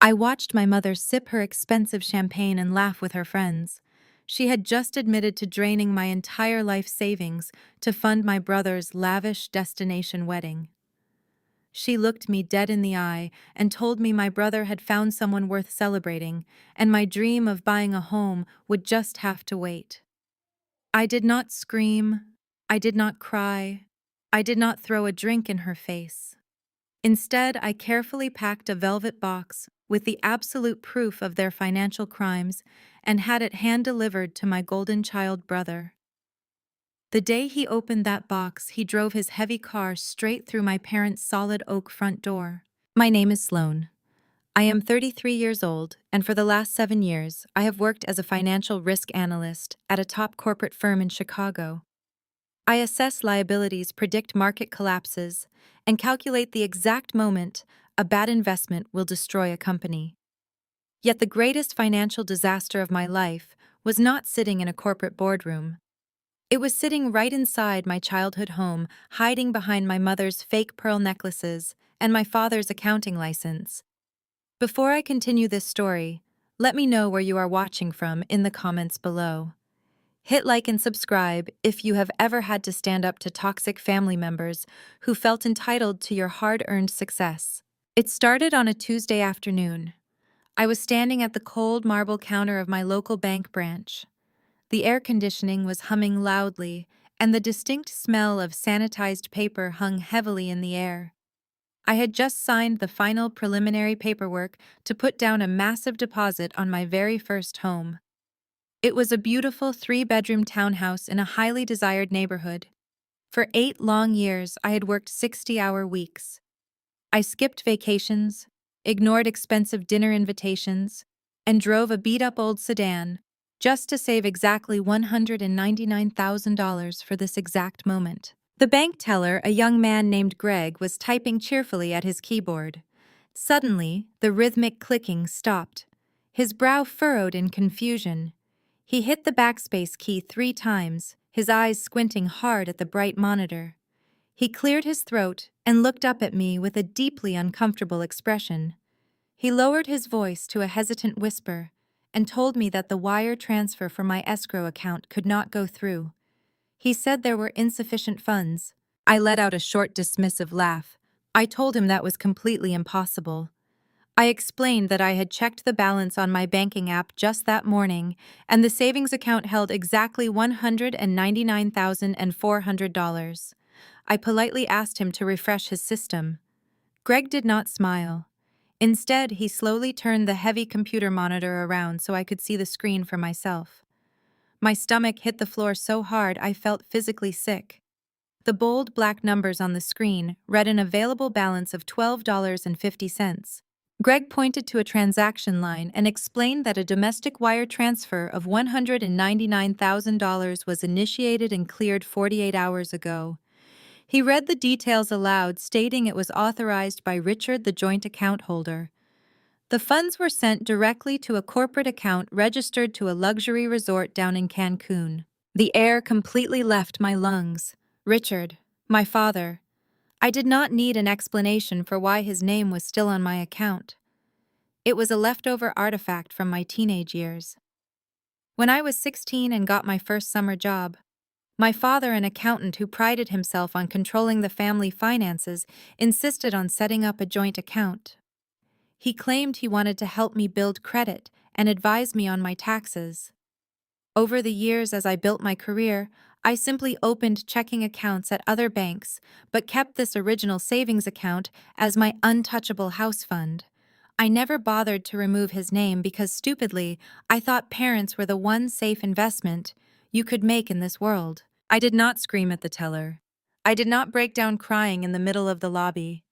I watched my mother sip her expensive champagne and laugh with her friends. She had just admitted to draining my entire life savings to fund my brother's lavish destination wedding. She looked me dead in the eye and told me my brother had found someone worth celebrating, and my dream of buying a home would just have to wait. I did not scream. I did not cry. I did not throw a drink in her face. Instead, I carefully packed a velvet box with the absolute proof of their financial crimes and had it hand-delivered to my golden child brother. The day he opened that box, he drove his heavy car straight through my parents' solid oak front door. My name is Sloan. I am 33 years old, and for the last 7 years, I have worked as a financial risk analyst at a top corporate firm in Chicago. I assess liabilities, predict market collapses, and calculate the exact moment a bad investment will destroy a company. Yet the greatest financial disaster of my life was not sitting in a corporate boardroom. It was sitting right inside my childhood home, hiding behind my mother's fake pearl necklaces and my father's accounting license. Before I continue this story, let me know where you are watching from in the comments below. Hit like and subscribe if you have ever had to stand up to toxic family members who felt entitled to your hard-earned success. It started on a Tuesday afternoon. I was standing at the cold marble counter of my local bank branch. The air conditioning was humming loudly, and the distinct smell of sanitized paper hung heavily in the air. I had just signed the final preliminary paperwork to put down a massive deposit on my very first home. It was a beautiful 3-bedroom townhouse in a highly desired neighborhood. For 8 long years, I had worked 60-hour weeks. I skipped vacations, ignored expensive dinner invitations, and drove a beat-up old sedan just to save exactly $199,000 for this exact moment. The bank teller, a young man named Greg, was typing cheerfully at his keyboard. Suddenly, the rhythmic clicking stopped. His brow furrowed in confusion. He hit the backspace key 3 times, his eyes squinting hard at the bright monitor. He cleared his throat and looked up at me with a deeply uncomfortable expression. He lowered his voice to a hesitant whisper and told me that the wire transfer for my escrow account could not go through. He said there were insufficient funds. I let out a short, dismissive laugh. I told him that was completely impossible. I explained that I had checked the balance on my banking app just that morning, and the savings account held exactly $199,400. I politely asked him to refresh his system. Greg did not smile. Instead, he slowly turned the heavy computer monitor around so I could see the screen for myself. My stomach hit the floor so hard I felt physically sick. The bold black numbers on the screen read an available balance of $12.50. Greg pointed to a transaction line and explained that a domestic wire transfer of $199,000 was initiated and cleared 48 hours ago. He read the details aloud, stating it was authorized by Richard, the joint account holder. The funds were sent directly to a corporate account registered to a luxury resort down in Cancun. The air completely left my lungs. Richard, my father. I did not need an explanation for why his name was still on my account. It was a leftover artifact from my teenage years. When I was 16 and got my first summer job, my father, an accountant who prided himself on controlling the family finances, insisted on setting up a joint account. He claimed he wanted to help me build credit and advise me on my taxes. Over the years, as I built my career, I simply opened checking accounts at other banks, but kept this original savings account as my untouchable house fund. I never bothered to remove his name because, stupidly, I thought parents were the one safe investment you could make in this world. I did not scream at the teller. I did not break down crying in the middle of the lobby.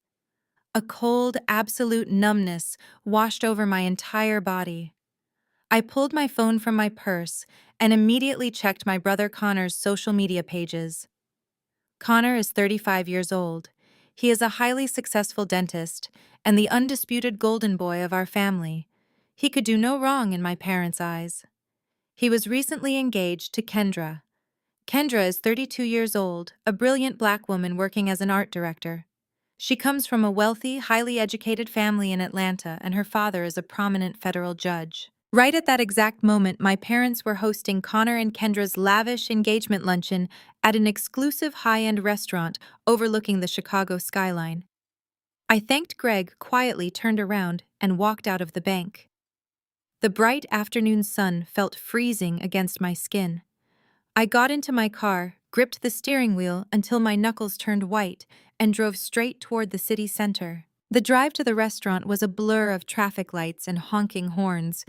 A cold, absolute numbness washed over my entire body. I pulled my phone from my purse and immediately checked my brother Connor's social media pages. Connor is 35 years old. He is a highly successful dentist and the undisputed golden boy of our family. He could do no wrong in my parents' eyes. He was recently engaged to Kendra. Kendra is 32 years old, a brilliant black woman working as an art director. She comes from a wealthy, highly educated family in Atlanta, and her father is a prominent federal judge. Right at that exact moment, my parents were hosting Connor and Kendra's lavish engagement luncheon at an exclusive high-end restaurant overlooking the Chicago skyline. I thanked Greg, quietly turned around, and walked out of the bank. The bright afternoon sun felt freezing against my skin. I got into my car, gripped the steering wheel until my knuckles turned white, and drove straight toward the city center. The drive to the restaurant was a blur of traffic lights and honking horns,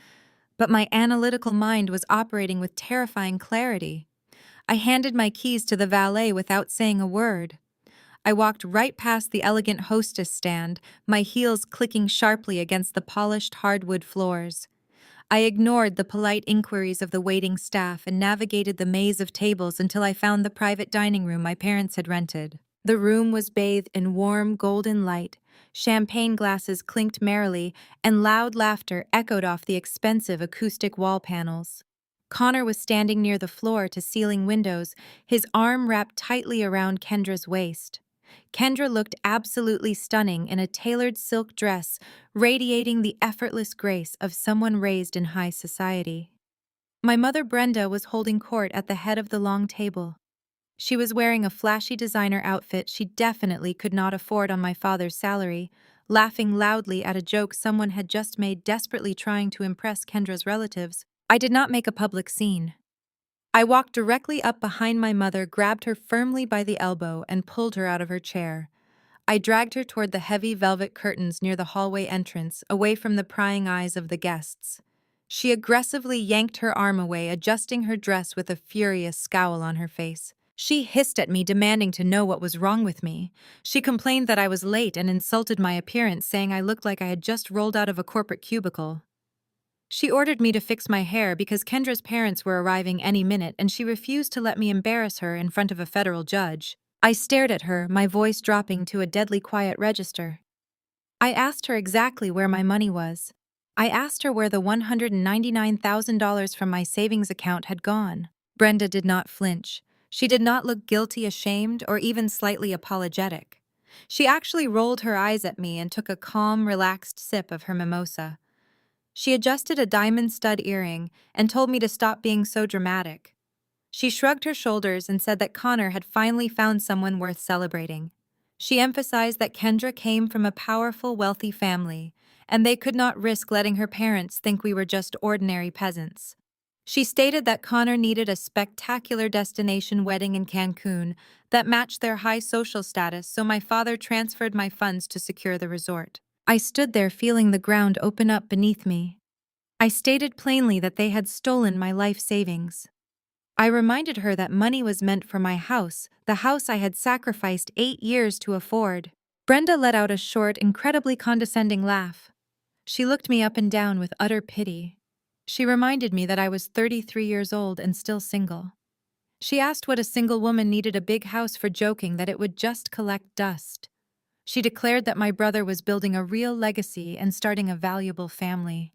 but my analytical mind was operating with terrifying clarity. I handed my keys to the valet without saying a word. I walked right past the elegant hostess stand, my heels clicking sharply against the polished hardwood floors. I ignored the polite inquiries of the waiting staff and navigated the maze of tables until I found the private dining room my parents had rented. The room was bathed in warm, golden light. Champagne glasses clinked merrily, and loud laughter echoed off the expensive acoustic wall panels. Connor was standing near the floor-to-ceiling windows, his arm wrapped tightly around Kendra's waist. Kendra looked absolutely stunning in a tailored silk dress, radiating the effortless grace of someone raised in high society. My mother Brenda was holding court at the head of the long table. She was wearing a flashy designer outfit she definitely could not afford on my father's salary, laughing loudly at a joke someone had just made, desperately trying to impress Kendra's relatives. I did not make a public scene. I walked directly up behind my mother, grabbed her firmly by the elbow, and pulled her out of her chair. I dragged her toward the heavy velvet curtains near the hallway entrance, away from the prying eyes of the guests. She aggressively yanked her arm away, adjusting her dress with a furious scowl on her face. She hissed at me, demanding to know what was wrong with me. She complained that I was late and insulted my appearance, saying I looked like I had just rolled out of a corporate cubicle. She ordered me to fix my hair because Kendra's parents were arriving any minute, and she refused to let me embarrass her in front of a federal judge. I stared at her, my voice dropping to a deadly quiet register. I asked her exactly where my money was. I asked her where the $199,000 from my savings account had gone. Brenda did not flinch. She did not look guilty, ashamed, or even slightly apologetic. She actually rolled her eyes at me and took a calm, relaxed sip of her mimosa. She adjusted a diamond stud earring and told me to stop being so dramatic. She shrugged her shoulders and said that Connor had finally found someone worth celebrating. She emphasized that Kendra came from a powerful, wealthy family, and they could not risk letting her parents think we were just ordinary peasants. She stated that Connor needed a spectacular destination wedding in Cancun that matched their high social status, so my father transferred my funds to secure the resort. I stood there feeling the ground open up beneath me. I stated plainly that they had stolen my life savings. I reminded her that money was meant for my house, the house I had sacrificed 8 years to afford. Brenda let out a short, incredibly condescending laugh. She looked me up and down with utter pity. She reminded me that I was 33 years old and still single. She asked what a single woman needed a big house for, joking that it would just collect dust. She declared that my brother was building a real legacy and starting a valuable family.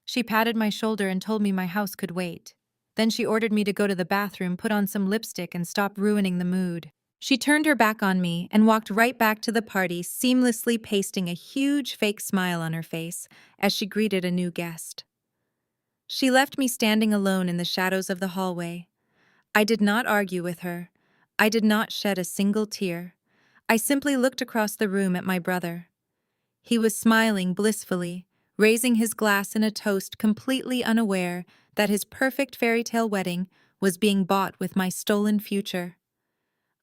She patted my shoulder and told me my house could wait. Then she ordered me to go to the bathroom, put on some lipstick, and stop ruining the mood. She turned her back on me and walked right back to the party, seamlessly pasting a huge fake smile on her face as she greeted a new guest. She left me standing alone in the shadows of the hallway. I did not argue with her. I did not shed a single tear. I simply looked across the room at my brother. He was smiling blissfully, raising his glass in a toast, completely unaware that his perfect fairy tale wedding was being bought with my stolen future.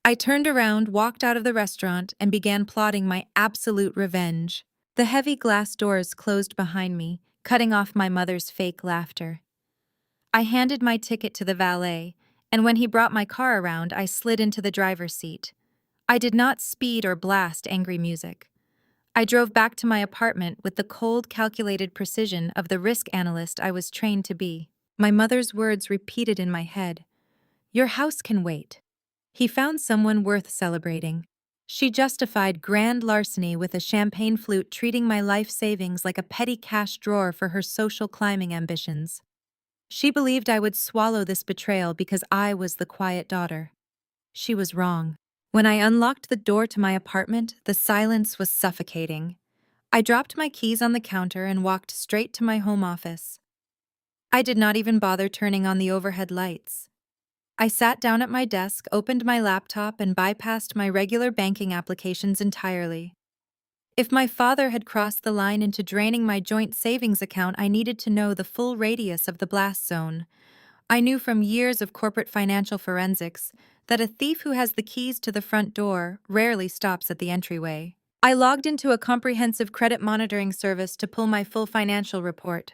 I turned around, walked out of the restaurant, and began plotting my absolute revenge. The heavy glass doors closed behind me, cutting off my mother's fake laughter. I handed my ticket to the valet, and when he brought my car around, I slid into the driver's seat. I did not speed or blast angry music. I drove back to my apartment with the cold, calculated precision of the risk analyst I was trained to be. My mother's words repeated in my head. "Your house can wait." He found someone worth celebrating. She justified grand larceny with a champagne flute, treating my life savings like a petty cash drawer for her social climbing ambitions. She believed I would swallow this betrayal because I was the quiet daughter. She was wrong. When I unlocked the door to my apartment, the silence was suffocating. I dropped my keys on the counter and walked straight to my home office. I did not even bother turning on the overhead lights. I sat down at my desk, opened my laptop, and bypassed my regular banking applications entirely. If my father had crossed the line into draining my joint savings account, I needed to know the full radius of the blast zone. I knew from years of corporate financial forensics that a thief who has the keys to the front door rarely stops at the entryway. I logged into a comprehensive credit monitoring service to pull my full financial report.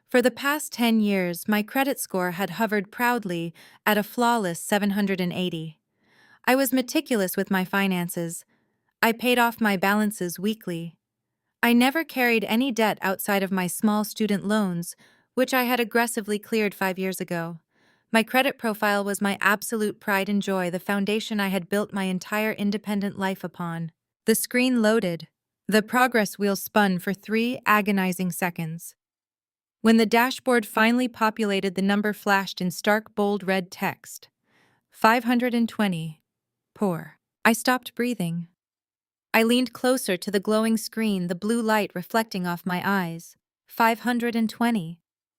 For the past 10 years, my credit score had hovered proudly at a flawless 780. I was meticulous with my finances. I paid off my balances weekly. I never carried any debt outside of my small student loans, which I had aggressively cleared 5 years ago. My credit profile was my absolute pride and joy, the foundation I had built my entire independent life upon. The screen loaded. The progress wheel spun for 3 agonizing seconds. When the dashboard finally populated, the number flashed in stark bold red text. 520. Poor. I stopped breathing. I leaned closer to the glowing screen, the blue light reflecting off my eyes. 520.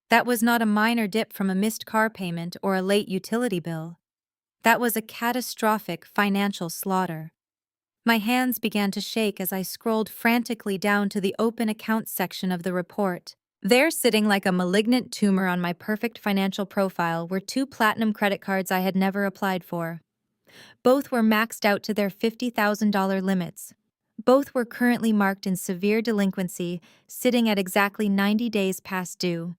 That was not a minor dip from a missed car payment or a late utility bill. That was a catastrophic financial slaughter. My hands began to shake as I scrolled frantically down to the open accounts section of the report. There, sitting like a malignant tumor on my perfect financial profile, were 2 platinum credit cards I had never applied for. Both were maxed out to their $50,000 limits. Both were currently marked in severe delinquency, sitting at exactly 90 days past due.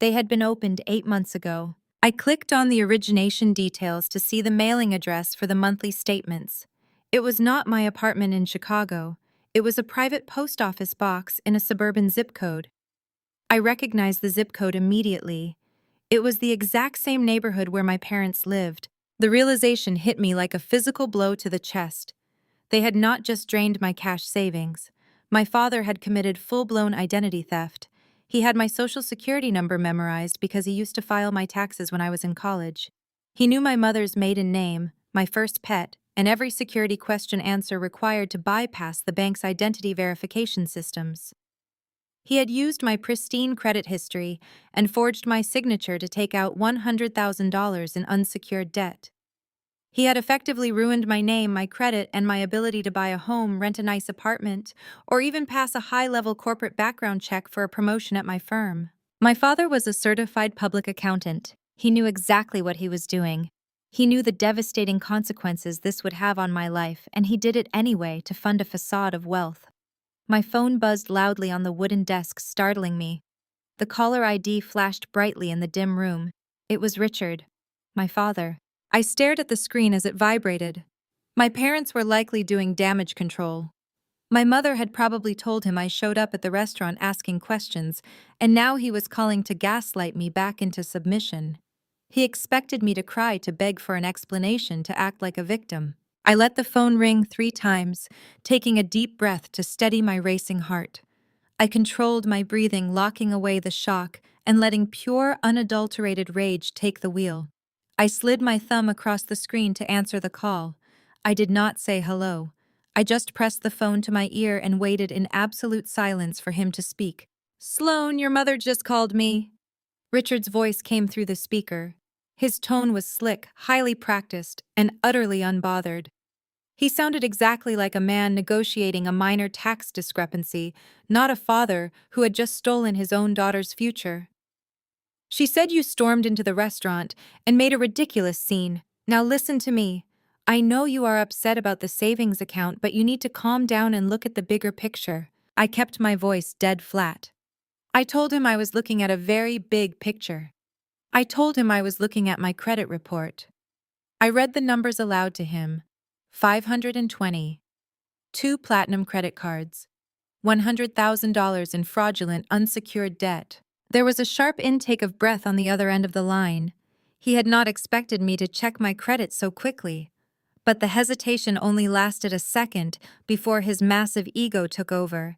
They had been opened 8 months ago. I clicked on the origination details to see the mailing address for the monthly statements. It was not my apartment in Chicago. It was a private post office box in a suburban zip code. I recognized the zip code immediately. It was the exact same neighborhood where my parents lived. The realization hit me like a physical blow to the chest. They had not just drained my cash savings. My father had committed full-blown identity theft. He had my social security number memorized because he used to file my taxes when I was in college. He knew my mother's maiden name, my first pet, and every security question answer required to bypass the bank's identity verification systems. He had used my pristine credit history and forged my signature to take out $100,000 in unsecured debt. He had effectively ruined my name, my credit, and my ability to buy a home, rent a nice apartment, or even pass a high-level corporate background check for a promotion at my firm. My father was a certified public accountant. He knew exactly what he was doing. He knew the devastating consequences this would have on my life, and he did it anyway to fund a facade of wealth. My phone buzzed loudly on the wooden desk, startling me. The caller ID flashed brightly in the dim room. It was Richard, my father. I stared at the screen as it vibrated. My parents were likely doing damage control. My mother had probably told him I showed up at the restaurant asking questions, and now he was calling to gaslight me back into submission. He expected me to cry, to beg for an explanation, to act like a victim. I let the phone ring 3 times, taking a deep breath to steady my racing heart. I controlled my breathing, locking away the shock and letting pure, unadulterated rage take the wheel. I slid my thumb across the screen to answer the call. I did not say hello. I just pressed the phone to my ear and waited in absolute silence for him to speak. "Sloan, your mother just called me." Richard's voice came through the speaker. His tone was slick, highly practiced, and utterly unbothered. He sounded exactly like a man negotiating a minor tax discrepancy, not a father who had just stolen his own daughter's future. "She said you stormed into the restaurant and made a ridiculous scene. Now listen to me. I know you are upset about the savings account, but you need to calm down and look at the bigger picture." I kept my voice dead flat. I told him I was looking at a very big picture. I told him I was looking at my credit report. I read the numbers aloud to him. 520. 2 platinum credit cards. $100,000 in fraudulent, unsecured debt. There was a sharp intake of breath on the other end of the line. He had not expected me to check my credit so quickly. But the hesitation only lasted a second before his massive ego took over.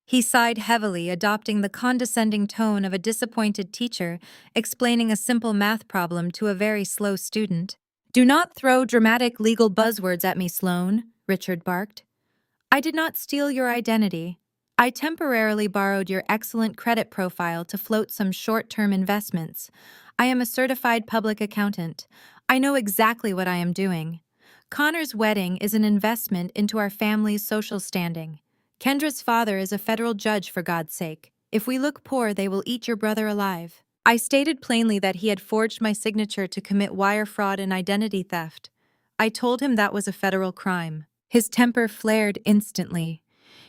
He sighed heavily, adopting the condescending tone of a disappointed teacher explaining a simple math problem to a very slow student. Do not throw dramatic legal buzzwords at me, Sloane, Richard barked. I did not steal your identity. I temporarily borrowed your excellent credit profile to float some short-term investments. I am a certified public accountant. I know exactly what I am doing. Connor's wedding is an investment into our family's social standing. Kendra's father is a federal judge, for God's sake. If we look poor, they will eat your brother alive. I stated plainly that he had forged my signature to commit wire fraud and identity theft. I told him that was a federal crime. His temper flared instantly.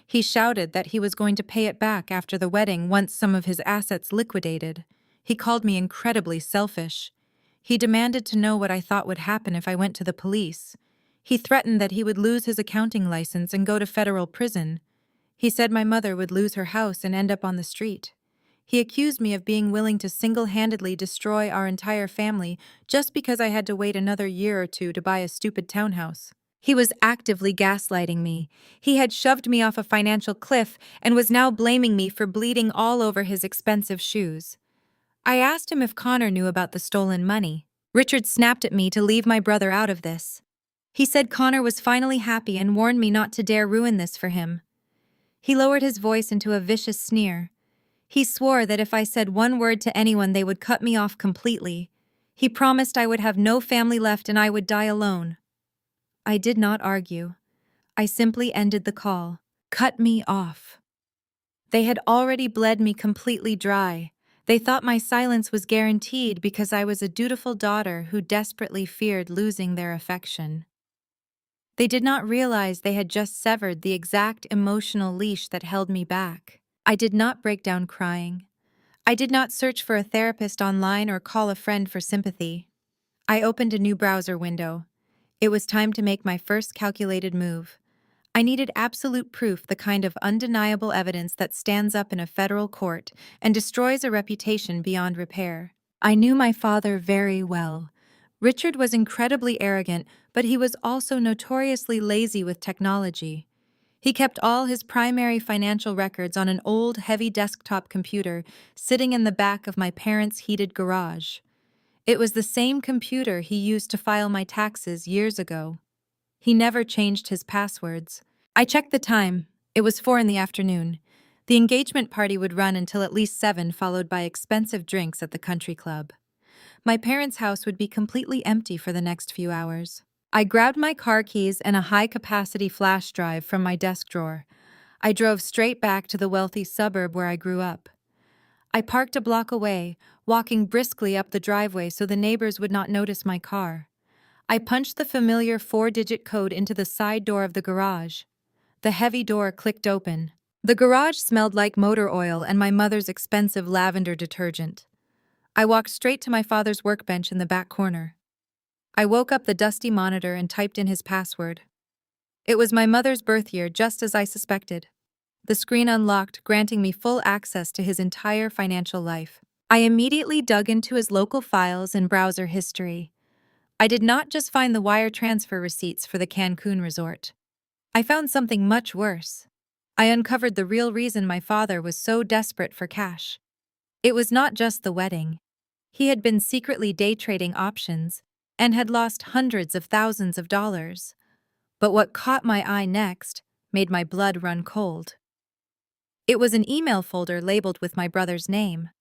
He shouted that he was going to pay it back after the wedding once some of his assets liquidated. He called me incredibly selfish. He demanded to know what I thought would happen if I went to the police. He threatened that he would lose his accounting license and go to federal prison. He said my mother would lose her house and end up on the street. He accused me of being willing to single-handedly destroy our entire family just because I had to wait another year or two to buy a stupid townhouse. He was actively gaslighting me. He had shoved me off a financial cliff and was now blaming me for bleeding all over his expensive shoes. I asked him if Connor knew about the stolen money. Richard snapped at me to leave my brother out of this. He said Connor was finally happy and warned me not to dare ruin this for him. He lowered his voice into a vicious sneer. He swore that if I said one word to anyone, they would cut me off completely. He promised I would have no family left and I would die alone. I did not argue. I simply ended the call. Cut me off. They had already bled me completely dry. They thought my silence was guaranteed because I was a dutiful daughter who desperately feared losing their affection. They did not realize they had just severed the exact emotional leash that held me back. I did not break down crying. I did not search for a therapist online or call a friend for sympathy. I opened a new browser window. It was time to make my first calculated move. I needed absolute proof, the kind of undeniable evidence that stands up in a federal court and destroys a reputation beyond repair. I knew my father very well. Richard was incredibly arrogant, but he was also notoriously lazy with technology. He kept all his primary financial records on an old, heavy desktop computer sitting in the back of my parents' heated garage. It was the same computer he used to file my taxes years ago. He never changed his passwords. I checked the time. It was 4 in the afternoon. The engagement party would run until at least 7, followed by expensive drinks at the country club. My parents' house would be completely empty for the next few hours. I grabbed my car keys and a high-capacity flash drive from my desk drawer. I drove straight back to the wealthy suburb where I grew up. I parked a block away, walking briskly up the driveway so the neighbors would not notice my car. I punched the familiar 4-digit code into the side door of the garage. The heavy door clicked open. The garage smelled like motor oil and my mother's expensive lavender detergent. I walked straight to my father's workbench in the back corner. I woke up the dusty monitor and typed in his password. It was my mother's birth year, just as I suspected. The screen unlocked, granting me full access to his entire financial life. I immediately dug into his local files and browser history. I did not just find the wire transfer receipts for the Cancun resort. I found something much worse. I uncovered the real reason my father was so desperate for cash. It was not just the wedding. He had been secretly day trading options and had lost hundreds of thousands of dollars. But what caught my eye next made my blood run cold. It was an email folder labeled with my brother's name.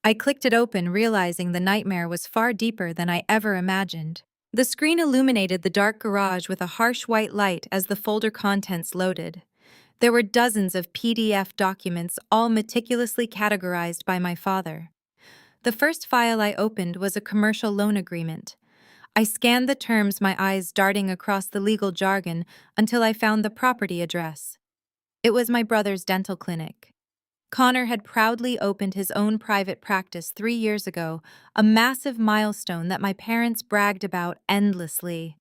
I clicked it open, realizing the nightmare was far deeper than I ever imagined. The screen illuminated the dark garage with a harsh white light as the folder contents loaded. There were dozens of PDF documents, all meticulously categorized by my father. The first file I opened was a commercial loan agreement. I scanned the terms, my eyes darting across the legal jargon until I found the property address. It was my brother's dental clinic. Connor had proudly opened his own private practice 3 years ago, a massive milestone that my parents bragged about endlessly.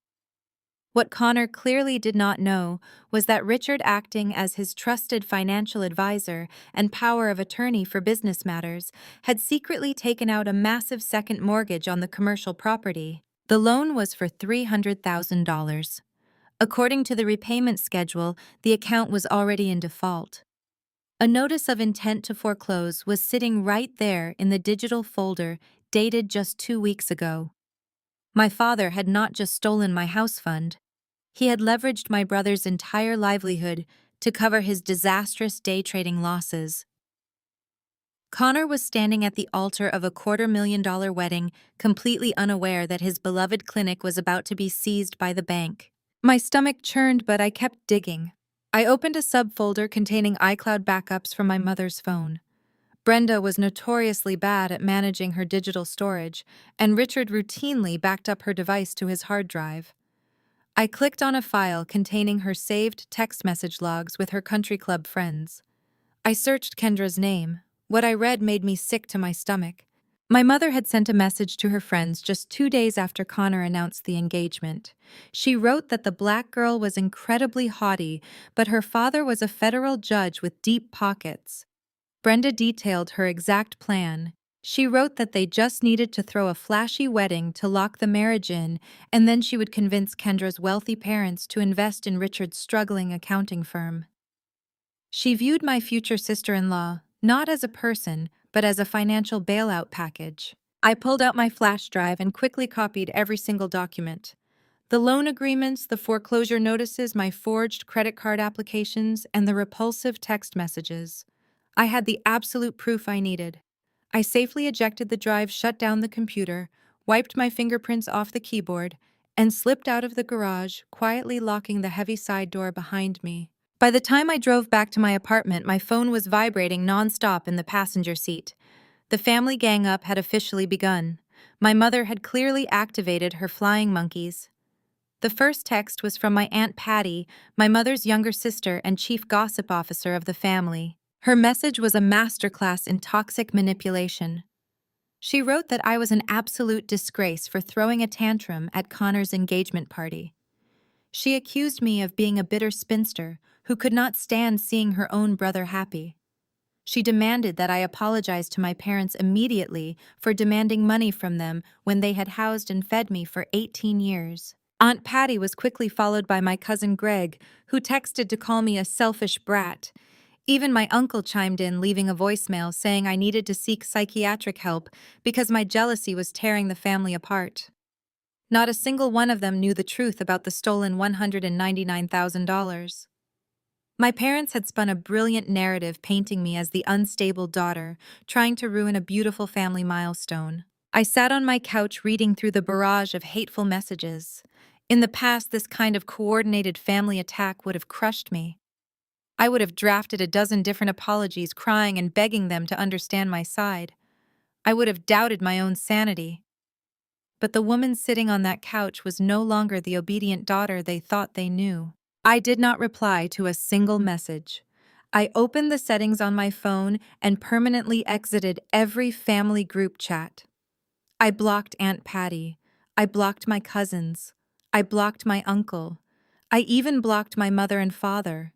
What Connor clearly did not know was that Richard, acting as his trusted financial advisor and power of attorney for business matters, had secretly taken out a massive second mortgage on the commercial property. The loan was for $300,000. According to the repayment schedule, the account was already in default. A notice of intent to foreclose was sitting right there in the digital folder, dated just 2 weeks ago. My father had not just stolen my house fund, he had leveraged my brother's entire livelihood to cover his disastrous day trading losses. Connor was standing at the altar of a $250,000 wedding, completely unaware that his beloved clinic was about to be seized by the bank. My stomach churned, but I kept digging. I opened a subfolder containing iCloud backups from my mother's phone. Brenda was notoriously bad at managing her digital storage, and Richard routinely backed up her device to his hard drive. I clicked on a file containing her saved text message logs with her country club friends. I searched Kendra's name. What I read made me sick to my stomach. My mother had sent a message to her friends just 2 days after Connor announced the engagement. She wrote that the black girl was incredibly haughty, but her father was a federal judge with deep pockets. Brenda detailed her exact plan. She wrote that they just needed to throw a flashy wedding to lock the marriage in, and then she would convince Kendra's wealthy parents to invest in Richard's struggling accounting firm. She viewed my future sister-in-law not as a person, but as a financial bailout package. I pulled out my flash drive and quickly copied every single document. The loan agreements, the foreclosure notices, my forged credit card applications, and the repulsive text messages. I had the absolute proof I needed. I safely ejected the drive, shut down the computer, wiped my fingerprints off the keyboard, and slipped out of the garage, quietly locking the heavy side door behind me. By the time I drove back to my apartment, my phone was vibrating nonstop in the passenger seat. The family gang-up had officially begun. My mother had clearly activated her flying monkeys. The first text was from my Aunt Patty, my mother's younger sister and chief gossip officer of the family. Her message was a masterclass in toxic manipulation. She wrote that I was an absolute disgrace for throwing a tantrum at Connor's engagement party. She accused me of being a bitter spinster who could not stand seeing her own brother happy. She demanded that I apologize to my parents immediately for demanding money from them when they had housed and fed me for 18 years. Aunt Patty was quickly followed by my cousin Greg, who texted to call me a selfish brat. Even my uncle chimed in, leaving a voicemail saying I needed to seek psychiatric help because my jealousy was tearing the family apart. Not a single one of them knew the truth about the stolen $199,000. My parents had spun a brilliant narrative painting me as the unstable daughter, trying to ruin a beautiful family milestone. I sat on my couch reading through the barrage of hateful messages. In the past, this kind of coordinated family attack would have crushed me. I would have drafted a dozen different apologies, crying and begging them to understand my side. I would have doubted my own sanity. But the woman sitting on that couch was no longer the obedient daughter they thought they knew. I did not reply to a single message. I opened the settings on my phone and permanently exited every family group chat. I blocked Aunt Patty. I blocked my cousins. I blocked my uncle. I even blocked my mother and father.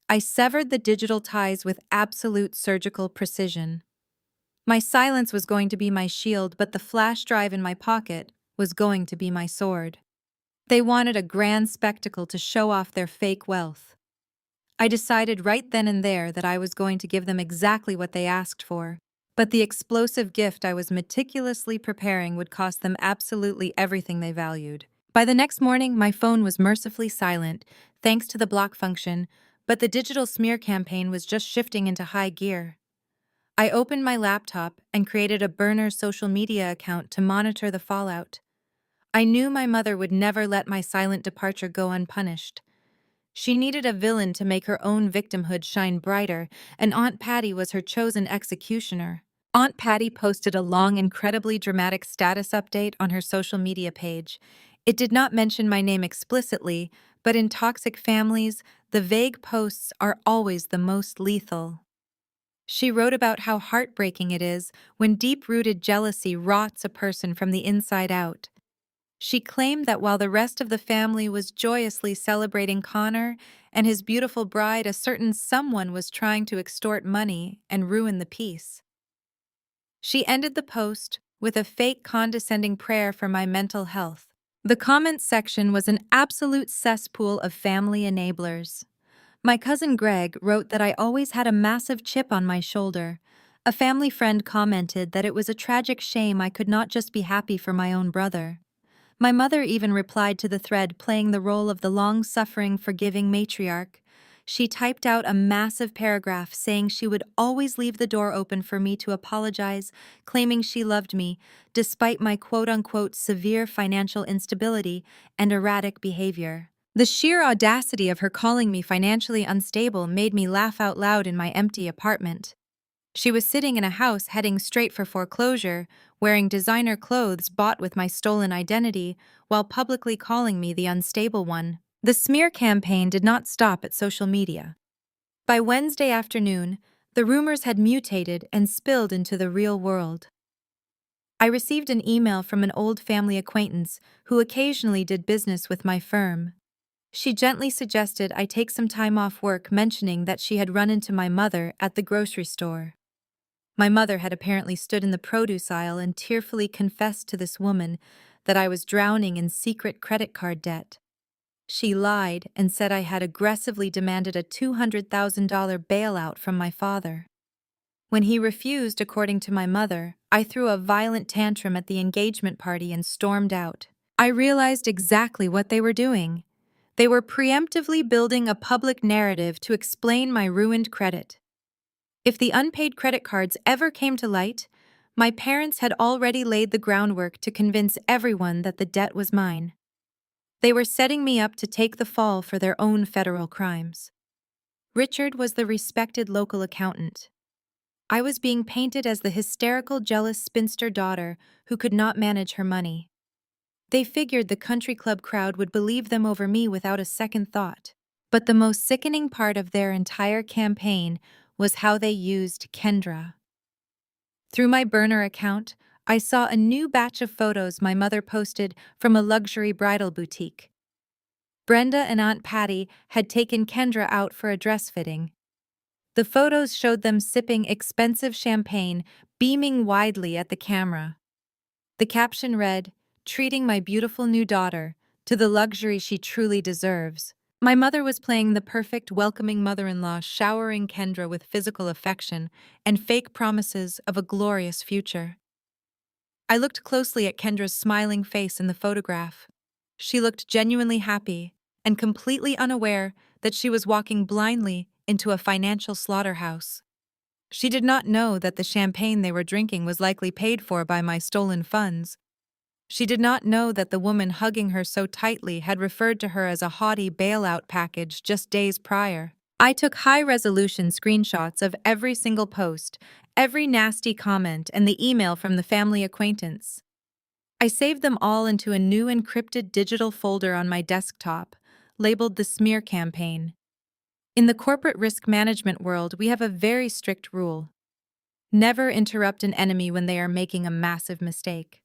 I severed the digital ties with absolute surgical precision. My silence was going to be my shield, but the flash drive in my pocket was going to be my sword. They wanted a grand spectacle to show off their fake wealth. I decided right then and there that I was going to give them exactly what they asked for, but the explosive gift I was meticulously preparing would cost them absolutely everything they valued. By the next morning, my phone was mercifully silent, thanks to the block function, but the digital smear campaign was just shifting into high gear. I opened my laptop and created a burner social media account to monitor the fallout. I knew my mother would never let my silent departure go unpunished. She needed a villain to make her own victimhood shine brighter, and Aunt Patty was her chosen executioner. Aunt Patty posted a long, incredibly dramatic status update on her social media page. It did not mention my name explicitly, but in toxic families, the vague posts are always the most lethal. She wrote about how heartbreaking it is when deep-rooted jealousy rots a person from the inside out. She claimed that while the rest of the family was joyously celebrating Connor and his beautiful bride, a certain someone was trying to extort money and ruin the peace. She ended the post with a fake condescending prayer for my mental health. The comments section was an absolute cesspool of family enablers. My cousin Greg wrote that I always had a massive chip on my shoulder. A family friend commented that it was a tragic shame I could not just be happy for my own brother. My mother even replied to the thread, playing the role of the long-suffering, forgiving matriarch. She typed out a massive paragraph saying she would always leave the door open for me to apologize, claiming she loved me, despite my quote-unquote severe financial instability and erratic behavior. The sheer audacity of her calling me financially unstable made me laugh out loud in my empty apartment. She was sitting in a house heading straight for foreclosure, wearing designer clothes bought with my stolen identity, while publicly calling me the unstable one. The smear campaign did not stop at social media. By Wednesday afternoon, the rumors had mutated and spilled into the real world. I received an email from an old family acquaintance who occasionally did business with my firm. She gently suggested I take some time off work, mentioning that she had run into my mother at the grocery store. My mother had apparently stood in the produce aisle and tearfully confessed to this woman that I was drowning in secret credit card debt. She lied and said I had aggressively demanded a $200,000 bailout from my father. When he refused, according to my mother, I threw a violent tantrum at the engagement party and stormed out. I realized exactly what they were doing. They were preemptively building a public narrative to explain my ruined credit. If the unpaid credit cards ever came to light, my parents had already laid the groundwork to convince everyone that the debt was mine. They were setting me up to take the fall for their own federal crimes. Richard was the respected local accountant. I was being painted as the hysterical, jealous spinster daughter who could not manage her money. They figured the country club crowd would believe them over me without a second thought. But the most sickening part of their entire campaign was how they used Kendra. Through my burner account, I saw a new batch of photos my mother posted from a luxury bridal boutique. Brenda and Aunt Patty had taken Kendra out for a dress fitting. The photos showed them sipping expensive champagne, beaming widely at the camera. The caption read, "Treating my beautiful new daughter to the luxury she truly deserves." My mother was playing the perfect, welcoming mother-in-law, showering Kendra with physical affection and fake promises of a glorious future. I looked closely at Kendra's smiling face in the photograph. She looked genuinely happy and completely unaware that she was walking blindly into a financial slaughterhouse. She did not know that the champagne they were drinking was likely paid for by my stolen funds. She did not know that the woman hugging her so tightly had referred to her as a haughty bailout package just days prior. I took high-resolution screenshots of every single post, every nasty comment, and the email from the family acquaintance. I saved them all into a new encrypted digital folder on my desktop, labeled the Smear Campaign. In the corporate risk management world, we have a very strict rule. Never interrupt an enemy when they are making a massive mistake.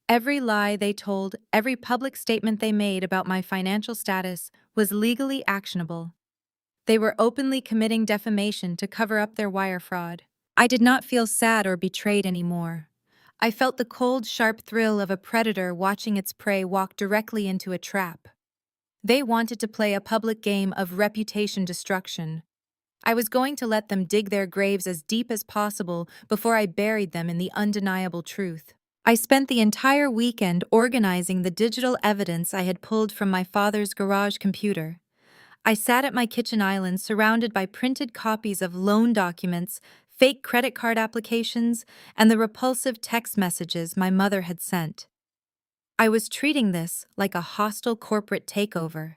Every lie they told, every public statement they made about my financial status was legally actionable. They were openly committing defamation to cover up their wire fraud. I did not feel sad or betrayed anymore. I felt the cold, sharp thrill of a predator watching its prey walk directly into a trap. They wanted to play a public game of reputation destruction. I was going to let them dig their graves as deep as possible before I buried them in the undeniable truth. I spent the entire weekend organizing the digital evidence I had pulled from my father's garage computer. I sat at my kitchen island surrounded by printed copies of loan documents, fake credit card applications, and the repulsive text messages my mother had sent. I was treating this like a hostile corporate takeover.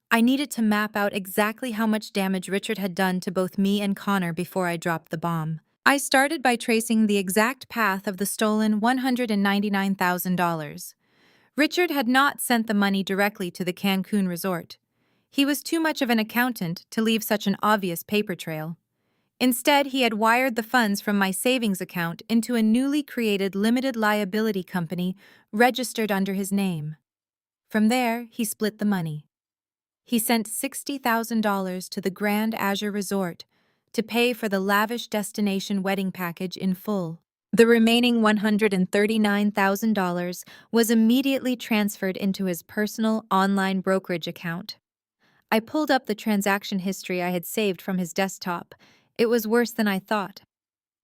I needed to map out exactly how much damage Richard had done to both me and Connor before I dropped the bomb. I started by tracing the exact path of the stolen $199,000. Richard had not sent the money directly to the Cancun resort. He was too much of an accountant to leave such an obvious paper trail. Instead, he had wired the funds from my savings account into a newly created limited liability company registered under his name. From there, he split the money. He sent $60,000 to the Grand Azure Resort to pay for the lavish destination wedding package in full. The remaining $139,000 was immediately transferred into his personal online brokerage account. I pulled up the transaction history I had saved from his desktop. It was worse than I thought.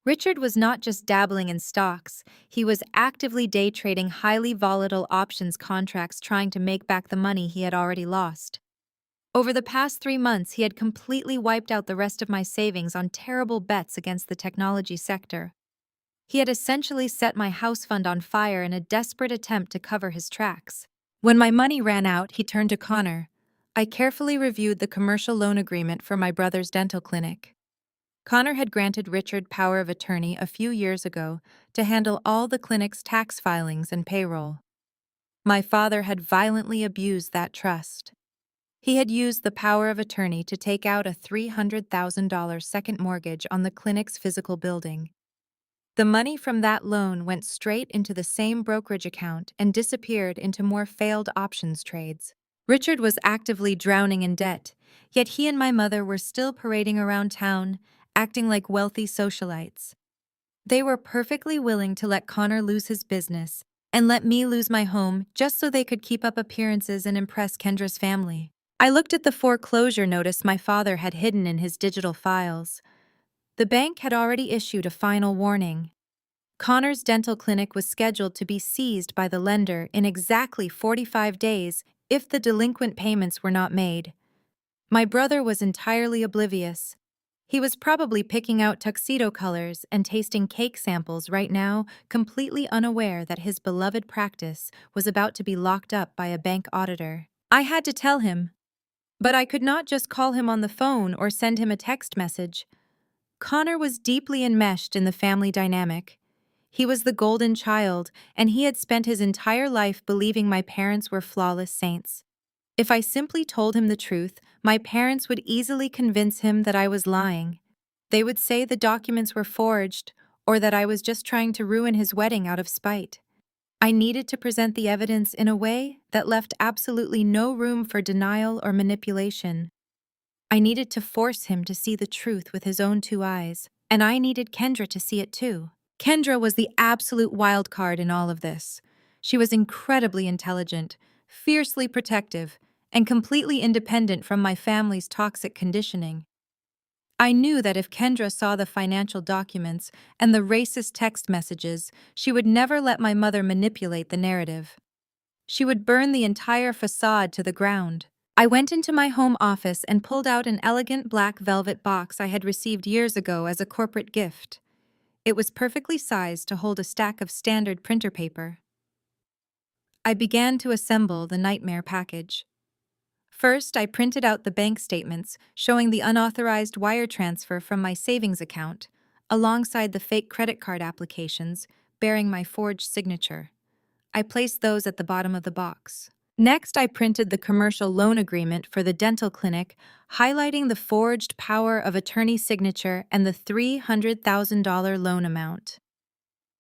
Richard was not just dabbling in stocks, he was actively day trading highly volatile options contracts trying to make back the money he had already lost. Over the past 3 months, he had completely wiped out the rest of my savings on terrible bets against the technology sector. He had essentially set my house fund on fire in a desperate attempt to cover his tracks. When my money ran out, he turned to Connor. I carefully reviewed the commercial loan agreement for my brother's dental clinic. Connor had granted Richard power of attorney a few years ago to handle all the clinic's tax filings and payroll. My father had violently abused that trust. He had used the power of attorney to take out a $300,000 second mortgage on the clinic's physical building. The money from that loan went straight into the same brokerage account and disappeared into more failed options trades. Richard was actively drowning in debt, yet he and my mother were still parading around town, acting like wealthy socialites. They were perfectly willing to let Connor lose his business and let me lose my home just so they could keep up appearances and impress Kendra's family. I looked at the foreclosure notice my father had hidden in his digital files. The bank had already issued a final warning. Connor's dental clinic was scheduled to be seized by the lender in exactly 45 days if the delinquent payments were not made. My brother was entirely oblivious. He was probably picking out tuxedo colors and tasting cake samples right now, completely unaware that his beloved practice was about to be locked up by a bank auditor. I had to tell him, but I could not just call him on the phone or send him a text message. Connor was deeply enmeshed in the family dynamic. He was the golden child, and he had spent his entire life believing my parents were flawless saints. If I simply told him the truth, my parents would easily convince him that I was lying. They would say the documents were forged, or that I was just trying to ruin his wedding out of spite. I needed to present the evidence in a way that left absolutely no room for denial or manipulation. I needed to force him to see the truth with his own 2 eyes, and I needed Kendra to see it too. Kendra was the absolute wild card in all of this. She was incredibly intelligent, fiercely protective, and completely independent from my family's toxic conditioning. I knew that if Kendra saw the financial documents and the racist text messages, she would never let my mother manipulate the narrative. She would burn the entire facade to the ground. I went into my home office and pulled out an elegant black velvet box I had received years ago as a corporate gift. It was perfectly sized to hold a stack of standard printer paper. I began to assemble the nightmare package. First, I printed out the bank statements showing the unauthorized wire transfer from my savings account, alongside the fake credit card applications bearing my forged signature. I placed those at the bottom of the box. Next, I printed the commercial loan agreement for the dental clinic, highlighting the forged power of attorney signature and the $300,000 loan amount.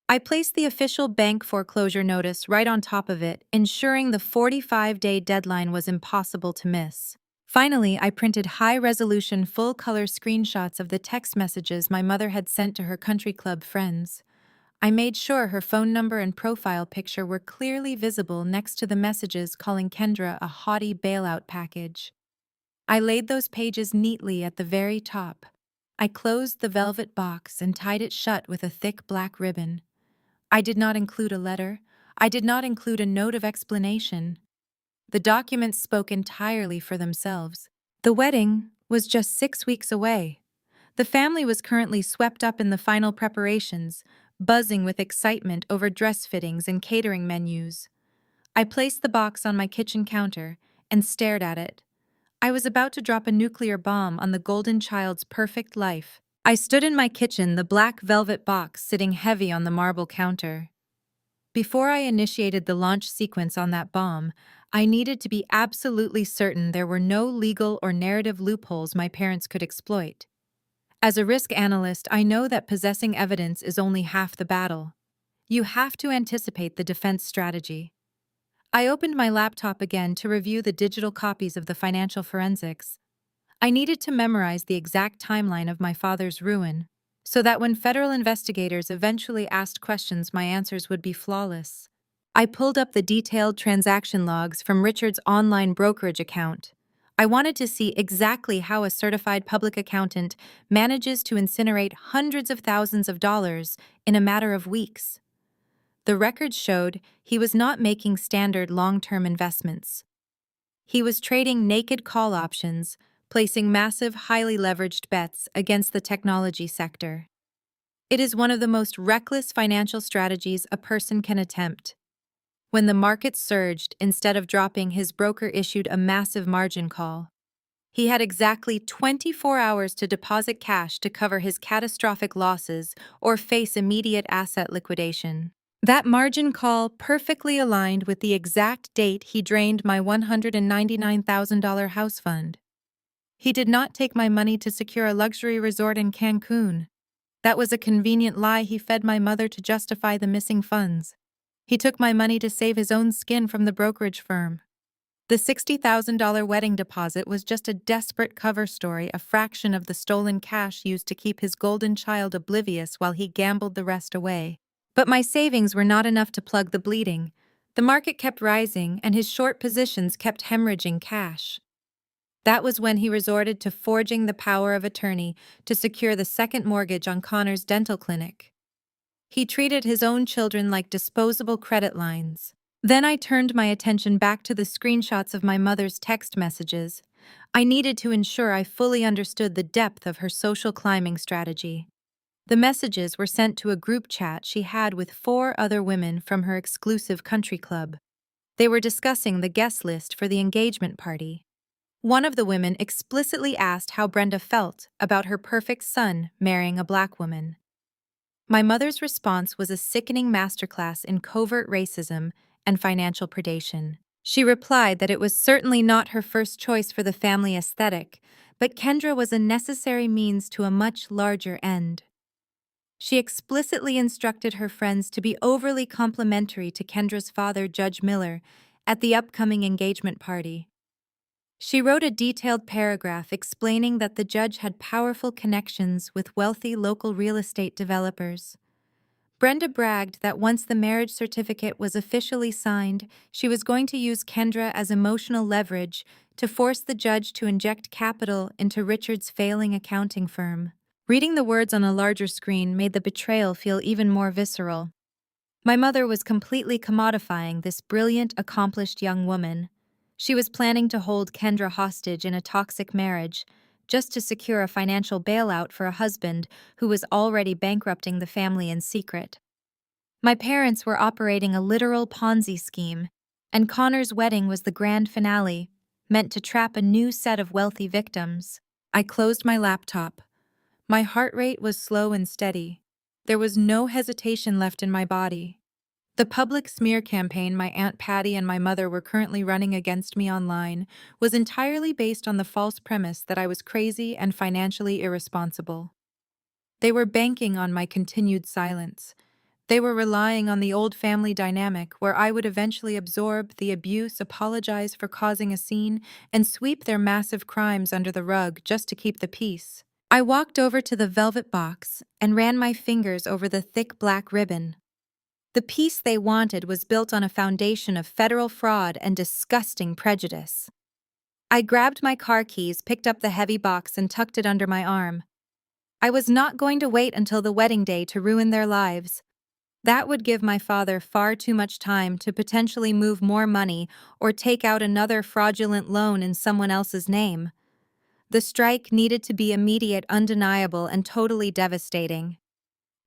I placed the official bank foreclosure notice right on top of it, ensuring the 45-day deadline was impossible to miss. Finally, I printed high-resolution full-color screenshots of the text messages my mother had sent to her country club friends. I made sure her phone number and profile picture were clearly visible next to the messages calling Kendra a haughty bailout package. I laid those pages neatly at the very top. I closed the velvet box and tied it shut with a thick black ribbon. I did not include a letter. I did not include a note of explanation. The documents spoke entirely for themselves. The wedding was just 6 weeks away. The family was currently swept up in the final preparations, buzzing with excitement over dress fittings and catering menus. I placed the box on my kitchen counter and stared at it. I was about to drop a nuclear bomb on the golden child's perfect life. I stood in my kitchen, the black velvet box sitting heavy on the marble counter. Before I initiated the launch sequence on that bomb, I needed to be absolutely certain there were no legal or narrative loopholes my parents could exploit. As a risk analyst, I know that possessing evidence is only half the battle. You have to anticipate the defense strategy. I opened my laptop again to review the digital copies of the financial forensics. I needed to memorize the exact timeline of my father's ruin, so that when federal investigators eventually asked questions, my answers would be flawless. I pulled up the detailed transaction logs from Richard's online brokerage account. I wanted to see exactly how a certified public accountant manages to incinerate hundreds of thousands of dollars in a matter of weeks. The records showed he was not making standard long-term investments. He was trading naked call options, placing massive, highly leveraged bets against the technology sector. It is one of the most reckless financial strategies a person can attempt. When the market surged, instead of dropping, his broker issued a massive margin call. He had exactly 24 hours to deposit cash to cover his catastrophic losses or face immediate asset liquidation. That margin call perfectly aligned with the exact date he drained my $199,000 house fund. He did not take my money to secure a luxury resort in Cancun. That was a convenient lie he fed my mother to justify the missing funds. He took my money to save his own skin from the brokerage firm. The $60,000 wedding deposit was just a desperate cover story, a fraction of the stolen cash used to keep his golden child oblivious while he gambled the rest away. But my savings were not enough to plug the bleeding. The market kept rising, and his short positions kept hemorrhaging cash. That was when he resorted to forging the power of attorney to secure the second mortgage on Connor's dental clinic. He treated his own children like disposable credit lines. Then I turned my attention back to the screenshots of my mother's text messages. I needed to ensure I fully understood the depth of her social climbing strategy. The messages were sent to a group chat she had with 4 other women from her exclusive country club. They were discussing the guest list for the engagement party. One of the women explicitly asked how Brenda felt about her perfect son marrying a black woman. My mother's response was a sickening masterclass in covert racism and financial predation. She replied that it was certainly not her first choice for the family aesthetic, but Kendra was a necessary means to a much larger end. She explicitly instructed her friends to be overly complimentary to Kendra's father, Judge Miller, at the upcoming engagement party. She wrote a detailed paragraph explaining that the judge had powerful connections with wealthy local real estate developers. Brenda bragged that once the marriage certificate was officially signed, she was going to use Kendra as emotional leverage to force the judge to inject capital into Richard's failing accounting firm. Reading the words on a larger screen made the betrayal feel even more visceral. My mother was completely commodifying this brilliant, accomplished young woman. She was planning to hold Kendra hostage in a toxic marriage, just to secure a financial bailout for a husband who was already bankrupting the family in secret. My parents were operating a literal Ponzi scheme, and Connor's wedding was the grand finale, meant to trap a new set of wealthy victims. I closed my laptop. My heart rate was slow and steady. There was no hesitation left in my body. The public smear campaign my Aunt Patty and my mother were currently running against me online was entirely based on the false premise that I was crazy and financially irresponsible. They were banking on my continued silence. They were relying on the old family dynamic where I would eventually absorb the abuse, apologize for causing a scene, and sweep their massive crimes under the rug just to keep the peace. I walked over to the velvet box and ran my fingers over the thick black ribbon. The peace they wanted was built on a foundation of federal fraud and disgusting prejudice. I grabbed my car keys, picked up the heavy box, and tucked it under my arm. I was not going to wait until the wedding day to ruin their lives. That would give my father far too much time to potentially move more money or take out another fraudulent loan in someone else's name. The strike needed to be immediate, undeniable, and totally devastating.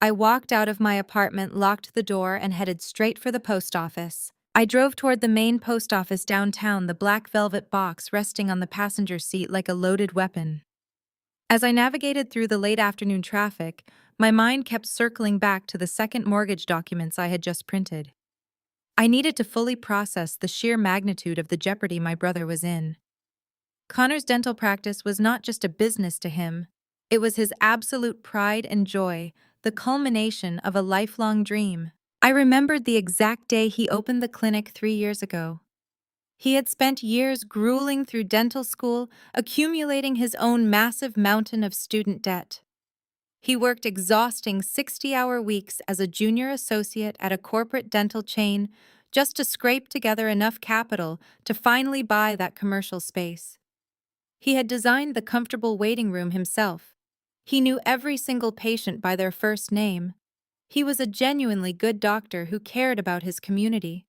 I walked out of my apartment, locked the door, and headed straight for the post office. I drove toward the main post office downtown, the black velvet box resting on the passenger seat like a loaded weapon. As I navigated through the late afternoon traffic, my mind kept circling back to the second mortgage documents I had just printed. I needed to fully process the sheer magnitude of the jeopardy my brother was in. Connor's dental practice was not just a business to him. It was his absolute pride and joy, the culmination of a lifelong dream. I remembered the exact day he opened the clinic 3 years ago. He had spent years grueling through dental school, accumulating his own massive mountain of student debt. He worked exhausting 60-hour weeks as a junior associate at a corporate dental chain just to scrape together enough capital to finally buy that commercial space. He had designed the comfortable waiting room himself. He knew every single patient by their first name. He was a genuinely good doctor who cared about his community.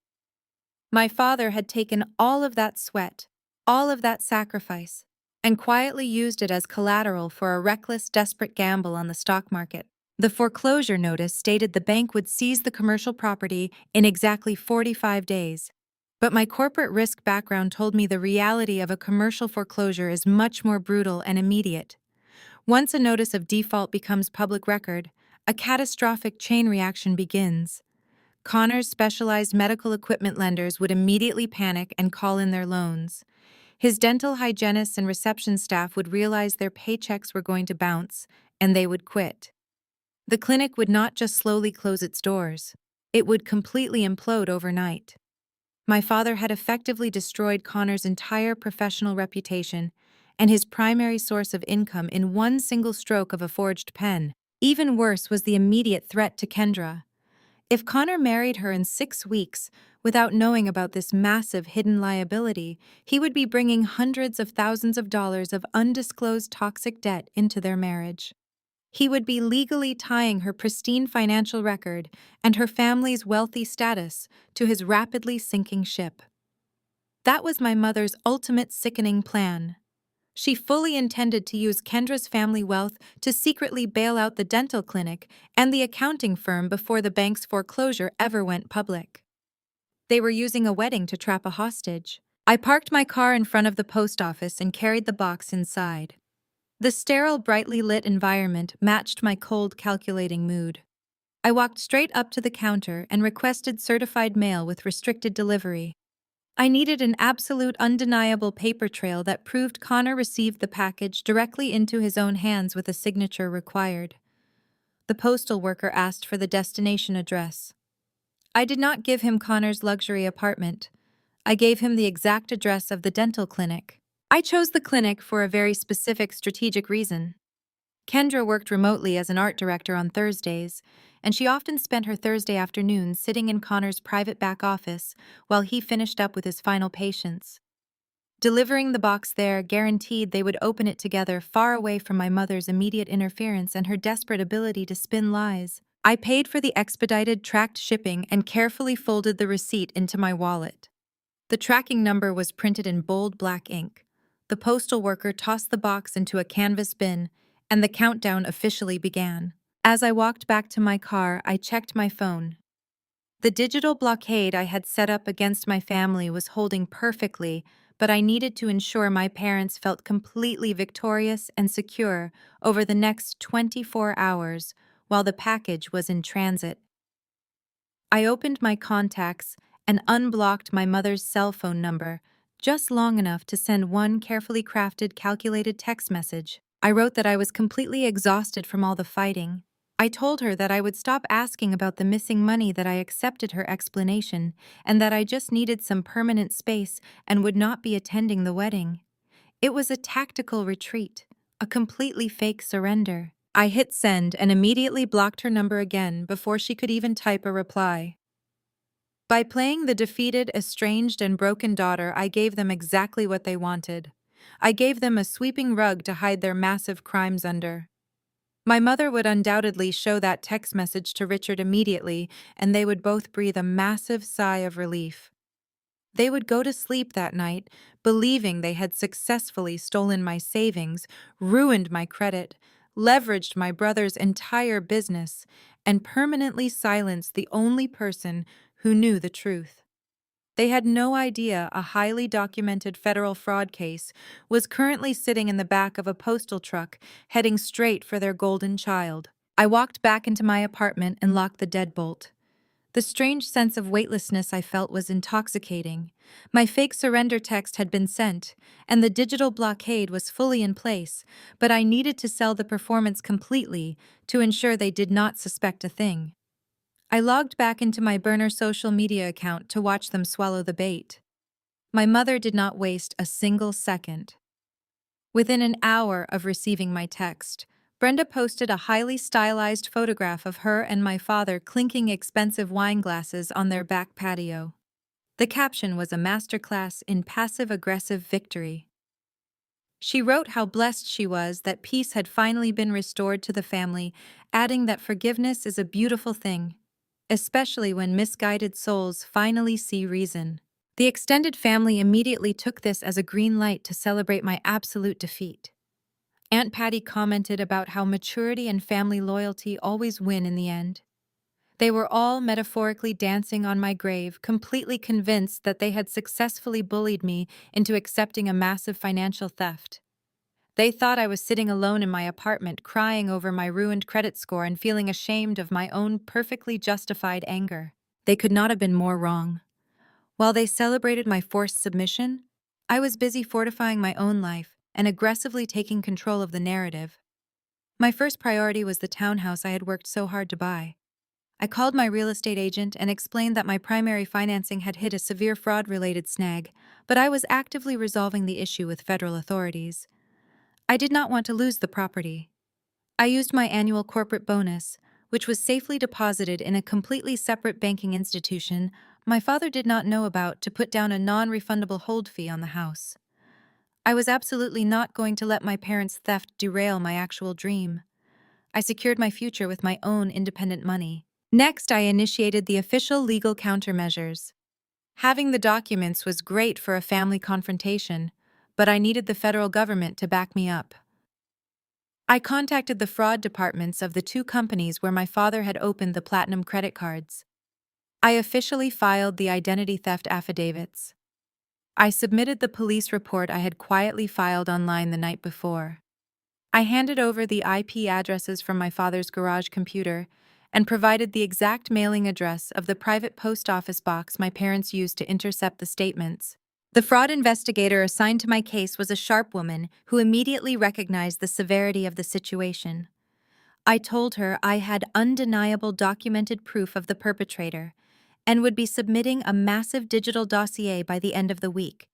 My father had taken all of that sweat, all of that sacrifice, and quietly used it as collateral for a reckless, desperate gamble on the stock market. The foreclosure notice stated the bank would seize the commercial property in exactly 45 days. But my corporate risk background told me the reality of a commercial foreclosure is much more brutal and immediate. Once a notice of default becomes public record, a catastrophic chain reaction begins. Connor's specialized medical equipment lenders would immediately panic and call in their loans. His dental hygienists and reception staff would realize their paychecks were going to bounce, and they would quit. The clinic would not just slowly close its doors, it would completely implode overnight. My father had effectively destroyed Connor's entire professional reputation and his primary source of income in one single stroke of a forged pen. Even worse was the immediate threat to Kendra. If Connor married her in 6 weeks without knowing about this massive hidden liability, he would be bringing hundreds of thousands of dollars of undisclosed toxic debt into their marriage. He would be legally tying her pristine financial record and her family's wealthy status to his rapidly sinking ship. That was my mother's ultimate sickening plan. She fully intended to use Kendra's family wealth to secretly bail out the dental clinic and the accounting firm before the bank's foreclosure ever went public. They were using a wedding to trap a hostage. I parked my car in front of the post office and carried the box inside. The sterile, brightly lit environment matched my cold, calculating mood. I walked straight up to the counter and requested certified mail with restricted delivery. I needed an absolute, undeniable paper trail that proved Connor received the package directly into his own hands with a signature required. The postal worker asked for the destination address. I did not give him Connor's luxury apartment. I gave him the exact address of the dental clinic. I chose the clinic for a very specific strategic reason. Kendra worked remotely as an art director on Thursdays, and she often spent her Thursday afternoons sitting in Connor's private back office while he finished up with his final patients. Delivering the box there guaranteed they would open it together far away from my mother's immediate interference and her desperate ability to spin lies. I paid for the expedited tracked shipping and carefully folded the receipt into my wallet. The tracking number was printed in bold black ink. The postal worker tossed the box into a canvas bin, and the countdown officially began. As I walked back to my car, I checked my phone. The digital blockade I had set up against my family was holding perfectly, but I needed to ensure my parents felt completely victorious and secure over the next 24 hours while the package was in transit. I opened my contacts and unblocked my mother's cell phone number, just long enough to send one carefully crafted, calculated text message. I wrote that I was completely exhausted from all the fighting. I told her that I would stop asking about the missing money, that I accepted her explanation, and that I just needed some permanent space and would not be attending the wedding. It was a tactical retreat, a completely fake surrender. I hit send and immediately blocked her number again before she could even type a reply. By playing the defeated, estranged, and broken daughter, I gave them exactly what they wanted. I gave them a sweeping rug to hide their massive crimes under. My mother would undoubtedly show that text message to Richard immediately, and they would both breathe a massive sigh of relief. They would go to sleep that night, believing they had successfully stolen my savings, ruined my credit, leveraged my brother's entire business, and permanently silenced the only person who knew the truth. They had no idea a highly documented federal fraud case was currently sitting in the back of a postal truck, heading straight for their golden child. I walked back into my apartment and locked the deadbolt. The strange sense of weightlessness I felt was intoxicating. My fake surrender text had been sent, and the digital blockade was fully in place, but I needed to sell the performance completely to ensure they did not suspect a thing. I logged back into my burner social media account to watch them swallow the bait. My mother did not waste a single second. Within an hour of receiving my text, Brenda posted a highly stylized photograph of her and my father clinking expensive wine glasses on their back patio. The caption was a masterclass in passive-aggressive victory. She wrote how blessed she was that peace had finally been restored to the family, adding that forgiveness is a beautiful thing, especially when misguided souls finally see reason. The extended family immediately took this as a green light to celebrate my absolute defeat. Aunt Patty commented about how maturity and family loyalty always win in the end. They were all metaphorically dancing on my grave, completely convinced that they had successfully bullied me into accepting a massive financial theft. They thought I was sitting alone in my apartment, crying over my ruined credit score and feeling ashamed of my own perfectly justified anger. They could not have been more wrong. While they celebrated my forced submission, I was busy fortifying my own life and aggressively taking control of the narrative. My first priority was the townhouse I had worked so hard to buy. I called my real estate agent and explained that my primary financing had hit a severe fraud-related snag, but I was actively resolving the issue with federal authorities. I did not want to lose the property. I used my annual corporate bonus, which was safely deposited in a completely separate banking institution my father did not know about, to put down a non-refundable hold fee on the house. I was absolutely not going to let my parents' theft derail my actual dream. I secured my future with my own independent money. Next, I initiated the official legal countermeasures. Having the documents was great for a family confrontation, but I needed the federal government to back me up. I contacted the fraud departments of the two companies where my father had opened the platinum credit cards. I officially filed the identity theft affidavits. I submitted the police report I had quietly filed online the night before. I handed over the IP addresses from my father's garage computer and provided the exact mailing address of the private post office box my parents used to intercept the statements. The fraud investigator assigned to my case was a sharp woman who immediately recognized the severity of the situation. I told her I had undeniable documented proof of the perpetrator and would be submitting a massive digital dossier by the end of the week.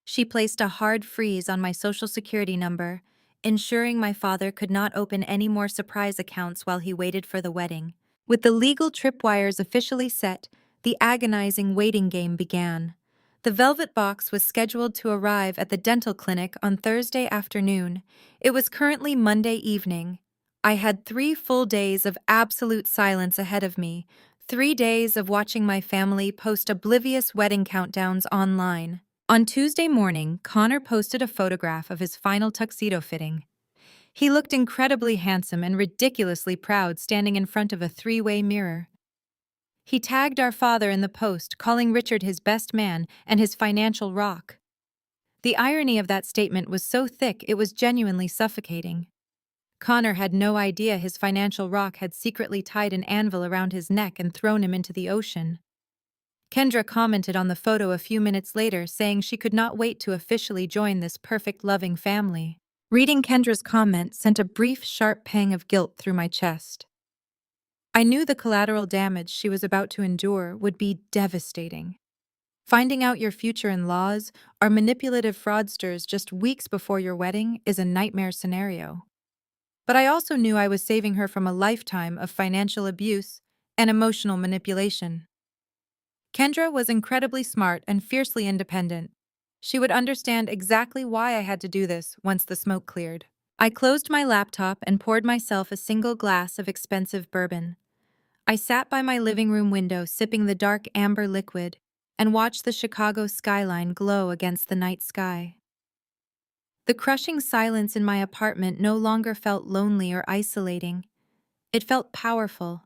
She placed a hard freeze on my social security number, ensuring my father could not open any more surprise accounts while he waited for the wedding. With the legal tripwires officially set, the agonizing waiting game began. The velvet box was scheduled to arrive at the dental clinic on Thursday afternoon. It was currently Monday evening. I had 3 full days of absolute silence ahead of me, 3 days of watching my family post oblivious wedding countdowns online. On Tuesday morning, Connor posted a photograph of his final tuxedo fitting. He looked incredibly handsome and ridiculously proud standing in front of a 3-way mirror. He tagged our father in the post, calling Richard his best man and his financial rock. The irony of that statement was so thick it was genuinely suffocating. Connor had no idea his financial rock had secretly tied an anvil around his neck and thrown him into the ocean. Kendra commented on the photo a few minutes later, saying she could not wait to officially join this perfect, loving family. Reading Kendra's comment sent a brief, sharp pang of guilt through my chest. I knew the collateral damage she was about to endure would be devastating. Finding out your future in-laws are manipulative fraudsters just weeks before your wedding is a nightmare scenario. But I also knew I was saving her from a lifetime of financial abuse and emotional manipulation. Kendra was incredibly smart and fiercely independent. She would understand exactly why I had to do this once the smoke cleared. I closed my laptop and poured myself a single glass of expensive bourbon. I sat by my living room window sipping the dark amber liquid and watched the Chicago skyline glow against the night sky. The crushing silence in my apartment no longer felt lonely or isolating. It felt powerful.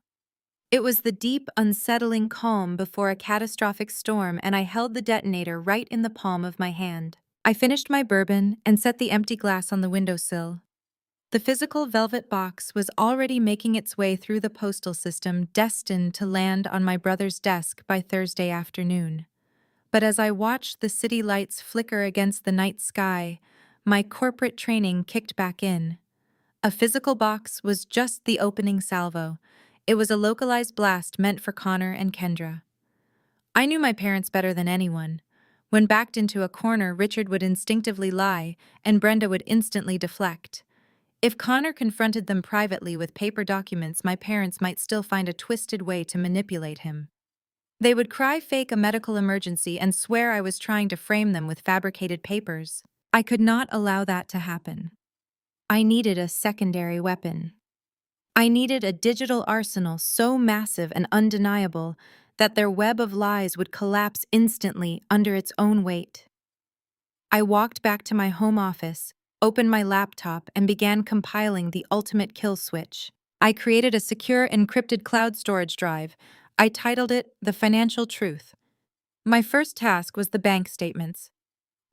It was the deep, unsettling calm before a catastrophic storm, and I held the detonator right in the palm of my hand. I finished my bourbon and set the empty glass on the windowsill. The physical velvet box was already making its way through the postal system, destined to land on my brother's desk by Thursday afternoon. But as I watched the city lights flicker against the night sky, my corporate training kicked back in. A physical box was just the opening salvo. It was a localized blast meant for Connor and Kendra. I knew my parents better than anyone. When backed into a corner, Richard would instinctively lie, and Brenda would instantly deflect. If Connor confronted them privately with paper documents, my parents might still find a twisted way to manipulate him. They would cry fake a medical emergency and swear I was trying to frame them with fabricated papers. I could not allow that to happen. I needed a secondary weapon. I needed a digital arsenal so massive and undeniable that their web of lies would collapse instantly under its own weight. I walked back to my home office, opened my laptop, and began compiling the ultimate kill switch. I created a secure encrypted cloud storage drive. I titled it The Financial Truth. My first task was the bank statements.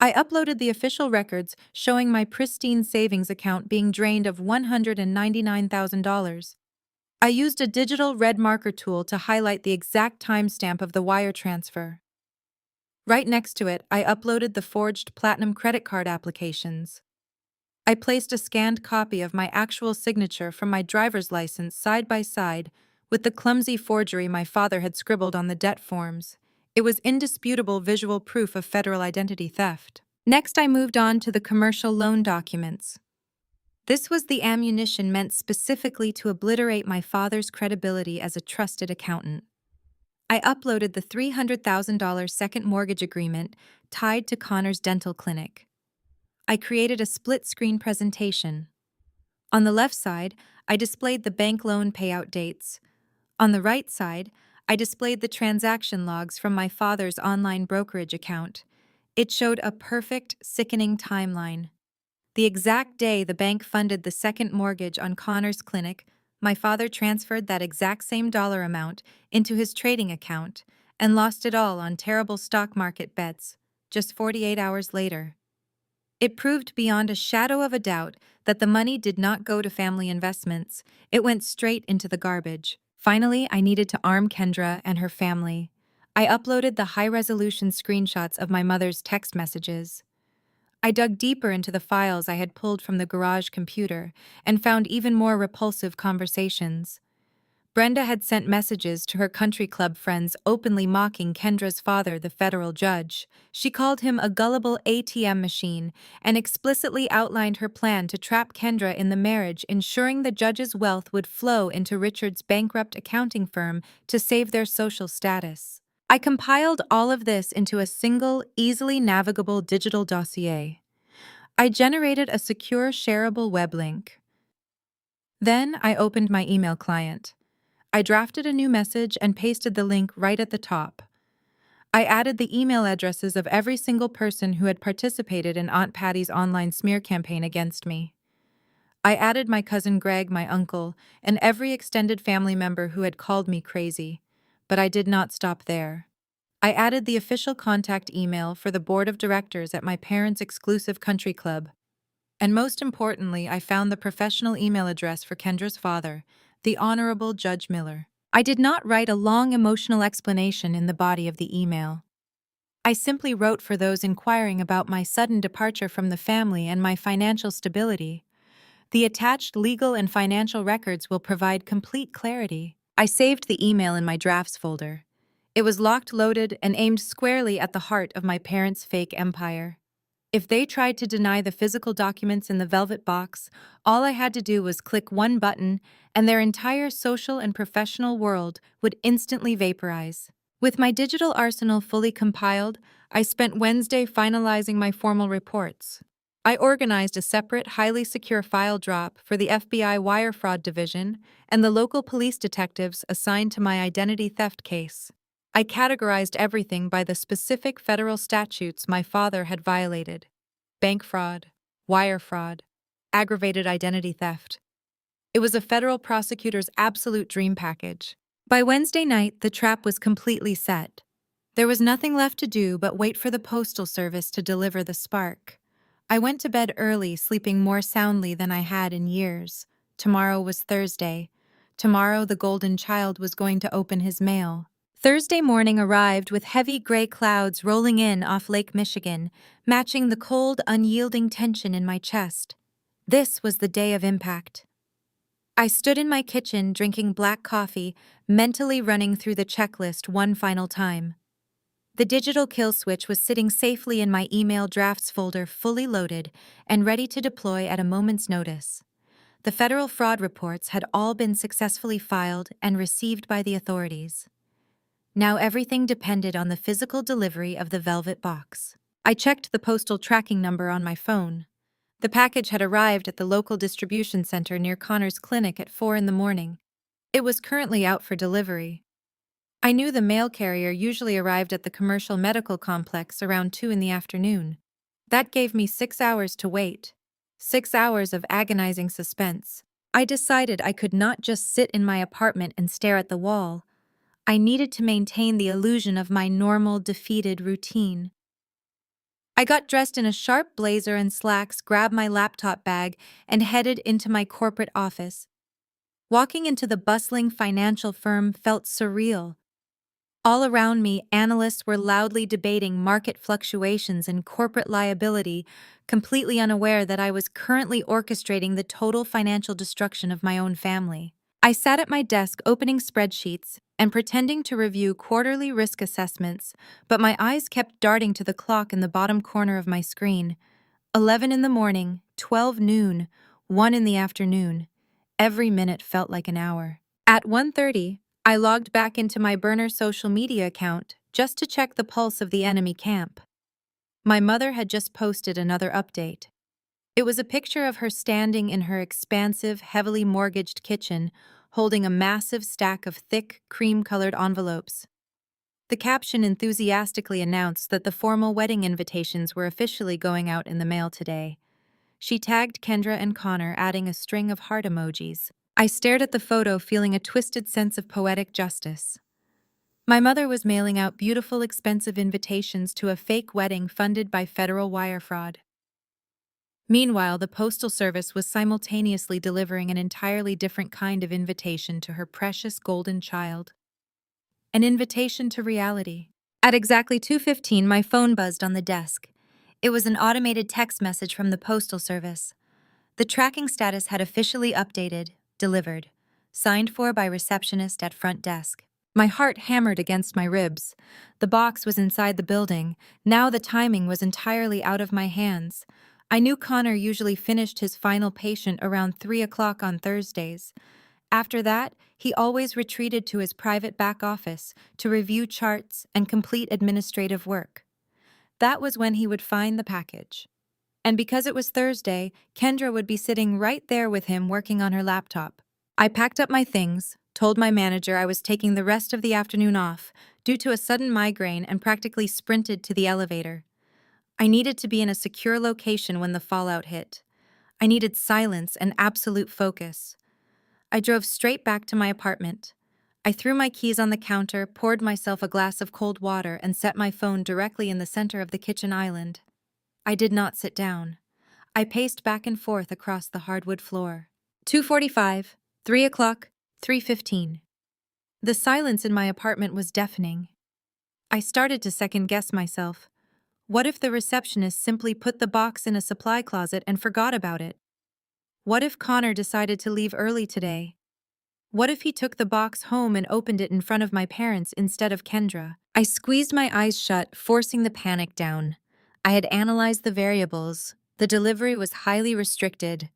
I uploaded the official records showing my pristine savings account being drained of $199,000. I used a digital red marker tool to highlight the exact timestamp of the wire transfer. Right next to it, I uploaded the forged Platinum credit card applications. I placed a scanned copy of my actual signature from my driver's license side by side with the clumsy forgery my father had scribbled on the debt forms. It was indisputable visual proof of federal identity theft. Next, I moved on to the commercial loan documents. This was the ammunition meant specifically to obliterate my father's credibility as a trusted accountant. I uploaded the $300,000 second mortgage agreement tied to Connor's dental clinic. I created a split-screen presentation. On the left side, I displayed the bank loan payout dates. On the right side, I displayed the transaction logs from my father's online brokerage account. It showed a perfect, sickening timeline. The exact day the bank funded the second mortgage on Connor's clinic, my father transferred that exact same dollar amount into his trading account and lost it all on terrible stock market bets, just 48 hours later. It proved beyond a shadow of a doubt that the money did not go to family investments. It went straight into the garbage. Finally, I needed to arm Kendra and her family. I uploaded the high-resolution screenshots of my mother's text messages. I dug deeper into the files I had pulled from the garage computer and found even more repulsive conversations. Brenda had sent messages to her country club friends openly mocking Kendra's father, the federal judge. She called him a gullible ATM machine and explicitly outlined her plan to trap Kendra in the marriage, ensuring the judge's wealth would flow into Richard's bankrupt accounting firm to save their social status. I compiled all of this into a single, easily navigable digital dossier. I generated a secure shareable web link. Then I opened my email client. I drafted a new message and pasted the link right at the top. I added the email addresses of every single person who had participated in Aunt Patty's online smear campaign against me. I added my cousin Greg, my uncle, and every extended family member who had called me crazy. But I did not stop there. I added the official contact email for the board of directors at my parents' exclusive country club. And most importantly, I found the professional email address for Kendra's father, the Honorable Judge Miller. I did not write a long emotional explanation in the body of the email. I simply wrote for those inquiring about my sudden departure from the family and my financial stability. The attached legal and financial records will provide complete clarity. I saved the email in my drafts folder. It was locked, loaded, and aimed squarely at the heart of my parents' fake empire. If they tried to deny the physical documents in the velvet box, all I had to do was click one button, and their entire social and professional world would instantly vaporize. With my digital arsenal fully compiled, I spent Wednesday finalizing my formal reports. I organized a separate, highly secure file drop for the FBI wire fraud division and the local police detectives assigned to my identity theft case. I categorized everything by the specific federal statutes my father had violated: bank fraud, wire fraud, aggravated identity theft. It was a federal prosecutor's absolute dream package. By Wednesday night, the trap was completely set. There was nothing left to do but wait for the Postal Service to deliver the spark. I went to bed early, sleeping more soundly than I had in years. Tomorrow was Thursday. Tomorrow the golden child was going to open his mail. Thursday morning arrived with heavy gray clouds rolling in off Lake Michigan, matching the cold, unyielding tension in my chest. This was the day of impact. I stood in my kitchen drinking black coffee, mentally running through the checklist one final time. The digital kill switch was sitting safely in my email drafts folder, fully loaded and ready to deploy at a moment's notice. The federal fraud reports had all been successfully filed and received by the authorities. Now everything depended on the physical delivery of the velvet box. I checked the postal tracking number on my phone. The package had arrived at the local distribution center near Connor's clinic at 4 in the morning. It was currently out for delivery. I knew the mail carrier usually arrived at the commercial medical complex around 2 in the afternoon. That gave me 6 hours to wait. 6 hours of agonizing suspense. I decided I could not just sit in my apartment and stare at the wall. I needed to maintain the illusion of my normal, defeated routine. I got dressed in a sharp blazer and slacks, grabbed my laptop bag, and headed into my corporate office. Walking into the bustling financial firm felt surreal. All around me, analysts were loudly debating market fluctuations and corporate liability, completely unaware that I was currently orchestrating the total financial destruction of my own family. I sat at my desk opening spreadsheets and pretending to review quarterly risk assessments, but my eyes kept darting to the clock in the bottom corner of my screen. 11 in the morning, 12 noon, 1 in the afternoon. Every minute felt like an hour. At 1:30, I logged back into my burner social media account just to check the pulse of the enemy camp. My mother had just posted another update. It was a picture of her standing in her expansive, heavily mortgaged kitchen, holding a massive stack of thick, cream-colored envelopes. The caption enthusiastically announced that the formal wedding invitations were officially going out in the mail today. She tagged Kendra and Connor, adding a string of heart emojis. I stared at the photo, feeling a twisted sense of poetic justice. My mother was mailing out beautiful, expensive invitations to a fake wedding funded by federal wire fraud. Meanwhile, the Postal Service was simultaneously delivering an entirely different kind of invitation to her precious golden child. An invitation to reality. At exactly 2:15, my phone buzzed on the desk. It was an automated text message from the Postal Service. The tracking status had officially updated, delivered. Signed for by receptionist at front desk. My heart hammered against my ribs. The box was inside the building. Now the timing was entirely out of my hands. I knew Connor usually finished his final patient around 3 o'clock on Thursdays. After that, he always retreated to his private back office to review charts and complete administrative work. That was when he would find the package. And because it was Thursday, Kendra would be sitting right there with him working on her laptop. I packed up my things, told my manager I was taking the rest of the afternoon off due to a sudden migraine, and practically sprinted to the elevator. I needed to be in a secure location when the fallout hit. I needed silence and absolute focus. I drove straight back to my apartment. I threw my keys on the counter, poured myself a glass of cold water, and set my phone directly in the center of the kitchen island. I did not sit down. I paced back and forth across the hardwood floor. 2:45, 3 o'clock, 3:15. The silence in my apartment was deafening. I started to second-guess myself. What if the receptionist simply put the box in a supply closet and forgot about it? What if Connor decided to leave early today? What if he took the box home and opened it in front of my parents instead of Kendra? I squeezed my eyes shut, forcing the panic down. I had analyzed the variables. The delivery was highly restricted.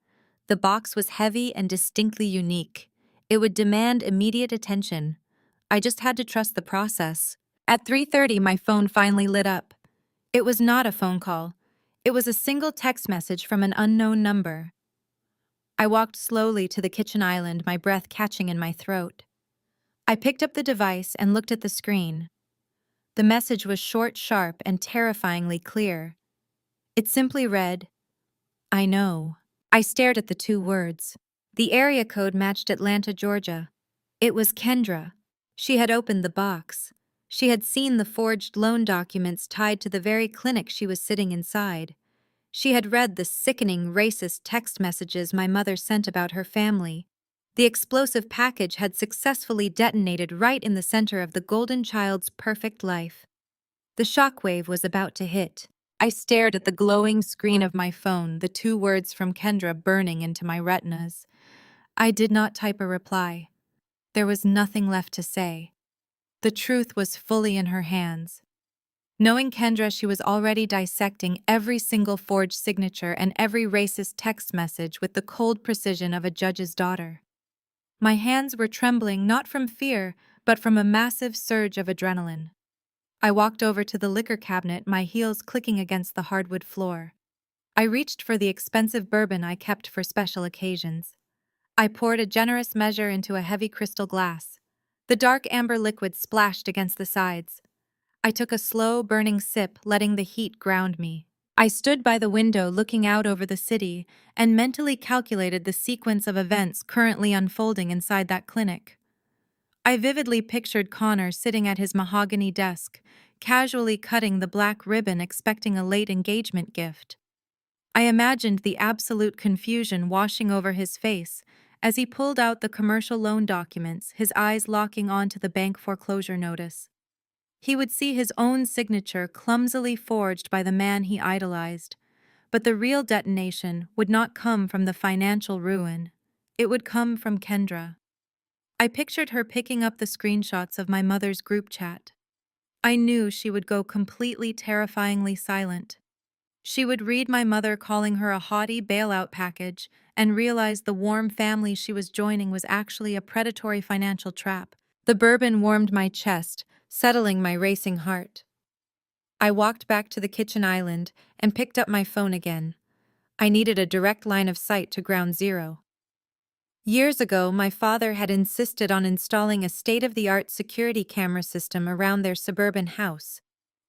The box was heavy and distinctly unique. It would demand immediate attention. I just had to trust the process. At 3:30, my phone finally lit up. It was not a phone call. It was a single text message from an unknown number. I walked slowly to the kitchen island, my breath catching in my throat. I picked up the device and looked at the screen. The message was short, sharp, and terrifyingly clear. It simply read, "I know." I stared at the two words. The area code matched Atlanta, Georgia. It was Kendra. She had opened the box. She had seen the forged loan documents tied to the very clinic she was sitting inside. She had read the sickening, racist text messages my mother sent about her family. The explosive package had successfully detonated right in the center of the golden child's perfect life. The shockwave was about to hit. I stared at the glowing screen of my phone, the two words from Kendra burning into my retinas. I did not type a reply. There was nothing left to say. The truth was fully in her hands. Knowing Kendra, she was already dissecting every single forged signature and every racist text message with the cold precision of a judge's daughter. My hands were trembling not from fear, but from a massive surge of adrenaline. I walked over to the liquor cabinet, my heels clicking against the hardwood floor. I reached for the expensive bourbon I kept for special occasions. I poured a generous measure into a heavy crystal glass. The dark amber liquid splashed against the sides. I took a slow, burning sip, letting the heat ground me. I stood by the window looking out over the city and mentally calculated the sequence of events currently unfolding inside that clinic. I vividly pictured Connor sitting at his mahogany desk, casually cutting the black ribbon expecting a late engagement gift. I imagined the absolute confusion washing over his face as he pulled out the commercial loan documents, his eyes locking onto the bank foreclosure notice. He would see his own signature clumsily forged by the man he idolized, but the real detonation would not come from the financial ruin. It would come from Kendra. I pictured her picking up the screenshots of my mother's group chat. I knew she would go completely terrifyingly silent. She would read my mother calling her a haughty bailout package and realize the warm family she was joining was actually a predatory financial trap. The bourbon warmed my chest, settling my racing heart. I walked back to the kitchen island and picked up my phone again. I needed a direct line of sight to Ground Zero. Years ago, my father had insisted on installing a state-of-the-art security camera system around their suburban house.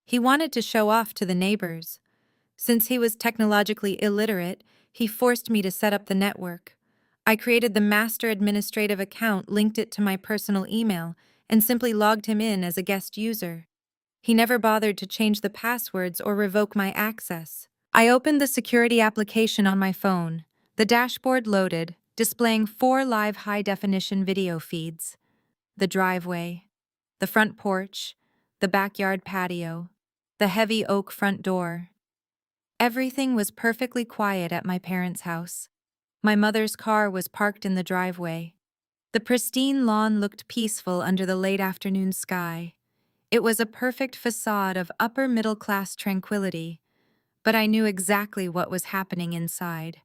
He wanted to show off to the neighbors. Since he was technologically illiterate, he forced me to set up the network. I created the master administrative account, linked it to my personal email, and simply logged him in as a guest user. He never bothered to change the passwords or revoke my access. I opened the security application on my phone. The dashboard loaded, displaying 4 live high-definition video feeds. The driveway, the front porch, the backyard patio, the heavy oak front door. Everything was perfectly quiet at my parents' house. My mother's car was parked in the driveway. The pristine lawn looked peaceful under the late afternoon sky. It was a perfect facade of upper-middle-class tranquility, but I knew exactly what was happening inside.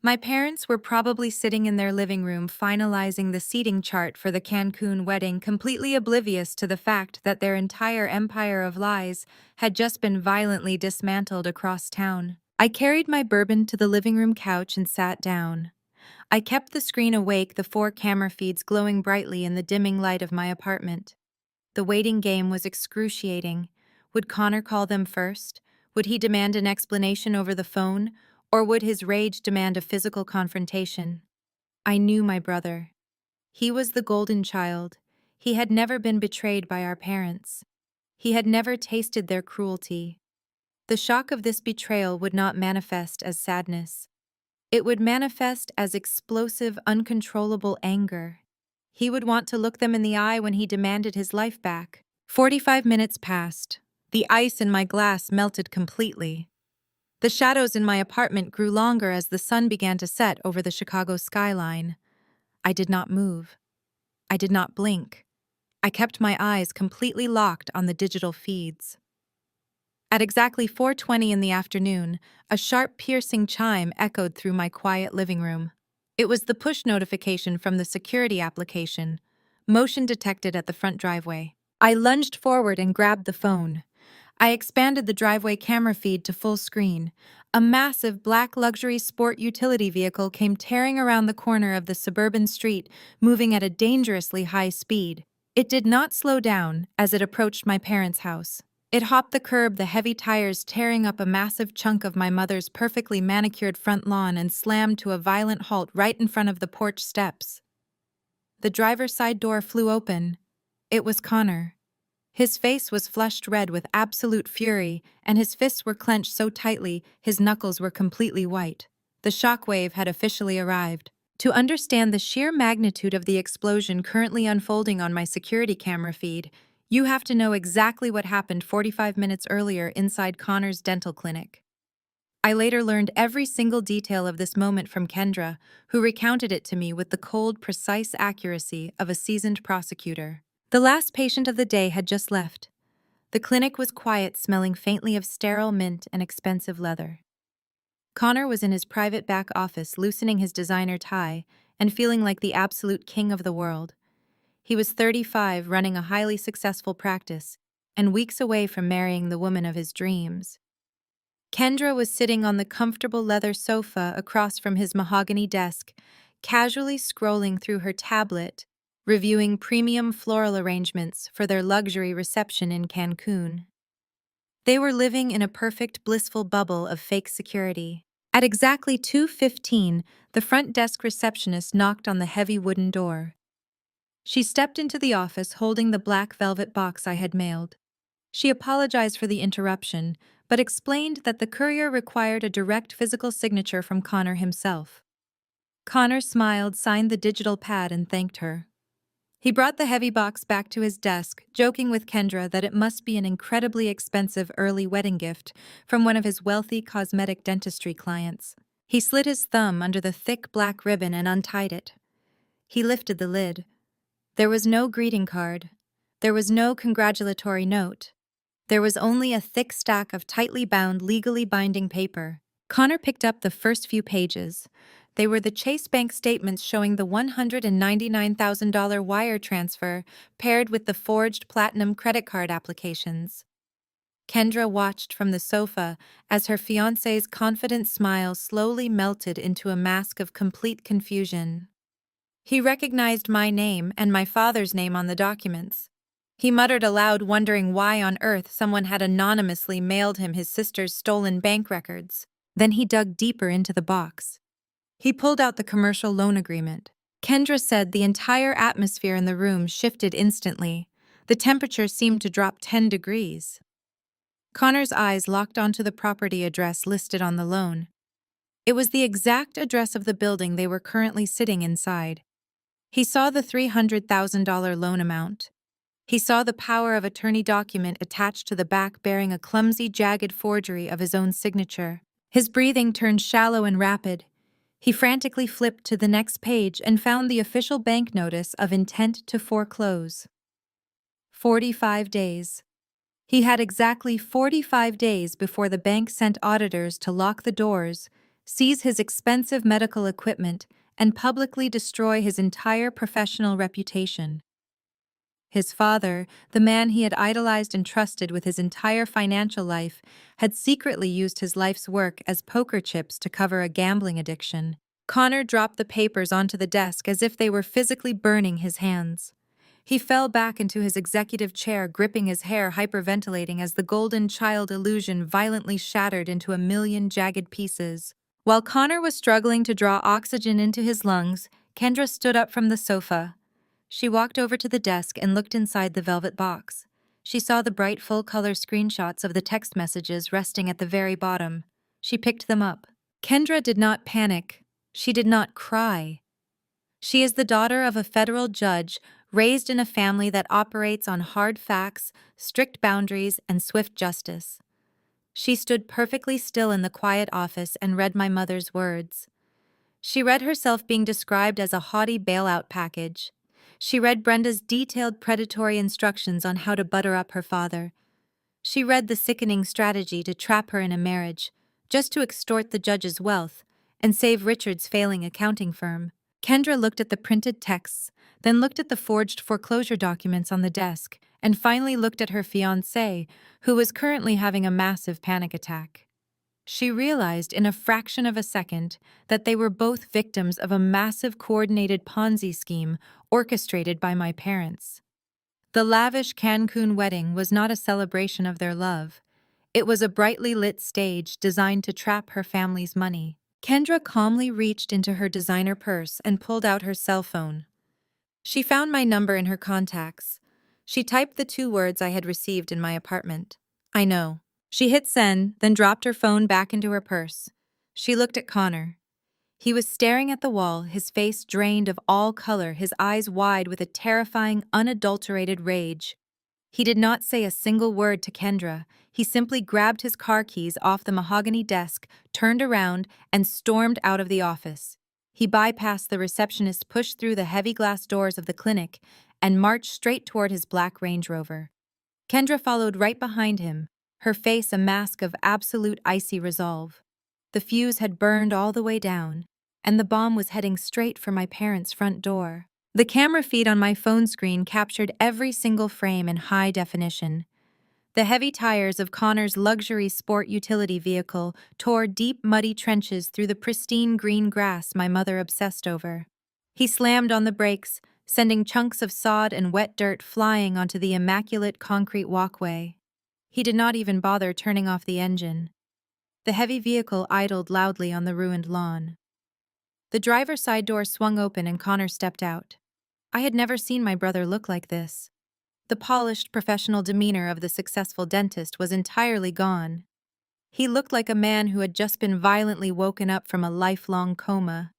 My parents were probably sitting in their living room finalizing the seating chart for the Cancun wedding, completely oblivious to the fact that their entire empire of lies had just been violently dismantled across town. I carried my bourbon to the living room couch and sat down. I kept the screen awake, the 4 camera feeds glowing brightly in the dimming light of my apartment. The waiting game was excruciating. Would Connor call them first? Would he demand an explanation over the phone? Or would his rage demand a physical confrontation? I knew my brother. He was the golden child. He had never been betrayed by our parents. He had never tasted their cruelty. The shock of this betrayal would not manifest as sadness. It would manifest as explosive, uncontrollable anger. He would want to look them in the eye when he demanded his life back. 45 minutes passed. The ice in my glass melted completely. The shadows in my apartment grew longer as the sun began to set over the Chicago skyline. I did not move. I did not blink. I kept my eyes completely locked on the digital feeds. At exactly 4:20 in the afternoon, a sharp, piercing chime echoed through my quiet living room. It was the push notification from the security application. Motion detected at the front driveway. I lunged forward and grabbed the phone. I expanded the driveway camera feed to full screen. A massive black luxury sport utility vehicle came tearing around the corner of the suburban street, moving at a dangerously high speed. It did not slow down as it approached my parents' house. It hopped the curb, the heavy tires tearing up a massive chunk of my mother's perfectly manicured front lawn, and slammed to a violent halt right in front of the porch steps. The driver's side door flew open. It was Connor. His face was flushed red with absolute fury, and his fists were clenched so tightly his knuckles were completely white. The shockwave had officially arrived. To understand the sheer magnitude of the explosion currently unfolding on my security camera feed, you have to know exactly what happened 45 minutes earlier inside Connor's dental clinic. I later learned every single detail of this moment from Kendra, who recounted it to me with the cold, precise accuracy of a seasoned prosecutor. The last patient of the day had just left. The clinic was quiet, smelling faintly of sterile mint and expensive leather. Connor was in his private back office, loosening his designer tie and feeling like the absolute king of the world. He was 35, running a highly successful practice, and weeks away from marrying the woman of his dreams. Kendra was sitting on the comfortable leather sofa across from his mahogany desk, casually scrolling through her tablet, reviewing premium floral arrangements for their luxury reception in Cancun. They were living in a perfect, blissful bubble of fake security. At exactly 2:15, the front desk receptionist knocked on the heavy wooden door. She stepped into the office holding the black velvet box I had mailed. She apologized for the interruption, but explained that the courier required a direct physical signature from Connor himself. Connor smiled, signed the digital pad, and thanked her. He brought the heavy box back to his desk, joking with Kendra that it must be an incredibly expensive early wedding gift from one of his wealthy cosmetic dentistry clients. He slid his thumb under the thick black ribbon and untied it. He lifted the lid. There was no greeting card. There was no congratulatory note. There was only a thick stack of tightly bound, legally binding paper. Connor picked up the first few pages. They were the Chase Bank statements showing the $199,000 wire transfer paired with the forged platinum credit card applications. Kendra watched from the sofa as her fiancé's confident smile slowly melted into a mask of complete confusion. He recognized my name and my father's name on the documents. He muttered aloud, wondering why on earth someone had anonymously mailed him his sister's stolen bank records. Then he dug deeper into the box. He pulled out the commercial loan agreement. Kendra said the entire atmosphere in the room shifted instantly. The temperature seemed to drop 10 degrees. Connor's eyes locked onto the property address listed on the loan. It was the exact address of the building they were currently sitting inside. He saw the $300,000 loan amount. He saw the power of attorney document attached to the back bearing a clumsy, jagged forgery of his own signature. His breathing turned shallow and rapid. He frantically flipped to the next page and found the official bank notice of intent to foreclose. 45 days. He had exactly 45 days before the bank sent auditors to lock the doors, seize his expensive medical equipment, and publicly destroy his entire professional reputation. His father, the man he had idolized and trusted with his entire financial life, had secretly used his life's work as poker chips to cover a gambling addiction. Connor dropped the papers onto the desk as if they were physically burning his hands. He fell back into his executive chair, gripping his hair, hyperventilating as the golden child illusion violently shattered into a million jagged pieces. While Connor was struggling to draw oxygen into his lungs, Kendra stood up from the sofa. She walked over to the desk and looked inside the velvet box. She saw the bright full-color screenshots of the text messages resting at the very bottom. She picked them up. Kendra did not panic. She did not cry. She is the daughter of a federal judge, raised in a family that operates on hard facts, strict boundaries, and swift justice. She stood perfectly still in the quiet office and read my mother's words. She read herself being described as a haughty bailout package. She read Brenda's detailed predatory instructions on how to butter up her father. She read the sickening strategy to trap her in a marriage, just to extort the judge's wealth and save Richard's failing accounting firm. Kendra looked at the printed texts, then looked at the forged foreclosure documents on the desk, and finally looked at her fiancé, who was currently having a massive panic attack. She realized in a fraction of a second that they were both victims of a massive coordinated Ponzi scheme orchestrated by my parents. The lavish Cancun wedding was not a celebration of their love. It was a brightly lit stage designed to trap her family's money. Kendra calmly reached into her designer purse and pulled out her cell phone. She found my number in her contacts. She typed the 2 words I had received in my apartment. I know. She hit send, then dropped her phone back into her purse. She looked at Connor. He was staring at the wall, his face drained of all color, his eyes wide with a terrifying, unadulterated rage. He did not say a single word to Kendra. He simply grabbed his car keys off the mahogany desk, turned around, and stormed out of the office. He bypassed the receptionist, pushed through the heavy glass doors of the clinic, and marched straight toward his black Range Rover. Kendra followed right behind him, her face a mask of absolute icy resolve. The fuse had burned all the way down, and the bomb was heading straight for my parents' front door. The camera feed on my phone screen captured every single frame in high definition. The heavy tires of Connor's luxury sport utility vehicle tore deep, muddy trenches through the pristine green grass my mother obsessed over. He slammed on the brakes, sending chunks of sod and wet dirt flying onto the immaculate concrete walkway. He did not even bother turning off the engine. The heavy vehicle idled loudly on the ruined lawn. The driver's side door swung open and Connor stepped out. I had never seen my brother look like this. The polished professional demeanor of the successful dentist was entirely gone. He looked like a man who had just been violently woken up from a lifelong coma.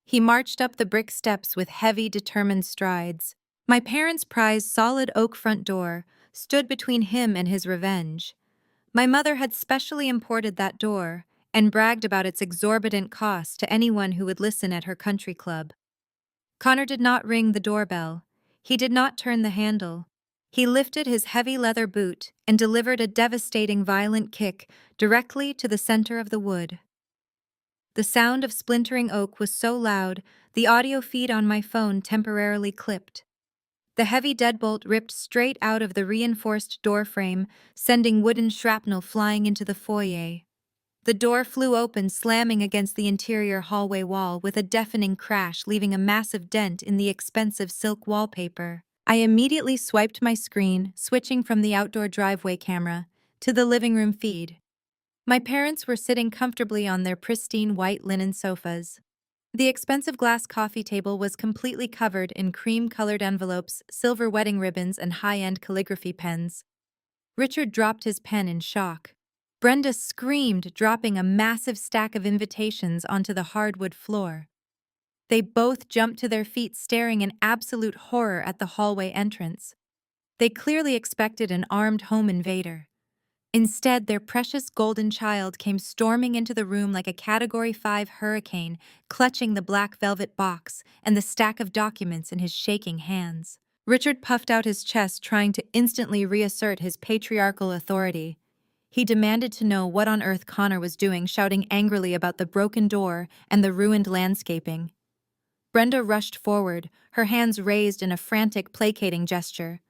He marched up the brick steps with heavy, determined strides. My parents' prized solid oak front door stood between him and his revenge. My mother had specially imported that door and bragged about its exorbitant cost to anyone who would listen at her country club. Connor did not ring the doorbell. He did not turn the handle. He lifted his heavy leather boot and delivered a devastating violent kick directly to the center of the wood. The sound of splintering oak was so loud, the audio feed on my phone temporarily clipped. The heavy deadbolt ripped straight out of the reinforced door frame, sending wooden shrapnel flying into the foyer. The door flew open, slamming against the interior hallway wall with a deafening crash, leaving a massive dent in the expensive silk wallpaper. I immediately swiped my screen, switching from the outdoor driveway camera to the living room feed. My parents were sitting comfortably on their pristine white linen sofas. The expensive glass coffee table was completely covered in cream-colored envelopes, silver wedding ribbons, and high-end calligraphy pens. Richard dropped his pen in shock. Brenda screamed, dropping a massive stack of invitations onto the hardwood floor. They both jumped to their feet, staring in absolute horror at the hallway entrance. They clearly expected an armed home invader. Instead, their precious golden child came storming into the room like a Category 5 hurricane, clutching the black velvet box and the stack of documents in his shaking hands. Richard puffed out his chest, trying to instantly reassert his patriarchal authority. He demanded to know what on earth Connor was doing, shouting angrily about the broken door and the ruined landscaping. Brenda rushed forward, her hands raised in a frantic, placating gesture.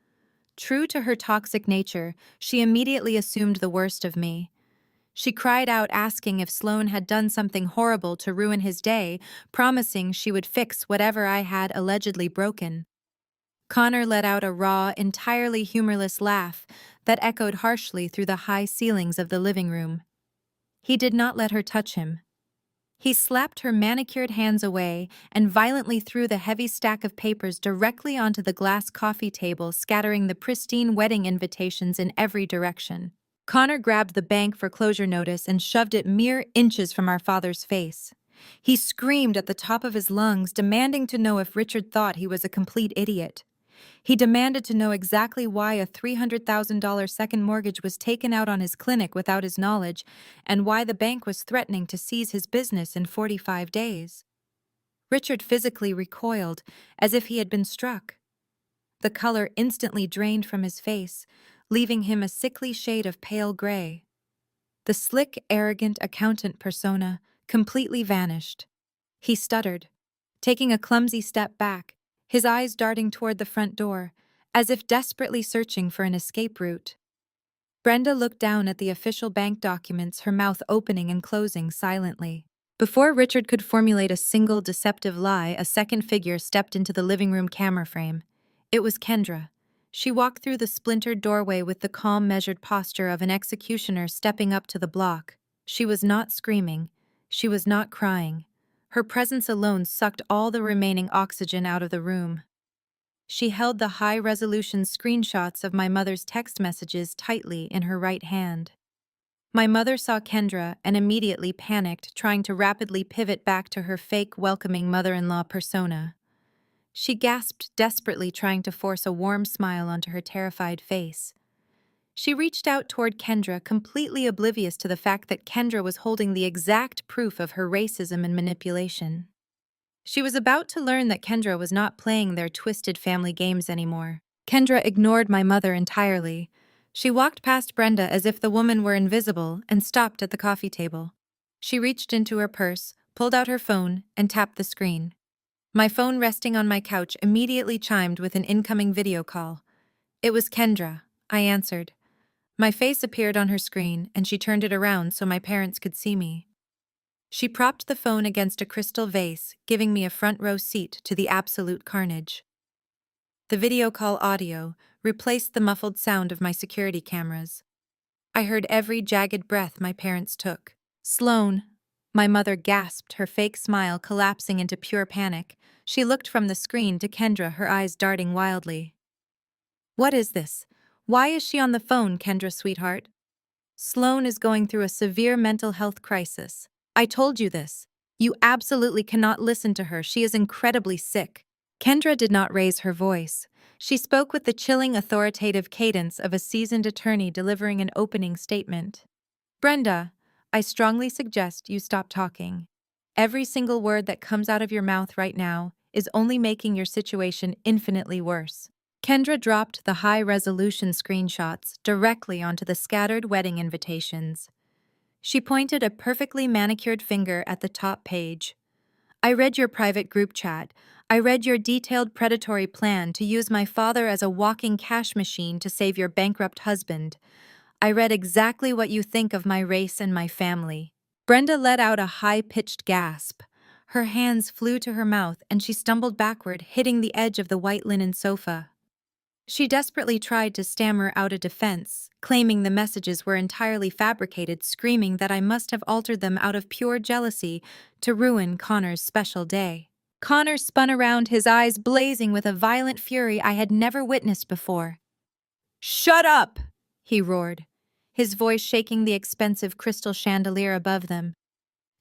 True to her toxic nature, she immediately assumed the worst of me. She cried out, asking if Sloane had done something horrible to ruin his day, promising she would fix whatever I had allegedly broken. Connor let out a raw, entirely humorless laugh that echoed harshly through the high ceilings of the living room. He did not let her touch him. He slapped her manicured hands away and violently threw the heavy stack of papers directly onto the glass coffee table, scattering the pristine wedding invitations in every direction. Connor grabbed the bank foreclosure notice and shoved it mere inches from our father's face. He screamed at the top of his lungs, demanding to know if Richard thought he was a complete idiot. He demanded to know exactly why a $300,000 second mortgage was taken out on his clinic without his knowledge, and why the bank was threatening to seize his business in 45 days. Richard physically recoiled, as if he had been struck. The color instantly drained from his face, leaving him a sickly shade of pale gray. The slick, arrogant accountant persona completely vanished. He stuttered, taking a clumsy step back, his eyes darting toward the front door, as if desperately searching for an escape route. Brenda looked down at the official bank documents, her mouth opening and closing silently. Before Richard could formulate a single deceptive lie, a second figure stepped into the living room camera frame. It was Kendra. She walked through the splintered doorway with the calm, measured posture of an executioner stepping up to the block. She was not screaming. She was not crying. Her presence alone sucked all the remaining oxygen out of the room. She held the high-resolution screenshots of my mother's text messages tightly in her right hand. My mother saw Kendra and immediately panicked, trying to rapidly pivot back to her fake, welcoming mother-in-law persona. She gasped desperately, trying to force a warm smile onto her terrified face. She reached out toward Kendra, completely oblivious to the fact that Kendra was holding the exact proof of her racism and manipulation. She was about to learn that Kendra was not playing their twisted family games anymore. Kendra ignored my mother entirely. She walked past Brenda as if the woman were invisible and stopped at the coffee table. She reached into her purse, pulled out her phone, and tapped the screen. My phone resting on my couch immediately chimed with an incoming video call. It was Kendra. I answered. My face appeared on her screen, and she turned it around so my parents could see me. She propped the phone against a crystal vase, giving me a front row seat to the absolute carnage. The video call audio replaced the muffled sound of my security cameras. I heard every jagged breath my parents took. "Sloan," my mother gasped, her fake smile collapsing into pure panic. She looked from the screen to Kendra, her eyes darting wildly. "What is this? Why is she on the phone, Kendra, sweetheart?" "Sloan is going through a severe mental health crisis. I told you this. You absolutely cannot listen to her. She is incredibly sick." Kendra did not raise her voice. She spoke with the chilling, authoritative cadence of a seasoned attorney delivering an opening statement. "Brenda, I strongly suggest you stop talking. Every single word that comes out of your mouth right now is only making your situation infinitely worse." Kendra dropped the high-resolution screenshots directly onto the scattered wedding invitations. She pointed a perfectly manicured finger at the top page. "I read your private group chat. I read your detailed predatory plan to use my father as a walking cash machine to save your bankrupt husband. I read exactly what you think of my race and my family." Brenda let out a high-pitched gasp. Her hands flew to her mouth and she stumbled backward, hitting the edge of the white linen sofa. She desperately tried to stammer out a defense, claiming the messages were entirely fabricated, screaming that I must have altered them out of pure jealousy to ruin Connor's special day. Connor spun around, his eyes blazing with a violent fury I had never witnessed before. "Shut up!" he roared, his voice shaking the expensive crystal chandelier above them.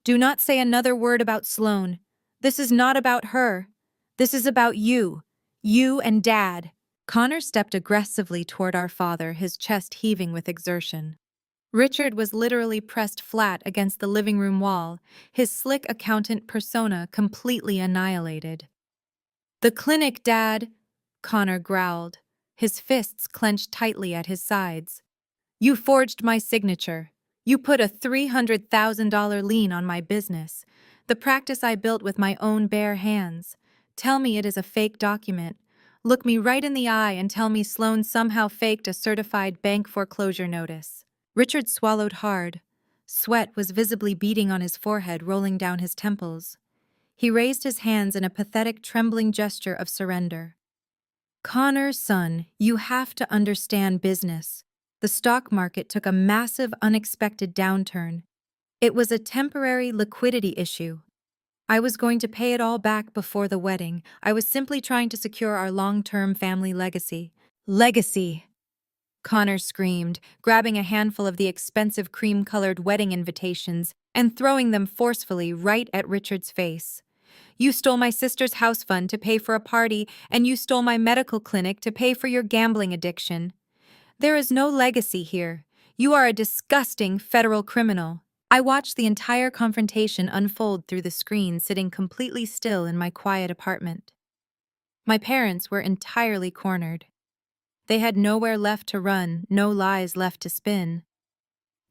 "Do not say another word about Sloan. This is not about her. This is about you. You and Dad." Connor stepped aggressively toward our father, his chest heaving with exertion. Richard was literally pressed flat against the living room wall, his slick accountant persona completely annihilated. "The clinic, Dad," Connor growled, his fists clenched tightly at his sides. "You forged my signature. You put a $300,000 lien on my business, the practice I built with my own bare hands. Tell me it is a fake document. Look me right in the eye and tell me Sloan somehow faked a certified bank foreclosure notice." Richard swallowed hard. Sweat was visibly beading on his forehead, rolling down his temples. He raised his hands in a pathetic, trembling gesture of surrender. "Connor, son, you have to understand business. The stock market took a massive, unexpected downturn. It was a temporary liquidity issue. I was going to pay it all back before the wedding. I was simply trying to secure our long-term family legacy." "Legacy!" Connor screamed, grabbing a handful of the expensive cream-colored wedding invitations and throwing them forcefully right at Richard's face. "You stole my sister's house fund to pay for a party, and you stole my medical clinic to pay for your gambling addiction. There is no legacy here. You are a disgusting federal criminal." I watched the entire confrontation unfold through the screen, sitting completely still in my quiet apartment. My parents were entirely cornered. They had nowhere left to run, no lies left to spin.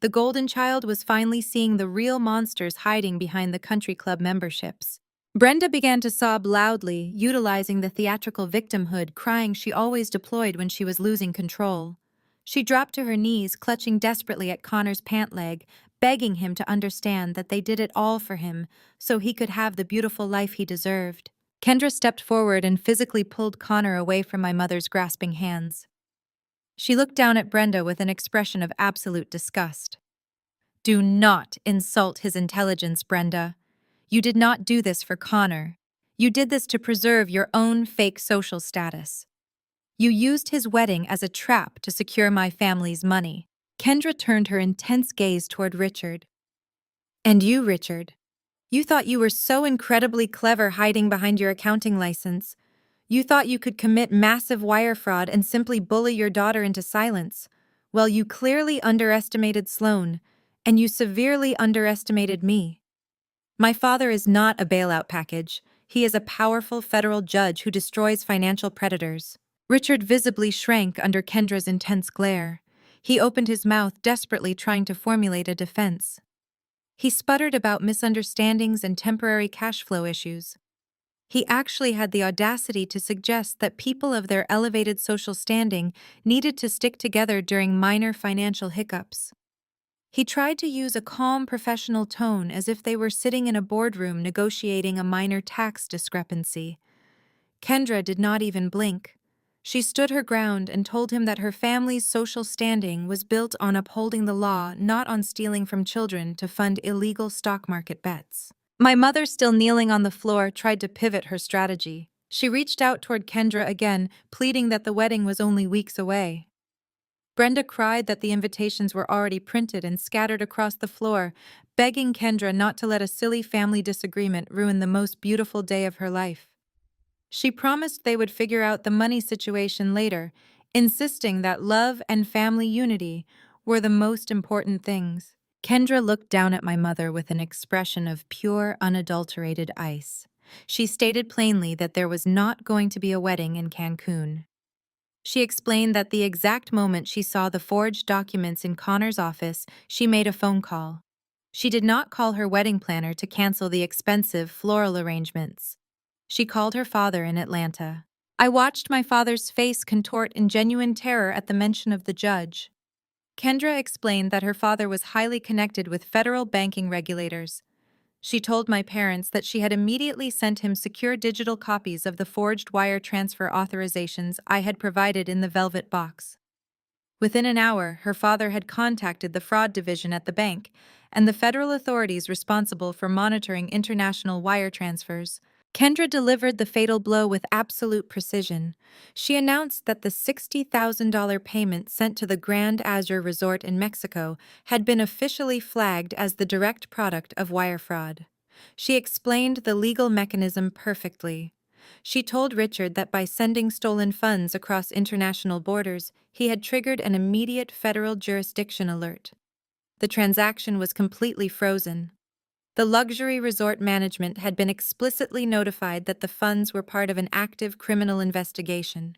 The golden child was finally seeing the real monsters hiding behind the country club memberships. Brenda began to sob loudly, utilizing the theatrical victimhood crying she always deployed when she was losing control. She dropped to her knees, clutching desperately at Connor's pant leg, begging him to understand that they did it all for him so he could have the beautiful life he deserved. Kendra stepped forward and physically pulled Connor away from my mother's grasping hands. She looked down at Brenda with an expression of absolute disgust. "Do not insult his intelligence, Brenda. You did not do this for Connor. You did this to preserve your own fake social status. You used his wedding as a trap to secure my family's money." Kendra turned her intense gaze toward Richard. "And you, Richard, you thought you were so incredibly clever hiding behind your accounting license. You thought you could commit massive wire fraud and simply bully your daughter into silence. Well, you clearly underestimated Sloan, and you severely underestimated me. My father is not a bailout package. He is a powerful federal judge who destroys financial predators." Richard visibly shrank under Kendra's intense glare. He opened his mouth, desperately trying to formulate a defense. He sputtered about misunderstandings and temporary cash flow issues. He actually had the audacity to suggest that people of their elevated social standing needed to stick together during minor financial hiccups. He tried to use a calm professional tone as if they were sitting in a boardroom negotiating a minor tax discrepancy. Kendra did not even blink. She stood her ground and told him that her family's social standing was built on upholding the law, not on stealing from children to fund illegal stock market bets. My mother, still kneeling on the floor, tried to pivot her strategy. She reached out toward Kendra again, pleading that the wedding was only weeks away. Brenda cried that the invitations were already printed and scattered across the floor, begging Kendra not to let a silly family disagreement ruin the most beautiful day of her life. She promised they would figure out the money situation later, insisting that love and family unity were the most important things. Kendra looked down at my mother with an expression of pure, unadulterated ice. She stated plainly that there was not going to be a wedding in Cancun. She explained that the exact moment she saw the forged documents in Connor's office, she made a phone call. She did not call her wedding planner to cancel the expensive floral arrangements. She called her father in Atlanta. I watched my father's face contort in genuine terror at the mention of the judge. Kendra explained that her father was highly connected with federal banking regulators. She told my parents that she had immediately sent him secure digital copies of the forged wire transfer authorizations I had provided in the velvet box. Within an hour, her father had contacted the fraud division at the bank and the federal authorities responsible for monitoring international wire transfers. Kendra delivered the fatal blow with absolute precision. She announced that the $60,000 payment sent to the Grand Azure Resort in Mexico had been officially flagged as the direct product of wire fraud. She explained the legal mechanism perfectly. She told Richard that by sending stolen funds across international borders, he had triggered an immediate federal jurisdiction alert. The transaction was completely frozen. The luxury resort management had been explicitly notified that the funds were part of an active criminal investigation.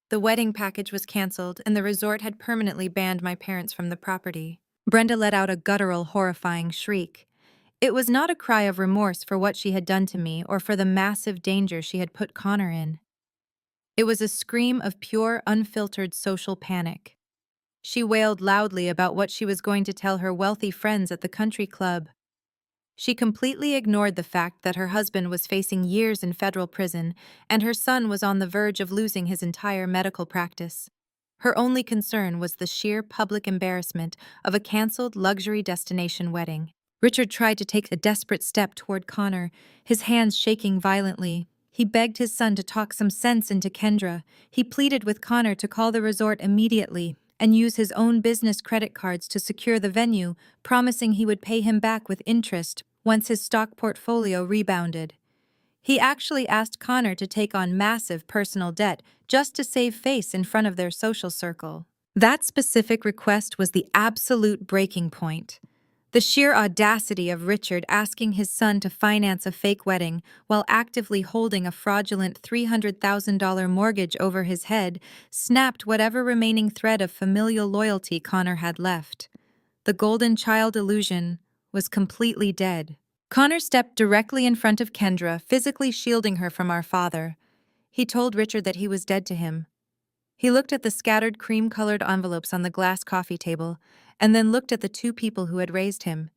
The wedding package was canceled, and the resort had permanently banned my parents from the property. Brenda let out a guttural, horrifying shriek. It was not a cry of remorse for what she had done to me or for the massive danger she had put Connor in. It was a scream of pure, unfiltered social panic. She wailed loudly about what she was going to tell her wealthy friends at the country club. She completely ignored the fact that her husband was facing years in federal prison and her son was on the verge of losing his entire medical practice. Her only concern was the sheer public embarrassment of a canceled luxury destination wedding. Richard tried to take a desperate step toward Connor, his hands shaking violently. He begged his son to talk some sense into Kendra. He pleaded with Connor to call the resort immediately and use his own business credit cards to secure the venue, promising he would pay him back with interest once his stock portfolio rebounded. He actually asked Connor to take on massive personal debt just to save face in front of their social circle. That specific request was the absolute breaking point. The sheer audacity of Richard asking his son to finance a fake wedding while actively holding a fraudulent $300,000 mortgage over his head snapped whatever remaining thread of familial loyalty Connor had left. The golden child illusion was completely dead. Connor stepped directly in front of Kendra, physically shielding her from our father. He told Richard that he was dead to him. He looked at the scattered cream-colored envelopes on the glass coffee table, and then looked at the two people who had raised him.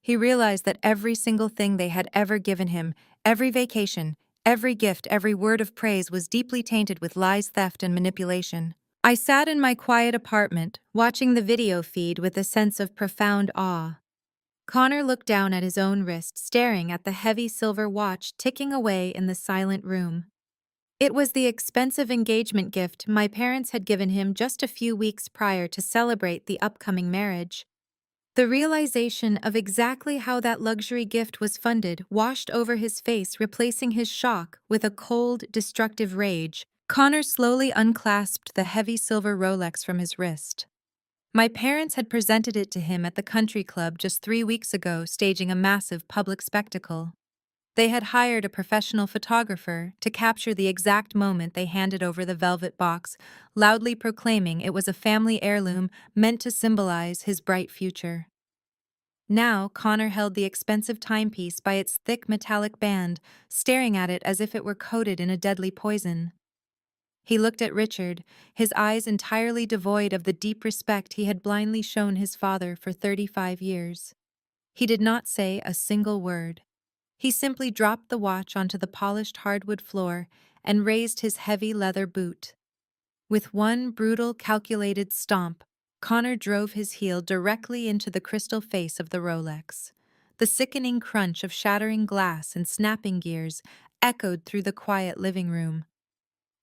He realized that every single thing they had ever given him, every vacation, every gift, every word of praise was deeply tainted with lies, theft, and manipulation. I sat in my quiet apartment, watching the video feed with a sense of profound awe. Connor looked down at his own wrist, staring at the heavy silver watch ticking away in the silent room. It was the expensive engagement gift my parents had given him just a few weeks prior to celebrate the upcoming marriage. The realization of exactly how that luxury gift was funded washed over his face, replacing his shock with a cold, destructive rage. Connor slowly unclasped the heavy silver Rolex from his wrist. My parents had presented it to him at the country club just 3 weeks ago, staging a massive public spectacle. They had hired a professional photographer to capture the exact moment they handed over the velvet box, loudly proclaiming it was a family heirloom meant to symbolize his bright future. Now, Connor held the expensive timepiece by its thick metallic band, staring at it as if it were coated in a deadly poison. He looked at Richard, his eyes entirely devoid of the deep respect he had blindly shown his father for 35 years. He did not say a single word. He simply dropped the watch onto the polished hardwood floor and raised his heavy leather boot. With one brutal, calculated stomp, Connor drove his heel directly into the crystal face of the Rolex. The sickening crunch of shattering glass and snapping gears echoed through the quiet living room.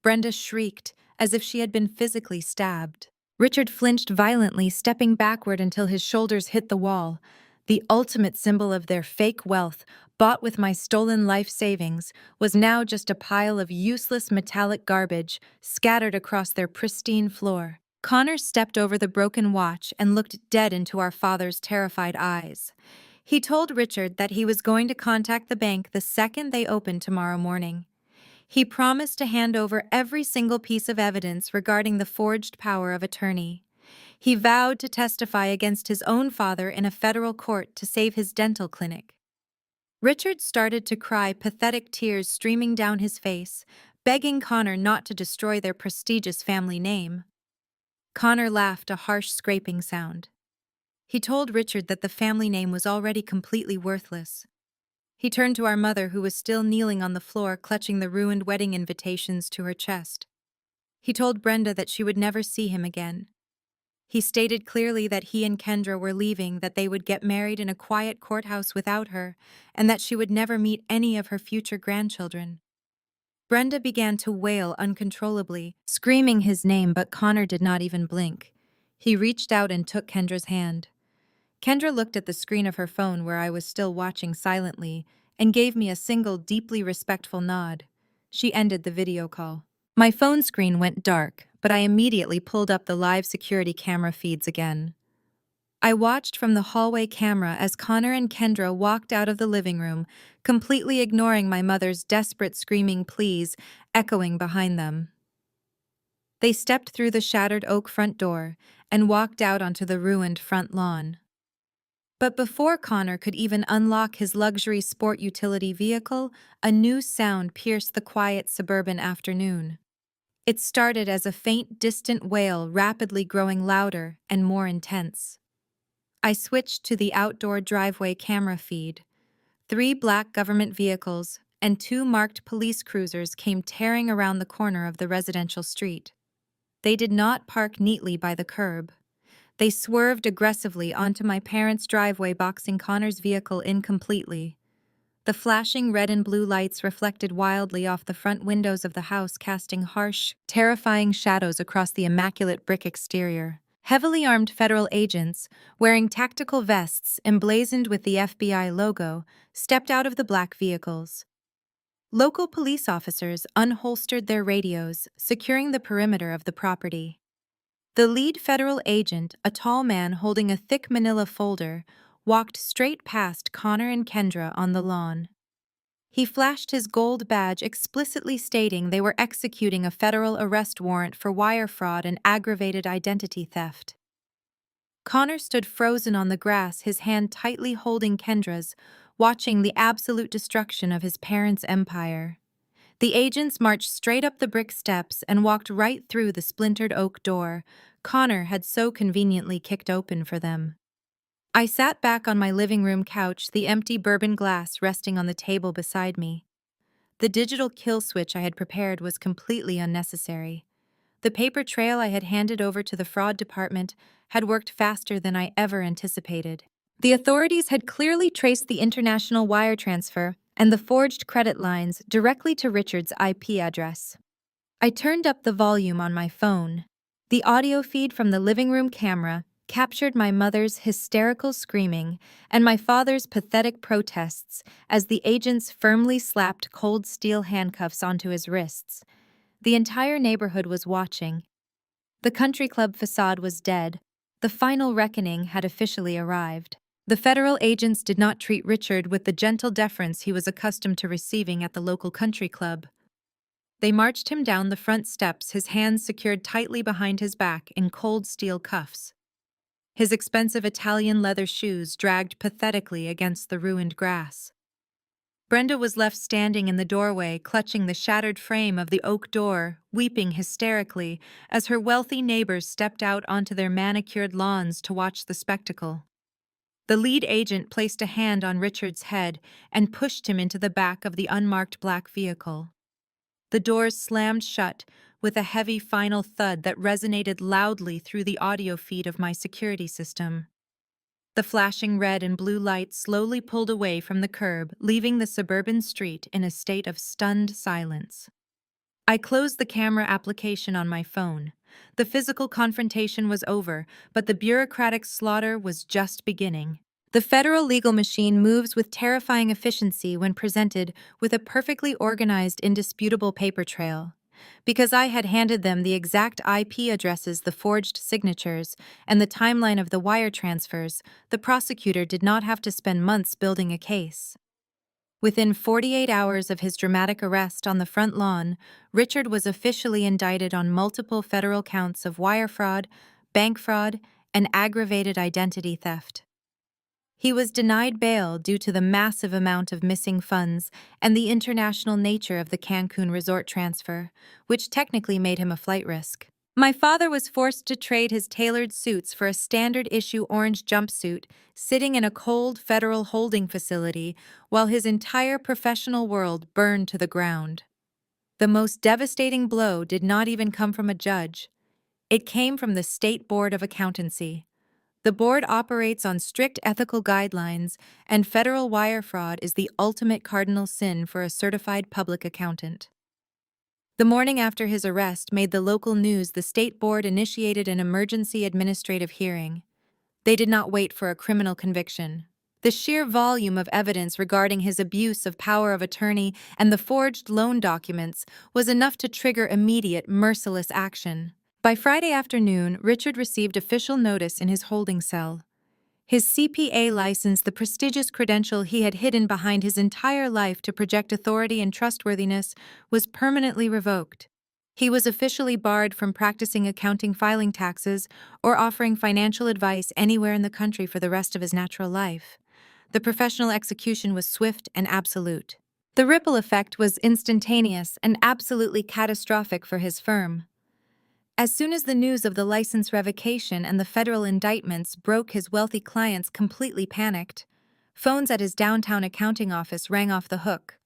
Brenda shrieked, as if she had been physically stabbed. Richard flinched violently, stepping backward until his shoulders hit the wall. The ultimate symbol of their fake wealth, bought with my stolen life savings, was now just a pile of useless metallic garbage scattered across their pristine floor. Connor stepped over the broken watch and looked dead into our father's terrified eyes. He told Richard that he was going to contact the bank the second they opened tomorrow morning. He promised to hand over every single piece of evidence regarding the forged power of attorney. He vowed to testify against his own father in a federal court to save his dental clinic. Richard started to cry, pathetic tears streaming down his face, begging Connor not to destroy their prestigious family name. Connor laughed, a harsh scraping sound. He told Richard that the family name was already completely worthless. He turned to our mother, who was still kneeling on the floor, clutching the ruined wedding invitations to her chest. He told Brenda that she would never see him again. He stated clearly that he and Kendra were leaving, that they would get married in a quiet courthouse without her, and that she would never meet any of her future grandchildren. Brenda began to wail uncontrollably, screaming his name, but Connor did not even blink. He reached out and took Kendra's hand. Kendra looked at the screen of her phone, where I was still watching silently, and gave me a single deeply respectful nod. She ended the video call. My phone screen went dark, but I immediately pulled up the live security camera feeds again. I watched from the hallway camera as Connor and Kendra walked out of the living room, completely ignoring my mother's desperate screaming pleas echoing behind them. They stepped through the shattered oak front door and walked out onto the ruined front lawn. But before Connor could even unlock his luxury sport utility vehicle, a new sound pierced the quiet suburban afternoon. It started as a faint, distant wail, rapidly growing louder and more intense. I switched to the outdoor driveway camera feed. 3 black government vehicles and 2 marked police cruisers came tearing around the corner of the residential street. They did not park neatly by the curb. They swerved aggressively onto my parents' driveway, boxing Connor's vehicle in completely. The flashing red and blue lights reflected wildly off the front windows of the house, casting harsh, terrifying shadows across the immaculate brick exterior. Heavily armed federal agents, wearing tactical vests emblazoned with the FBI logo, stepped out of the black vehicles. Local police officers unholstered their radios, securing the perimeter of the property. The lead federal agent, a tall man holding a thick manila folder, walked straight past Connor and Kendra on the lawn. He flashed his gold badge, explicitly stating they were executing a federal arrest warrant for wire fraud and aggravated identity theft. Connor stood frozen on the grass, his hand tightly holding Kendra's, watching the absolute destruction of his parents' empire. The agents marched straight up the brick steps and walked right through the splintered oak door Connor had so conveniently kicked open for them. I sat back on my living room couch, the empty bourbon glass resting on the table beside me. The digital kill switch I had prepared was completely unnecessary. The paper trail I had handed over to the fraud department had worked faster than I ever anticipated. The authorities had clearly traced the international wire transfer and the forged credit lines directly to Richard's IP address. I turned up the volume on my phone. The audio feed from the living room camera captured my mother's hysterical screaming and my father's pathetic protests as the agents firmly slapped cold steel handcuffs onto his wrists. The entire neighborhood was watching. The country club facade was dead. The final reckoning had officially arrived. The federal agents did not treat Richard with the gentle deference he was accustomed to receiving at the local country club. They marched him down the front steps, his hands secured tightly behind his back in cold steel cuffs. His expensive Italian leather shoes dragged pathetically against the ruined grass. Brenda was left standing in the doorway, clutching the shattered frame of the oak door, weeping hysterically as her wealthy neighbors stepped out onto their manicured lawns to watch the spectacle. The lead agent placed a hand on Richard's head and pushed him into the back of the unmarked black vehicle. The doors slammed shut with a heavy final thud that resonated loudly through the audio feed of my security system. The flashing red and blue lights slowly pulled away from the curb, leaving the suburban street in a state of stunned silence. I closed the camera application on my phone. The physical confrontation was over, but the bureaucratic slaughter was just beginning. The federal legal machine moves with terrifying efficiency when presented with a perfectly organized, indisputable paper trail. Because I had handed them the exact IP addresses, the forged signatures, and the timeline of the wire transfers, the prosecutor did not have to spend months building a case. Within 48 hours of his dramatic arrest on the front lawn, Richard was officially indicted on multiple federal counts of wire fraud, bank fraud, and aggravated identity theft. He was denied bail due to the massive amount of missing funds and the international nature of the Cancun resort transfer, which technically made him a flight risk. My father was forced to trade his tailored suits for a standard-issue orange jumpsuit, sitting in a cold federal holding facility while his entire professional world burned to the ground. The most devastating blow did not even come from a judge. It came from the State Board of Accountancy. The board operates on strict ethical guidelines, and federal wire fraud is the ultimate cardinal sin for a certified public accountant. The morning after his arrest made the local news. The state board initiated an emergency administrative hearing. They did not wait for a criminal conviction. The sheer volume of evidence regarding his abuse of power of attorney and the forged loan documents was enough to trigger immediate, merciless action. By Friday afternoon, Richard received official notice in his holding cell. His CPA license, the prestigious credential he had hidden behind his entire life to project authority and trustworthiness, was permanently revoked. He was officially barred from practicing accounting, filing taxes, or offering financial advice anywhere in the country for the rest of his natural life. The professional execution was swift and absolute. The ripple effect was instantaneous and absolutely catastrophic for his firm. As soon as the news of the license revocation and the federal indictments broke, his wealthy clients completely panicked. Phones at his downtown accounting office rang off the hook.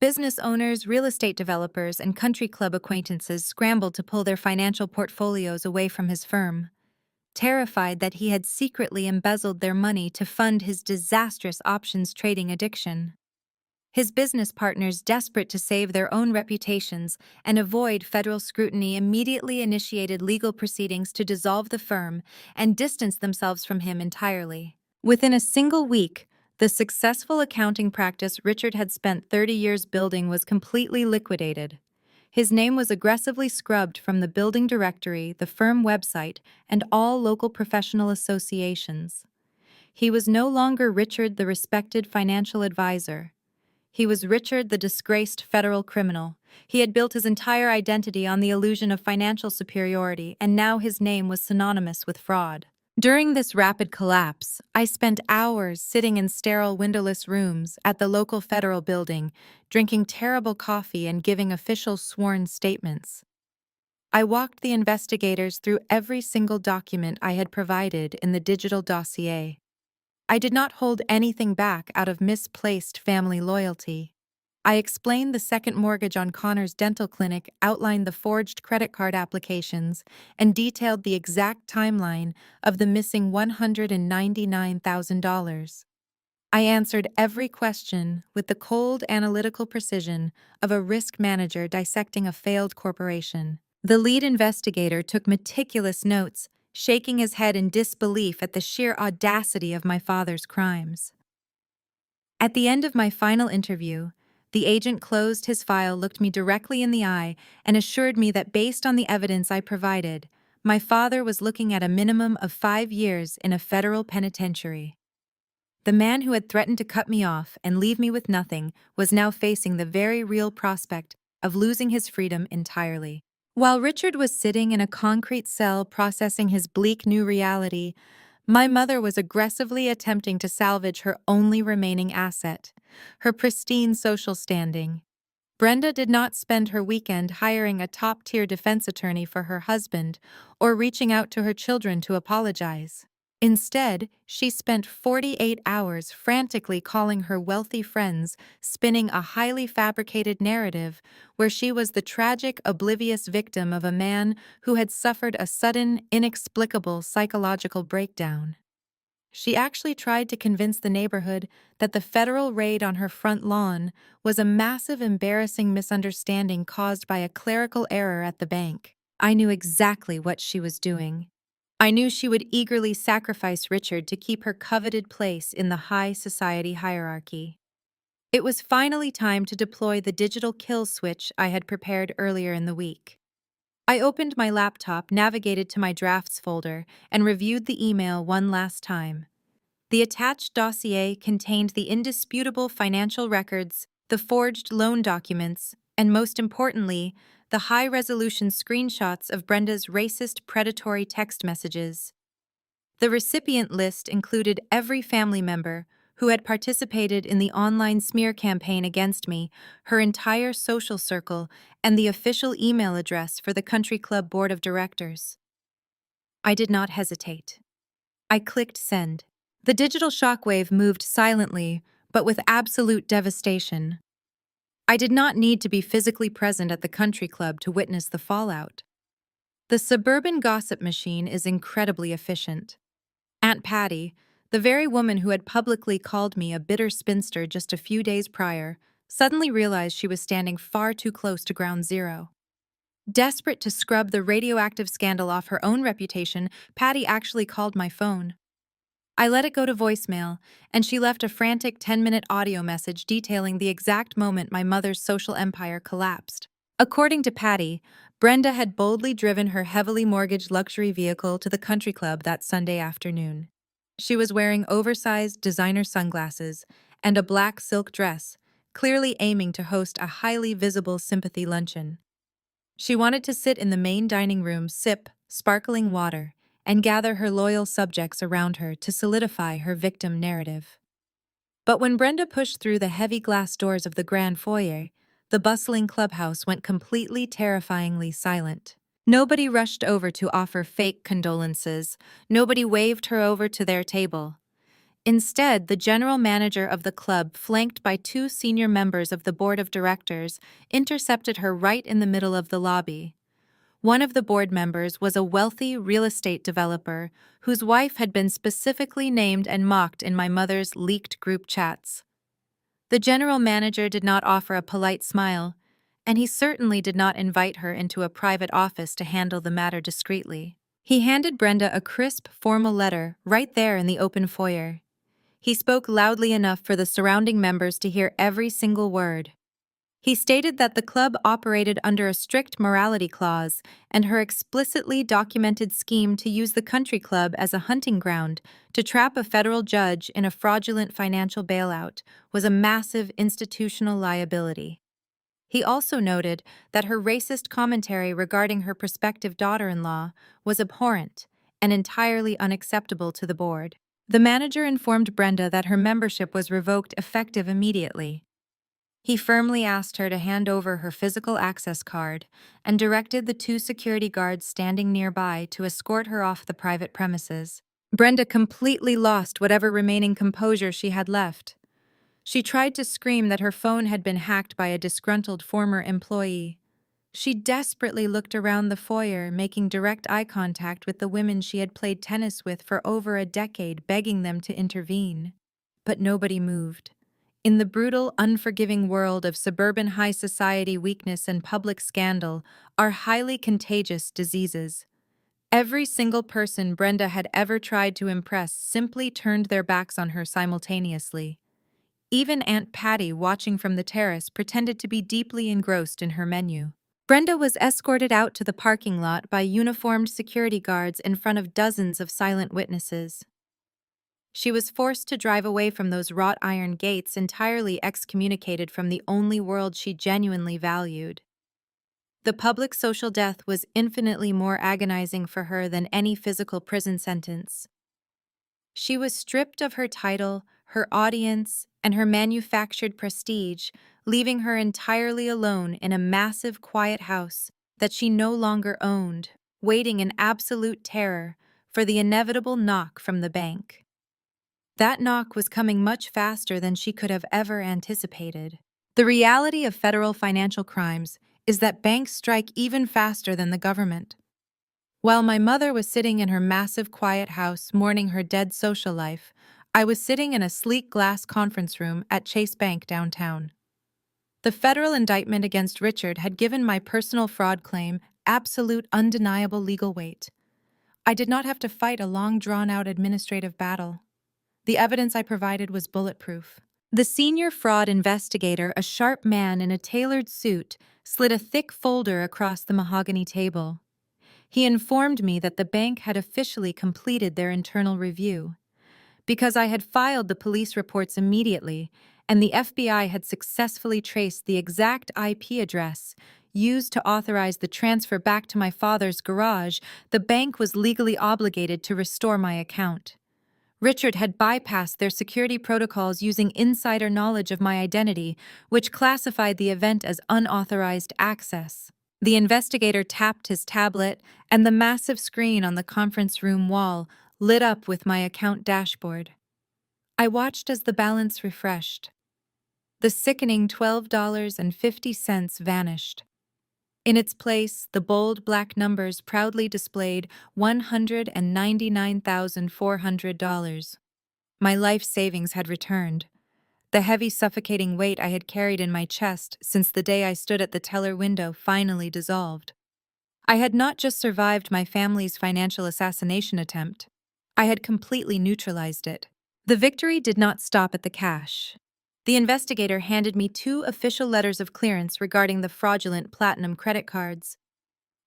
Business owners, real estate developers, and country club acquaintances scrambled to pull their financial portfolios away from his firm, terrified that he had secretly embezzled their money to fund his disastrous options trading addiction. His business partners, desperate to save their own reputations and avoid federal scrutiny, immediately initiated legal proceedings to dissolve the firm and distance themselves from him entirely. Within a single week, the successful accounting practice Richard had spent 30 years building was completely liquidated. His name was aggressively scrubbed from the building directory, the firm website, and all local professional associations. He was no longer Richard, the respected financial advisor. He was Richard, the disgraced federal criminal. He had built his entire identity on the illusion of financial superiority, and now his name was synonymous with fraud. During this rapid collapse, I spent hours sitting in sterile, windowless rooms at the local federal building, drinking terrible coffee and giving official sworn statements. I walked the investigators through every single document I had provided in the digital dossier. I did not hold anything back out of misplaced family loyalty. I explained the second mortgage on Connor's dental clinic, outlined the forged credit card applications, and detailed the exact timeline of the missing $199,000. I answered every question with the cold, analytical precision of a risk manager dissecting a failed corporation. The lead investigator took meticulous notes, shaking his head in disbelief at the sheer audacity of my father's crimes. At the end of my final interview, the agent closed his file, looked me directly in the eye, and assured me that based on the evidence I provided, my father was looking at a minimum of 5 years in a federal penitentiary. The man who had threatened to cut me off and leave me with nothing was now facing the very real prospect of losing his freedom entirely. While Richard was sitting in a concrete cell processing his bleak new reality, My mother was aggressively attempting to salvage her only remaining asset, her pristine social standing. Brenda did not spend her weekend hiring a top-tier defense attorney for her husband or reaching out to her children to apologize. Instead, she spent 48 hours frantically calling her wealthy friends, spinning a highly fabricated narrative where she was the tragic, oblivious victim of a man who had suffered a sudden, inexplicable psychological breakdown. She actually tried to convince the neighborhood that the federal raid on her front lawn was a massive, embarrassing misunderstanding caused by a clerical error at the bank. I knew exactly what she was doing. I knew she would eagerly sacrifice Richard to keep her coveted place in the high society hierarchy. It was finally time to deploy the digital kill switch I had prepared earlier in the week. I opened my laptop, navigated to my drafts folder, and reviewed the email one last time. The attached dossier contained the indisputable financial records, the forged loan documents, and most importantly, the high-resolution screenshots of Brenda's racist, predatory text messages. The recipient list included every family member who had participated in the online smear campaign against me, her entire social circle, and the official email address for the country club board of directors. I did not hesitate. I clicked send. The digital shockwave moved silently, but with absolute devastation. I did not need to be physically present at the country club to witness the fallout. The suburban gossip machine is incredibly efficient. Aunt Patty, the very woman who had publicly called me a bitter spinster just a few days prior, suddenly realized she was standing far too close to ground zero. Desperate to scrub the radioactive scandal off her own reputation, Patty actually called my phone. I let it go to voicemail, and she left a frantic 10-minute audio message detailing the exact moment my mother's social empire collapsed. According to Patty, Brenda had boldly driven her heavily mortgaged luxury vehicle to the country club that Sunday afternoon. She was wearing oversized designer sunglasses and a black silk dress, clearly aiming to host a highly visible sympathy luncheon. She wanted to sit in the main dining room, sip sparkling water, and gather her loyal subjects around her to solidify her victim narrative. But when Brenda pushed through the heavy glass doors of the grand foyer, the bustling clubhouse went completely terrifyingly silent. Nobody rushed over to offer fake condolences. Nobody waved her over to their table. Instead, the general manager of the club, flanked by two senior members of the board of directors, intercepted her right in the middle of the lobby. One of the board members was a wealthy real estate developer whose wife had been specifically named and mocked in my mother's leaked group chats. The general manager did not offer a polite smile, and he certainly did not invite her into a private office to handle the matter discreetly. He handed Brenda a crisp, formal letter right there in the open foyer. He spoke loudly enough for the surrounding members to hear every single word. He stated that the club operated under a strict morality clause, and her explicitly documented scheme to use the country club as a hunting ground to trap a federal judge in a fraudulent financial bailout was a massive institutional liability. He also noted that her racist commentary regarding her prospective daughter-in-law was abhorrent and entirely unacceptable to the board. The manager informed Brenda that her membership was revoked effective immediately. He firmly asked her to hand over her physical access card and directed the two security guards standing nearby to escort her off the private premises. Brenda completely lost whatever remaining composure she had left. She tried to scream that her phone had been hacked by a disgruntled former employee. She desperately looked around the foyer, making direct eye contact with the women she had played tennis with for over a decade, begging them to intervene. But nobody moved. In the brutal, unforgiving world of suburban high society weakness and public scandal are highly contagious diseases. Every single person Brenda had ever tried to impress simply turned their backs on her simultaneously. Even Aunt Patty, watching from the terrace, pretended to be deeply engrossed in her menu. Brenda was escorted out to the parking lot by uniformed security guards in front of dozens of silent witnesses. She was forced to drive away from those wrought iron gates, entirely excommunicated from the only world she genuinely valued. The public social death was infinitely more agonizing for her than any physical prison sentence. She was stripped of her title, her audience, and her manufactured prestige, leaving her entirely alone in a massive, quiet house that she no longer owned, waiting in absolute terror for the inevitable knock from the bank. That knock was coming much faster than she could have ever anticipated. The reality of federal financial crimes is that banks strike even faster than the government. While my mother was sitting in her massive quiet house mourning her dead social life, I was sitting in a sleek glass conference room at Chase Bank downtown. The federal indictment against Richard had given my personal fraud claim absolute undeniable legal weight. I did not have to fight a long drawn-out administrative battle. The evidence I provided was bulletproof. The senior fraud investigator, a sharp man in a tailored suit, slid a thick folder across the mahogany table. He informed me that the bank had officially completed their internal review. Because I had filed the police reports immediately, and the FBI had successfully traced the exact IP address used to authorize the transfer back to my father's garage, the bank was legally obligated to restore my account. Richard had bypassed their security protocols using insider knowledge of my identity, which classified the event as unauthorized access. The investigator tapped his tablet, and the massive screen on the conference room wall lit up with my account dashboard. I watched as the balance refreshed. The sickening $12.50 vanished. In its place, the bold black numbers proudly displayed $199,400. My life savings had returned. The heavy, suffocating weight I had carried in my chest since the day I stood at the teller window finally dissolved. I had not just survived my family's financial assassination attempt, I had completely neutralized it. The victory did not stop at the cash. The investigator handed me 2 official letters of clearance regarding the fraudulent platinum credit cards.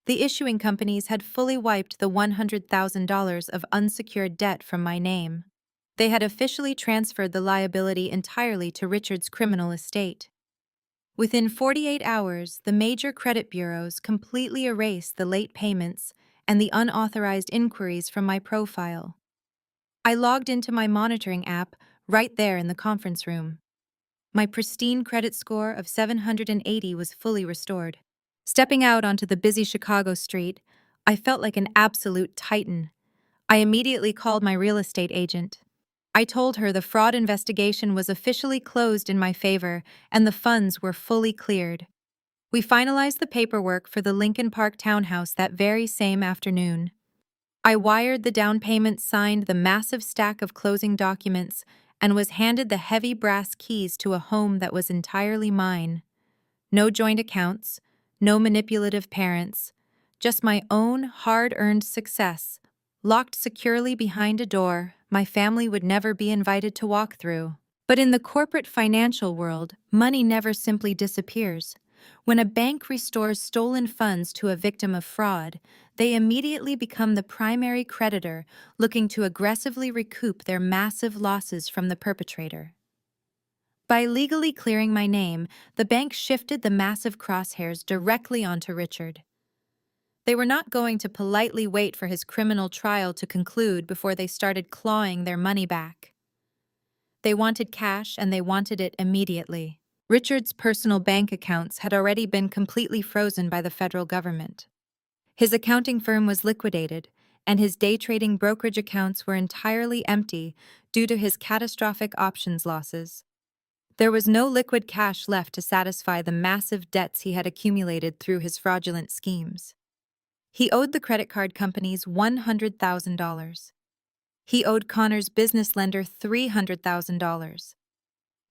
The issuing companies had fully wiped the $100,000 of unsecured debt from my name. They had officially transferred the liability entirely to Richard's criminal estate. Within 48 hours, the major credit bureaus completely erased the late payments and the unauthorized inquiries from my profile. I logged into my monitoring app right there in the conference room. My pristine credit score of 780 was fully restored. Stepping out onto the busy Chicago street, I felt like an absolute titan. I immediately called my real estate agent. I told her the fraud investigation was officially closed in my favor and the funds were fully cleared. We finalized the paperwork for the Lincoln Park townhouse that very same afternoon. I wired the down payment, signed the massive stack of closing documents, and was handed the heavy brass keys to a home that was entirely mine. No joint accounts, no manipulative parents, just my own hard-earned success, locked securely behind a door my family would never be invited to walk through. But in the corporate financial world, money never simply disappears. When a bank restores stolen funds to a victim of fraud, they immediately become the primary creditor looking to aggressively recoup their massive losses from the perpetrator. By legally clearing my name, the bank shifted the massive crosshairs directly onto Richard. They were not going to politely wait for his criminal trial to conclude before they started clawing their money back. They wanted cash, and they wanted it immediately. Richard's personal bank accounts had already been completely frozen by the federal government. His accounting firm was liquidated, and his day trading brokerage accounts were entirely empty due to his catastrophic options losses. There was no liquid cash left to satisfy the massive debts he had accumulated through his fraudulent schemes. He owed the credit card companies $100,000. He owed Connor's business lender $300,000.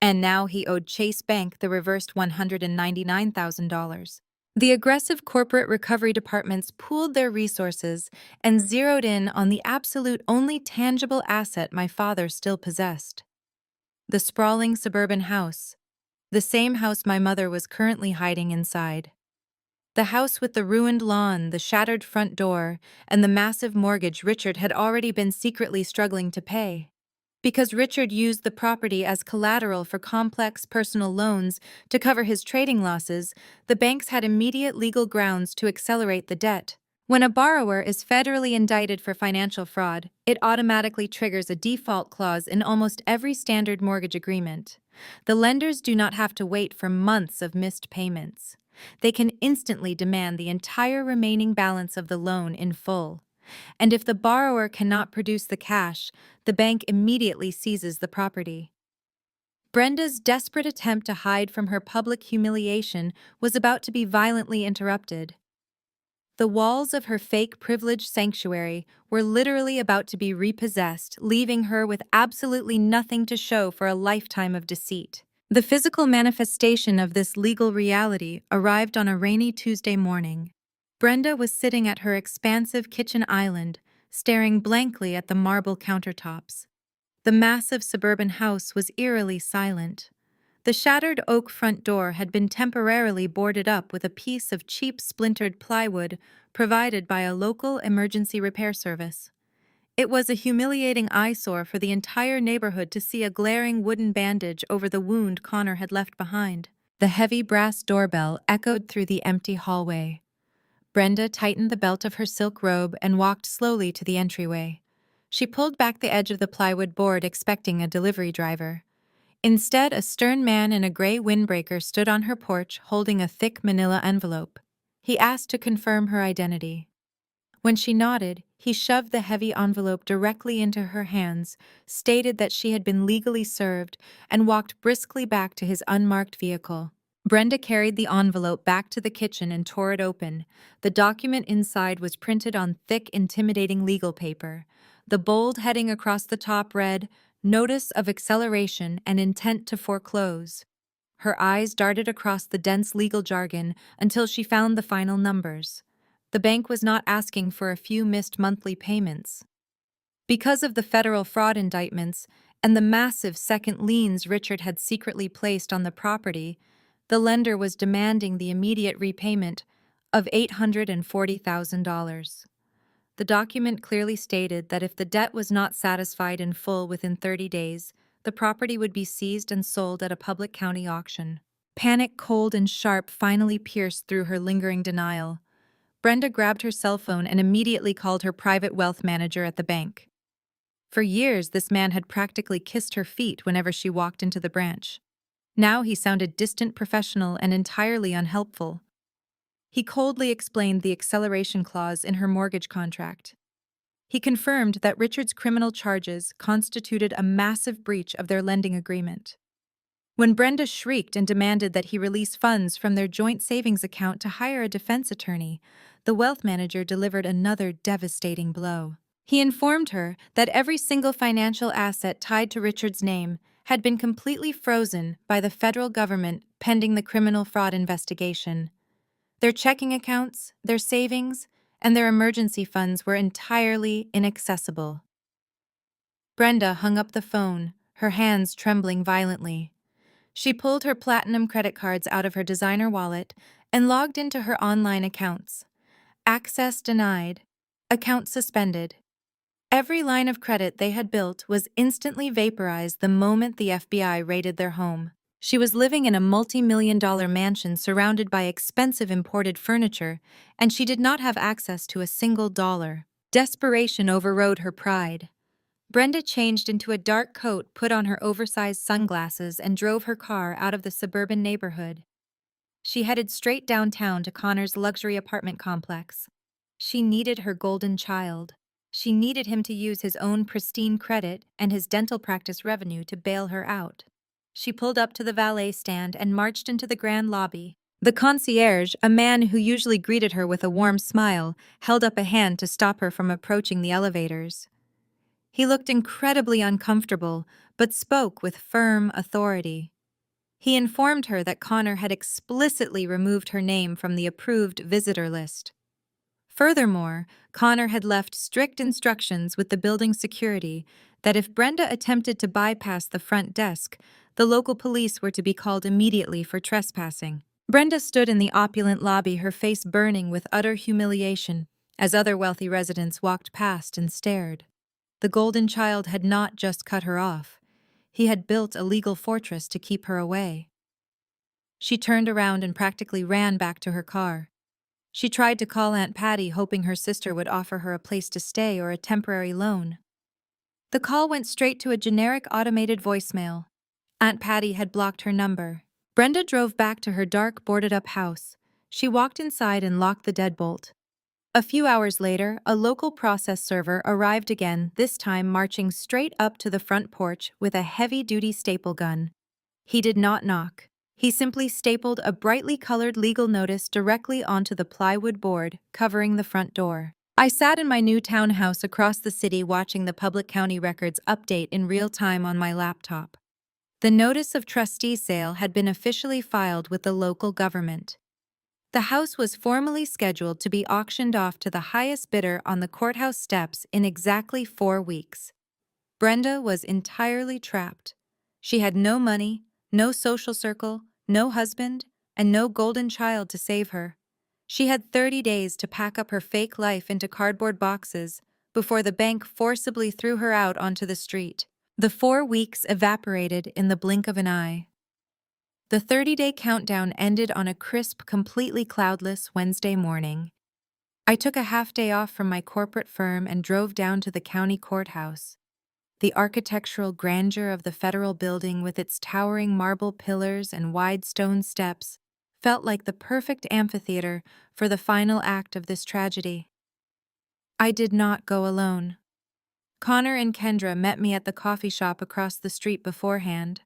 And now he owed Chase Bank the reversed $199,000. The aggressive corporate recovery departments pooled their resources and zeroed in on the absolute only tangible asset my father still possessed: the sprawling suburban house, the same house my mother was currently hiding inside. The house with the ruined lawn, the shattered front door, and the massive mortgage Richard had already been secretly struggling to pay. Because Richard used the property as collateral for complex personal loans to cover his trading losses, the banks had immediate legal grounds to accelerate the debt, When a borrower is federally indicted for financial fraud, it automatically triggers a default clause in almost every standard mortgage agreement. The lenders do not have to wait for months of missed payments. They can instantly demand the entire remaining balance of the loan in full. And if the borrower cannot produce the cash, the bank immediately seizes the property. Brenda's desperate attempt to hide from her public humiliation was about to be violently interrupted. The walls of her fake privileged sanctuary were literally about to be repossessed, leaving her with absolutely nothing to show for a lifetime of deceit. The physical manifestation of this legal reality arrived on a rainy Tuesday morning. Brenda was sitting at her expansive kitchen island, staring blankly at the marble countertops. The massive suburban house was eerily silent. The shattered oak front door had been temporarily boarded up with a piece of cheap splintered plywood provided by a local emergency repair service. It was a humiliating eyesore for the entire neighborhood to see a glaring wooden bandage over the wound Connor had left behind. The heavy brass doorbell echoed through the empty hallway. Brenda tightened the belt of her silk robe and walked slowly to the entryway. She pulled back the edge of the plywood board, expecting a delivery driver. Instead, a stern man in a gray windbreaker stood on her porch holding a thick manila envelope. He asked to confirm her identity. When she nodded, he shoved the heavy envelope directly into her hands, stated that she had been legally served, and walked briskly back to his unmarked vehicle. Brenda carried the envelope back to the kitchen and tore it open. The document inside was printed on thick, intimidating legal paper. The bold heading across the top read, "Notice of acceleration and intent to foreclose." Her eyes darted across the dense legal jargon until she found the final numbers. The bank was not asking for a few missed monthly payments. Because of the federal fraud indictments and the massive second liens Richard had secretly placed on the property, the lender was demanding the immediate repayment of $840,000. The document clearly stated that if the debt was not satisfied in full within 30 days, the property would be seized and sold at a public county auction. Panic, cold and sharp, finally pierced through her lingering denial. Brenda grabbed her cell phone and immediately called her private wealth manager at the bank. For years, this man had practically kissed her feet whenever she walked into the branch. Now he sounded distant, professional, and entirely unhelpful. He coldly explained the acceleration clause in her mortgage contract. He confirmed that Richard's criminal charges constituted a massive breach of their lending agreement. When Brenda shrieked and demanded that he release funds from their joint savings account to hire a defense attorney, the wealth manager delivered another devastating blow. He informed her that every single financial asset tied to Richard's name had been completely frozen by the federal government pending the criminal fraud investigation. Their checking accounts, their savings, and their emergency funds were entirely inaccessible. Brenda hung up the phone, her hands trembling violently. She pulled her platinum credit cards out of her designer wallet and logged into her online accounts. Access denied. Account suspended. Every line of credit they had built was instantly vaporized the moment the FBI raided their home. She was living in a multi-million-dollar mansion surrounded by expensive imported furniture, and she did not have access to a single dollar. Desperation overrode her pride. Brenda changed into a dark coat, put on her oversized sunglasses, and drove her car out of the suburban neighborhood. She headed straight downtown to Connor's luxury apartment complex. She needed her golden child. She needed him to use his own pristine credit and his dental practice revenue to bail her out. She pulled up to the valet stand and marched into the grand lobby. The concierge, a man who usually greeted her with a warm smile, held up a hand to stop her from approaching the elevators. He looked incredibly uncomfortable, but spoke with firm authority. He informed her that Connor had explicitly removed her name from the approved visitor list. Furthermore, Connor had left strict instructions with the building security that if Brenda attempted to bypass the front desk, the local police were to be called immediately for trespassing. Brenda stood in the opulent lobby, her face burning with utter humiliation, as other wealthy residents walked past and stared. The golden child had not just cut her off. He had built a legal fortress to keep her away. She turned around and practically ran back to her car. She tried to call Aunt Patty, hoping her sister would offer her a place to stay or a temporary loan. The call went straight to a generic automated voicemail. Aunt Patty had blocked her number. Brenda drove back to her dark, boarded-up house. She walked inside and locked the deadbolt. A few hours later, a local process server arrived again, this time marching straight up to the front porch with a heavy-duty staple gun. He did not knock. He simply stapled a brightly colored legal notice directly onto the plywood board covering the front door. I sat in my new townhouse across the city watching the public county records update in real time on my laptop. The notice of trustee sale had been officially filed with the local government. The house was formally scheduled to be auctioned off to the highest bidder on the courthouse steps in exactly 4 weeks. Brenda was entirely trapped. She had no money, no social circle, no husband, and no golden child to save her. She had 30 days to pack up her fake life into cardboard boxes before the bank forcibly threw her out onto the street. The 4 weeks evaporated in the blink of an eye. The 30-day countdown ended on a crisp, completely cloudless Wednesday morning. I took a half-day off from my corporate firm and drove down to the county courthouse. The architectural grandeur of the federal building with its towering marble pillars and wide stone steps felt like the perfect amphitheater for the final act of this tragedy. I did not go alone. Connor and Kendra met me at the coffee shop across the street beforehand.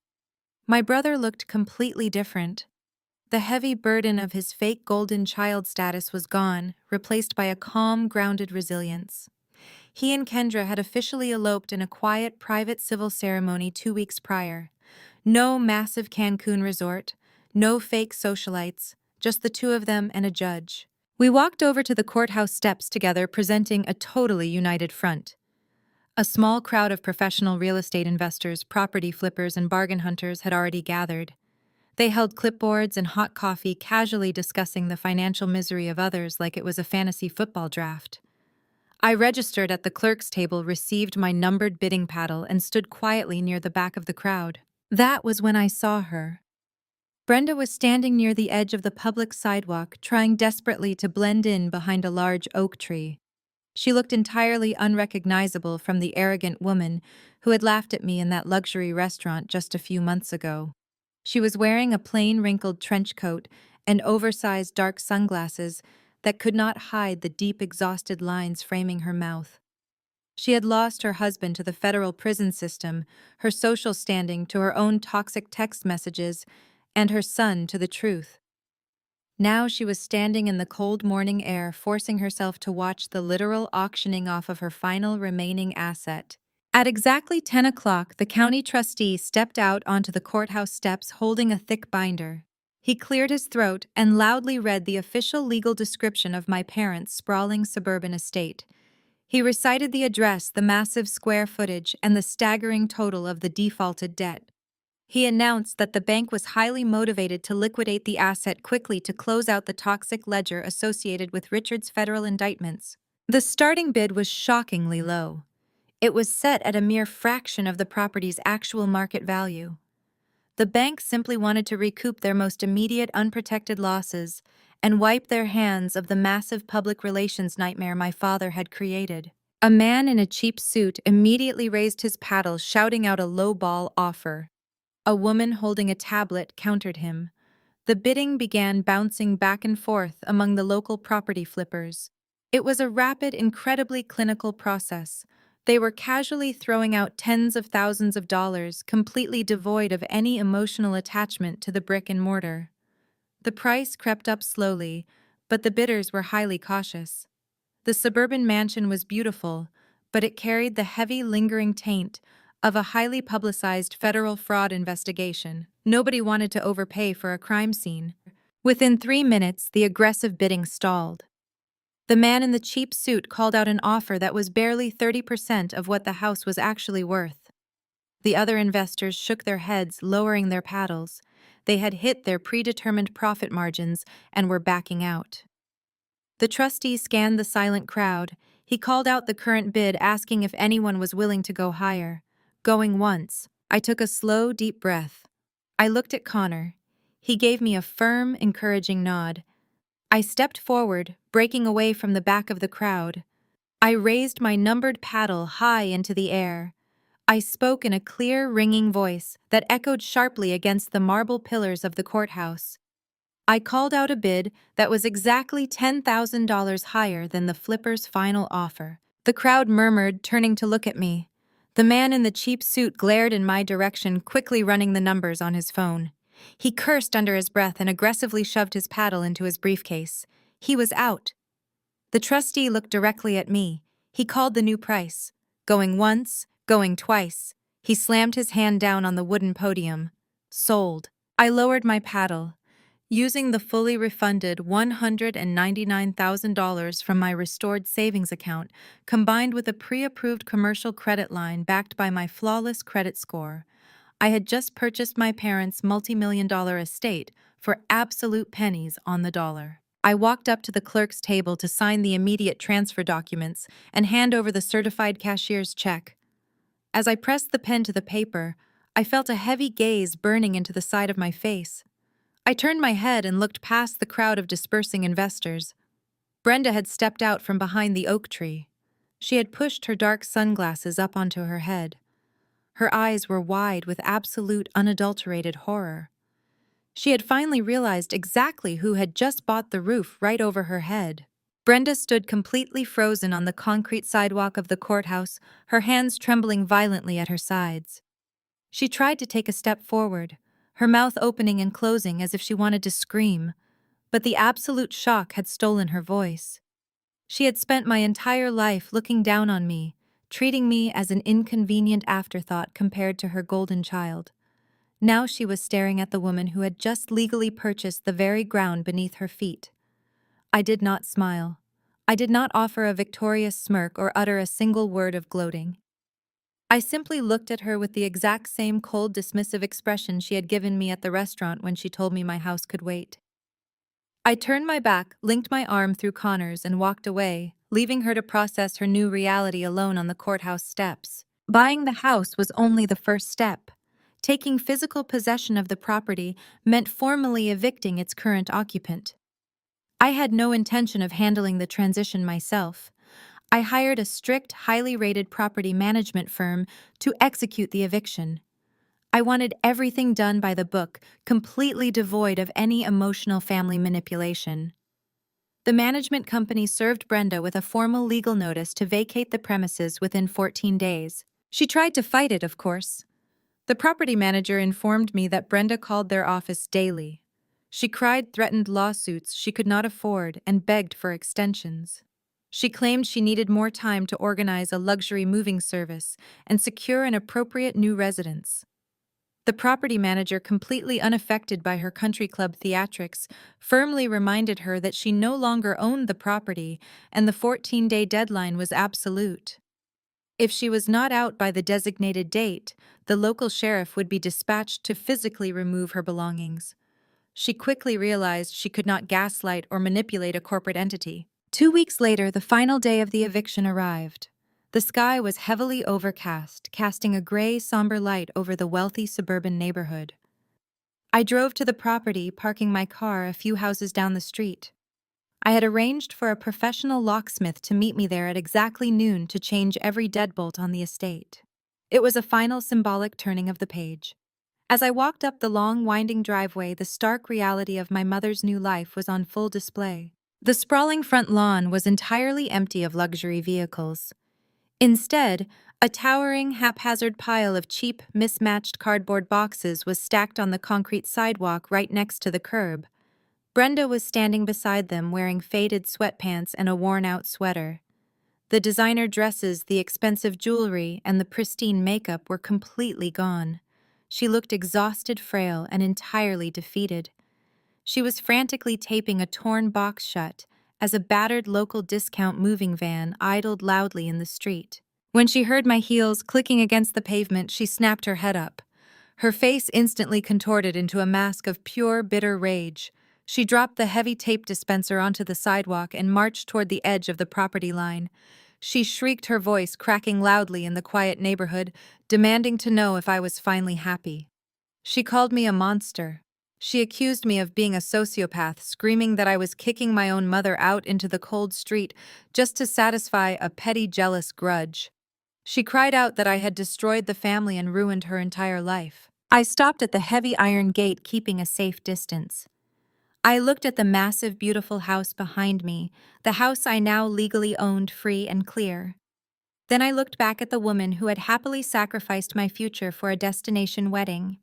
My brother looked completely different. The heavy burden of his fake golden child status was gone, replaced by a calm, grounded resilience. He and Kendra had officially eloped in a quiet, private civil ceremony 2 weeks prior. No massive Cancun resort, no fake socialites, just the two of them and a judge. We walked over to the courthouse steps together, presenting a totally united front. A small crowd of professional real estate investors, property flippers, and bargain hunters had already gathered. They held clipboards and hot coffee, casually discussing the financial misery of others like it was a fantasy football draft. I registered at the clerk's table, received my numbered bidding paddle, and stood quietly near the back of the crowd. That was when I saw her. Brenda was standing near the edge of the public sidewalk, trying desperately to blend in behind a large oak tree. She looked entirely unrecognizable from the arrogant woman who had laughed at me in that luxury restaurant just a few months ago. She was wearing a plain, wrinkled trench coat and oversized dark sunglasses that could not hide the deep, exhausted lines framing her mouth. She had lost her husband to the federal prison system, her social standing to her own toxic text messages, and her son to the truth. Now she was standing in the cold morning air, forcing herself to watch the literal auctioning off of her final remaining asset. At exactly 10 o'clock, the county trustee stepped out onto the courthouse steps holding a thick binder. He cleared his throat and loudly read the official legal description of my parents' sprawling suburban estate. He recited the address, the massive square footage, and the staggering total of the defaulted debt. He announced that the bank was highly motivated to liquidate the asset quickly to close out the toxic ledger associated with Richard's federal indictments. The starting bid was shockingly low. It was set at a mere fraction of the property's actual market value. The bank simply wanted to recoup their most immediate unprotected losses and wipe their hands of the massive public relations nightmare my father had created. A man in a cheap suit immediately raised his paddle, shouting out a low-ball offer. A woman holding a tablet countered him. The bidding began bouncing back and forth among the local property flippers. It was a rapid, incredibly clinical process. They were casually throwing out tens of thousands of dollars, completely devoid of any emotional attachment to the brick and mortar. The price crept up slowly, but the bidders were highly cautious. The suburban mansion was beautiful, but it carried the heavy, lingering taint of a highly publicized federal fraud investigation. Nobody wanted to overpay for a crime scene. Within 3 minutes, the aggressive bidding stalled. The man in the cheap suit called out an offer that was barely 30% of what the house was actually worth. The other investors shook their heads, lowering their paddles. They had hit their predetermined profit margins and were backing out. The trustee scanned the silent crowd. He called out the current bid, asking if anyone was willing to go higher. Going once, I took a slow, deep breath. I looked at Connor. He gave me a firm, encouraging nod. I stepped forward, breaking away from the back of the crowd. I raised my numbered paddle high into the air. I spoke in a clear, ringing voice that echoed sharply against the marble pillars of the courthouse. I called out a bid that was exactly $10,000 higher than the flipper's final offer. The crowd murmured, turning to look at me. The man in the cheap suit glared in my direction, quickly running the numbers on his phone. He cursed under his breath and aggressively shoved his paddle into his briefcase. He was out. The trustee looked directly at me. He called the new price. Going once, going twice. He slammed his hand down on the wooden podium. Sold. I lowered my paddle. Using the fully refunded $199,000 from my restored savings account, combined with a pre-approved commercial credit line backed by my flawless credit score, I had just purchased my parents' multi-million-dollar estate for absolute pennies on the dollar. I walked up to the clerk's table to sign the immediate transfer documents and hand over the certified cashier's check. As I pressed the pen to the paper, I felt a heavy gaze burning into the side of my face. I turned my head and looked past the crowd of dispersing investors. Brenda had stepped out from behind the oak tree. She had pushed her dark sunglasses up onto her head. Her eyes were wide with absolute, unadulterated horror. She had finally realized exactly who had just bought the roof right over her head. Brenda stood completely frozen on the concrete sidewalk of the courthouse, her hands trembling violently at her sides. She tried to take a step forward, her mouth opening and closing as if she wanted to scream, but the absolute shock had stolen her voice. She had spent my entire life looking down on me, treating me as an inconvenient afterthought compared to her golden child. Now she was staring at the woman who had just legally purchased the very ground beneath her feet. I did not smile. I did not offer a victorious smirk or utter a single word of gloating. I simply looked at her with the exact same cold, dismissive expression she had given me at the restaurant when she told me my house could wait. I turned my back, linked my arm through Connor's, and walked away, leaving her to process her new reality alone on the courthouse steps. Buying the house was only the first step. Taking physical possession of the property meant formally evicting its current occupant. I had no intention of handling the transition myself. I hired a strict, highly rated property management firm to execute the eviction. I wanted everything done by the book, completely devoid of any emotional family manipulation. The management company served Brenda with a formal legal notice to vacate the premises within 14 days. She tried to fight it, of course. The property manager informed me that Brenda called their office daily. She cried threatened lawsuits she could not afford and begged for extensions. She claimed she needed more time to organize a luxury moving service and secure an appropriate new residence. The property manager, completely unaffected by her country club theatrics, firmly reminded her that she no longer owned the property and the 14-day deadline was absolute. If she was not out by the designated date, the local sheriff would be dispatched to physically remove her belongings. She quickly realized she could not gaslight or manipulate a corporate entity. 2 weeks later, the final day of the eviction arrived. The sky was heavily overcast, casting a gray, somber light over the wealthy suburban neighborhood. I drove to the property, parking my car a few houses down the street. I had arranged for a professional locksmith to meet me there at exactly noon to change every deadbolt on the estate. It was a final symbolic turning of the page. As I walked up the long, winding driveway, the stark reality of my mother's new life was on full display. The sprawling front lawn was entirely empty of luxury vehicles. Instead, a towering, haphazard pile of cheap, mismatched cardboard boxes was stacked on the concrete sidewalk right next to the curb. Brenda was standing beside them, wearing faded sweatpants and a worn-out sweater. The designer dresses, the expensive jewelry, and the pristine makeup were completely gone. She looked exhausted, frail, and entirely defeated. She was frantically taping a torn box shut as a battered local discount moving van idled loudly in the street. When she heard my heels clicking against the pavement, she snapped her head up. Her face instantly contorted into a mask of pure, bitter rage. She dropped the heavy tape dispenser onto the sidewalk and marched toward the edge of the property line. She shrieked, her voice cracking loudly in the quiet neighborhood, demanding to know if I was finally happy. She called me a monster. She accused me of being a sociopath, screaming that I was kicking my own mother out into the cold street just to satisfy a petty jealous grudge. She cried out that I had destroyed the family and ruined her entire life. I stopped at the heavy iron gate, keeping a safe distance. I looked at the massive, beautiful house behind me, the house I now legally owned free and clear. Then I looked back at the woman who had happily sacrificed my future for a destination wedding.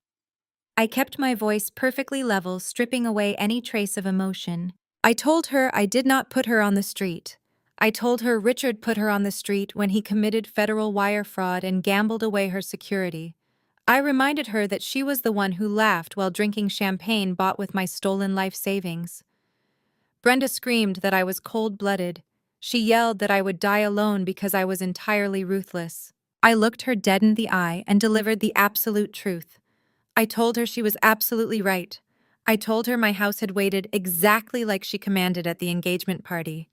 I kept my voice perfectly level, stripping away any trace of emotion. I told her I did not put her on the street. I told her Richard put her on the street when he committed federal wire fraud and gambled away her security. I reminded her that she was the one who laughed while drinking champagne bought with my stolen life savings. Brenda screamed that I was cold-blooded. She yelled that I would die alone because I was entirely ruthless. I looked her dead in the eye and delivered the absolute truth. I told her she was absolutely right. I told her my house had waited exactly like she commanded at the engagement party.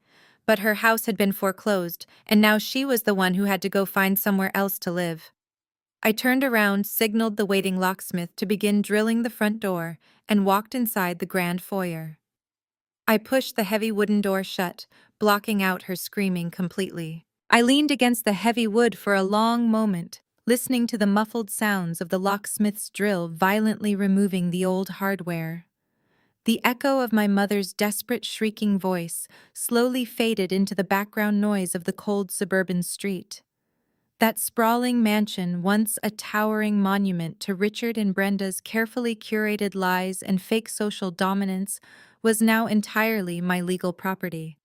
But her house had been foreclosed, and now she was the one who had to go find somewhere else to live. I turned around, signaled the waiting locksmith to begin drilling the front door, and walked inside the grand foyer. I pushed the heavy wooden door shut, blocking out her screaming completely. I leaned against the heavy wood for a long moment, listening to the muffled sounds of the locksmith's drill violently removing the old hardware. The echo of my mother's desperate shrieking voice slowly faded into the background noise of the cold suburban street. That sprawling mansion, once a towering monument to Richard and Brenda's carefully curated lies and fake social dominance, was now entirely my legal property.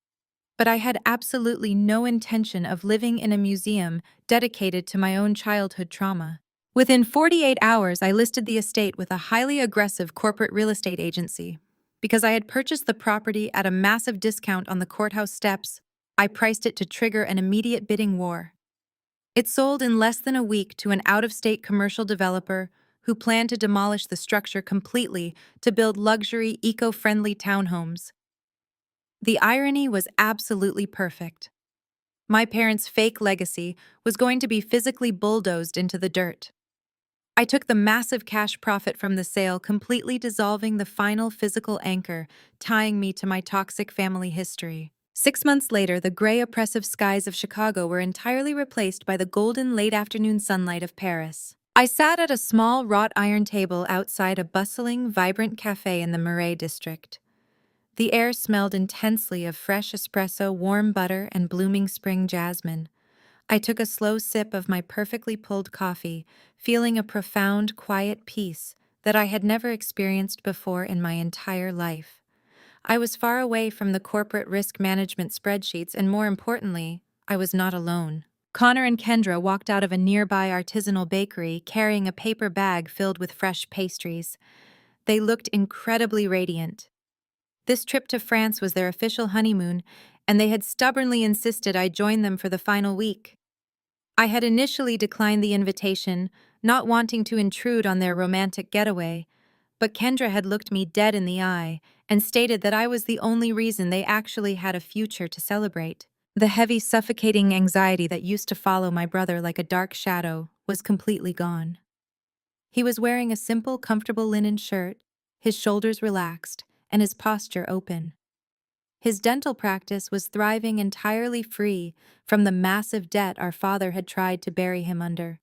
But I had absolutely no intention of living in a museum dedicated to my own childhood trauma. Within 48 hours, I listed the estate with a highly aggressive corporate real estate agency. Because I had purchased the property at a massive discount on the courthouse steps, I priced it to trigger an immediate bidding war. It sold in less than a week to an out-of-state commercial developer who planned to demolish the structure completely to build luxury, eco-friendly townhomes. The irony was absolutely perfect. My parents' fake legacy was going to be physically bulldozed into the dirt. I took the massive cash profit from the sale, completely dissolving the final physical anchor, tying me to my toxic family history. 6 months later, the gray, oppressive skies of Chicago were entirely replaced by the golden late-afternoon sunlight of Paris. I sat at a small wrought iron table outside a bustling, vibrant cafe in the Marais district. The air smelled intensely of fresh espresso, warm butter, and blooming spring jasmine. I took a slow sip of my perfectly pulled coffee, feeling a profound, quiet peace that I had never experienced before in my entire life. I was far away from the corporate risk management spreadsheets, and more importantly, I was not alone. Connor and Kendra walked out of a nearby artisanal bakery carrying a paper bag filled with fresh pastries. They looked incredibly radiant. This trip to France was their official honeymoon, and they had stubbornly insisted I join them for the final week. I had initially declined the invitation, not wanting to intrude on their romantic getaway, but Kendra had looked me dead in the eye and stated that I was the only reason they actually had a future to celebrate. The heavy, suffocating anxiety that used to follow my brother like a dark shadow was completely gone. He was wearing a simple, comfortable linen shirt, his shoulders relaxed, and his posture open. His dental practice was thriving, entirely free from the massive debt our father had tried to bury him under.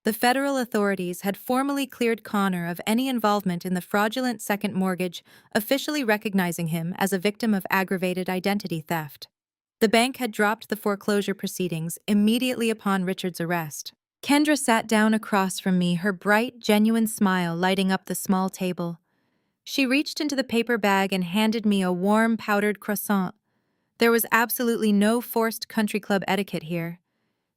The federal authorities had formally cleared Connor of any involvement in the fraudulent second mortgage, officially recognizing him as a victim of aggravated identity theft. The bank had dropped the foreclosure proceedings immediately upon Richard's arrest. Kendra sat down across from me, her bright, genuine smile lighting up the small table. She reached into the paper bag and handed me a warm, powdered croissant. There was absolutely no forced country club etiquette here.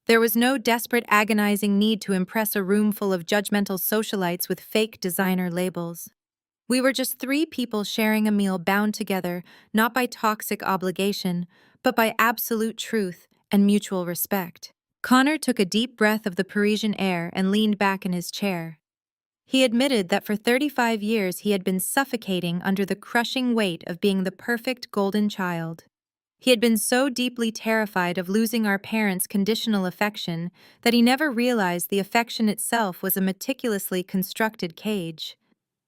There was no desperate, agonizing need to impress a room full of judgmental socialites with fake designer labels. We were just three people sharing a meal, bound together not by toxic obligation, but by absolute truth and mutual respect. Connor took a deep breath of the Parisian air and leaned back in his chair. He admitted that for 35 years he had been suffocating under the crushing weight of being the perfect golden child. He had been so deeply terrified of losing our parents' conditional affection that he never realized the affection itself was a meticulously constructed cage.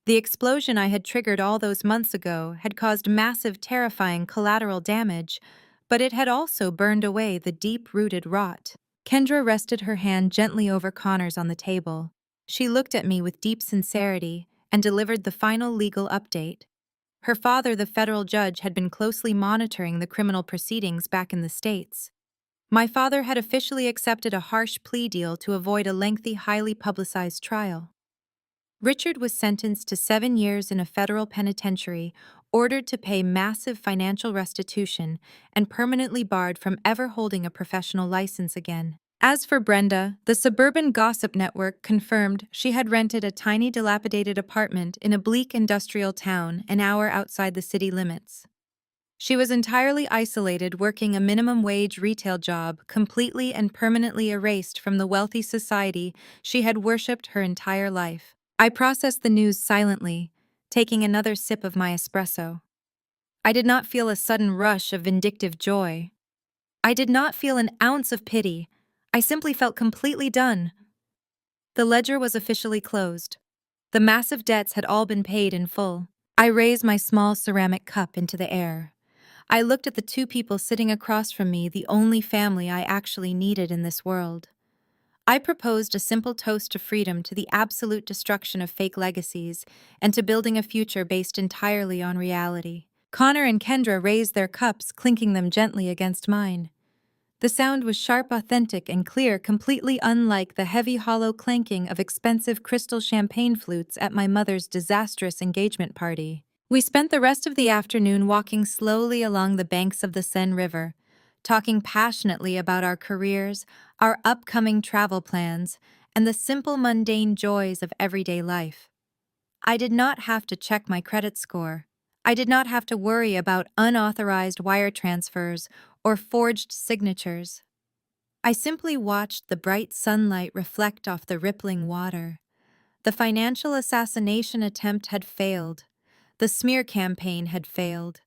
The explosion I had triggered all those months ago had caused massive, terrifying collateral damage, but it had also burned away the deep-rooted rot. Kendra rested her hand gently over Connor's on the table. She looked at me with deep sincerity and delivered the final legal update. Her father, the federal judge, had been closely monitoring the criminal proceedings back in the States. My father had officially accepted a harsh plea deal to avoid a lengthy, highly publicized trial. Richard was sentenced to 7 years in a federal penitentiary, ordered to pay massive financial restitution, and permanently barred from ever holding a professional license again. As for Brenda, the suburban gossip network confirmed she had rented a tiny dilapidated apartment in a bleak industrial town an hour outside the city limits. She was entirely isolated, working a minimum wage retail job, completely and permanently erased from the wealthy society she had worshipped her entire life. I processed the news silently, taking another sip of my espresso. I did not feel a sudden rush of vindictive joy. I did not feel an ounce of pity. I simply felt completely done. The ledger was officially closed. The massive debts had all been paid in full. I raised my small ceramic cup into the air. I looked at the two people sitting across from me, the only family I actually needed in this world. I proposed a simple toast to freedom, to the absolute destruction of fake legacies, and to building a future based entirely on reality. Connor and Kendra raised their cups, clinking them gently against mine. The sound was sharp, authentic, and clear, completely unlike the heavy, hollow clanking of expensive crystal champagne flutes at my mother's disastrous engagement party. We spent the rest of the afternoon walking slowly along the banks of the Seine River, talking passionately about our careers, our upcoming travel plans, and the simple, mundane joys of everyday life. I did not have to check my credit score. I did not have to worry about unauthorized wire transfers or forged signatures. I simply watched the bright sunlight reflect off the rippling water. The financial assassination attempt had failed. The smear campaign had failed.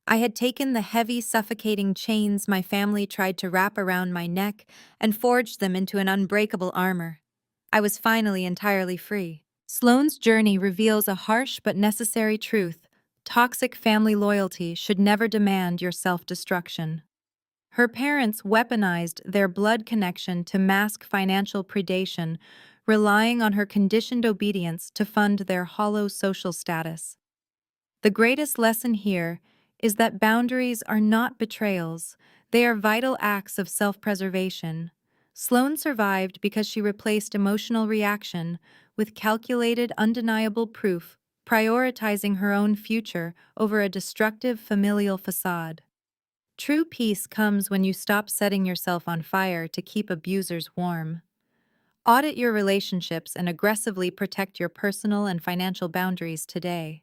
I had taken the heavy, suffocating chains my family tried to wrap around my neck and forged them into an unbreakable armor. I was finally entirely free. Sloane's journey reveals a harsh but necessary truth. Toxic family loyalty should never demand your self-destruction. Her parents weaponized their blood connection to mask financial predation, relying on her conditioned obedience to fund their hollow social status. The greatest lesson here is that boundaries are not betrayals, they are vital acts of self-preservation. Sloane survived because she replaced emotional reaction with calculated, undeniable proof, prioritizing her own future over a destructive familial facade. True peace comes when you stop setting yourself on fire to keep abusers warm. Audit your relationships and aggressively protect your personal and financial boundaries today.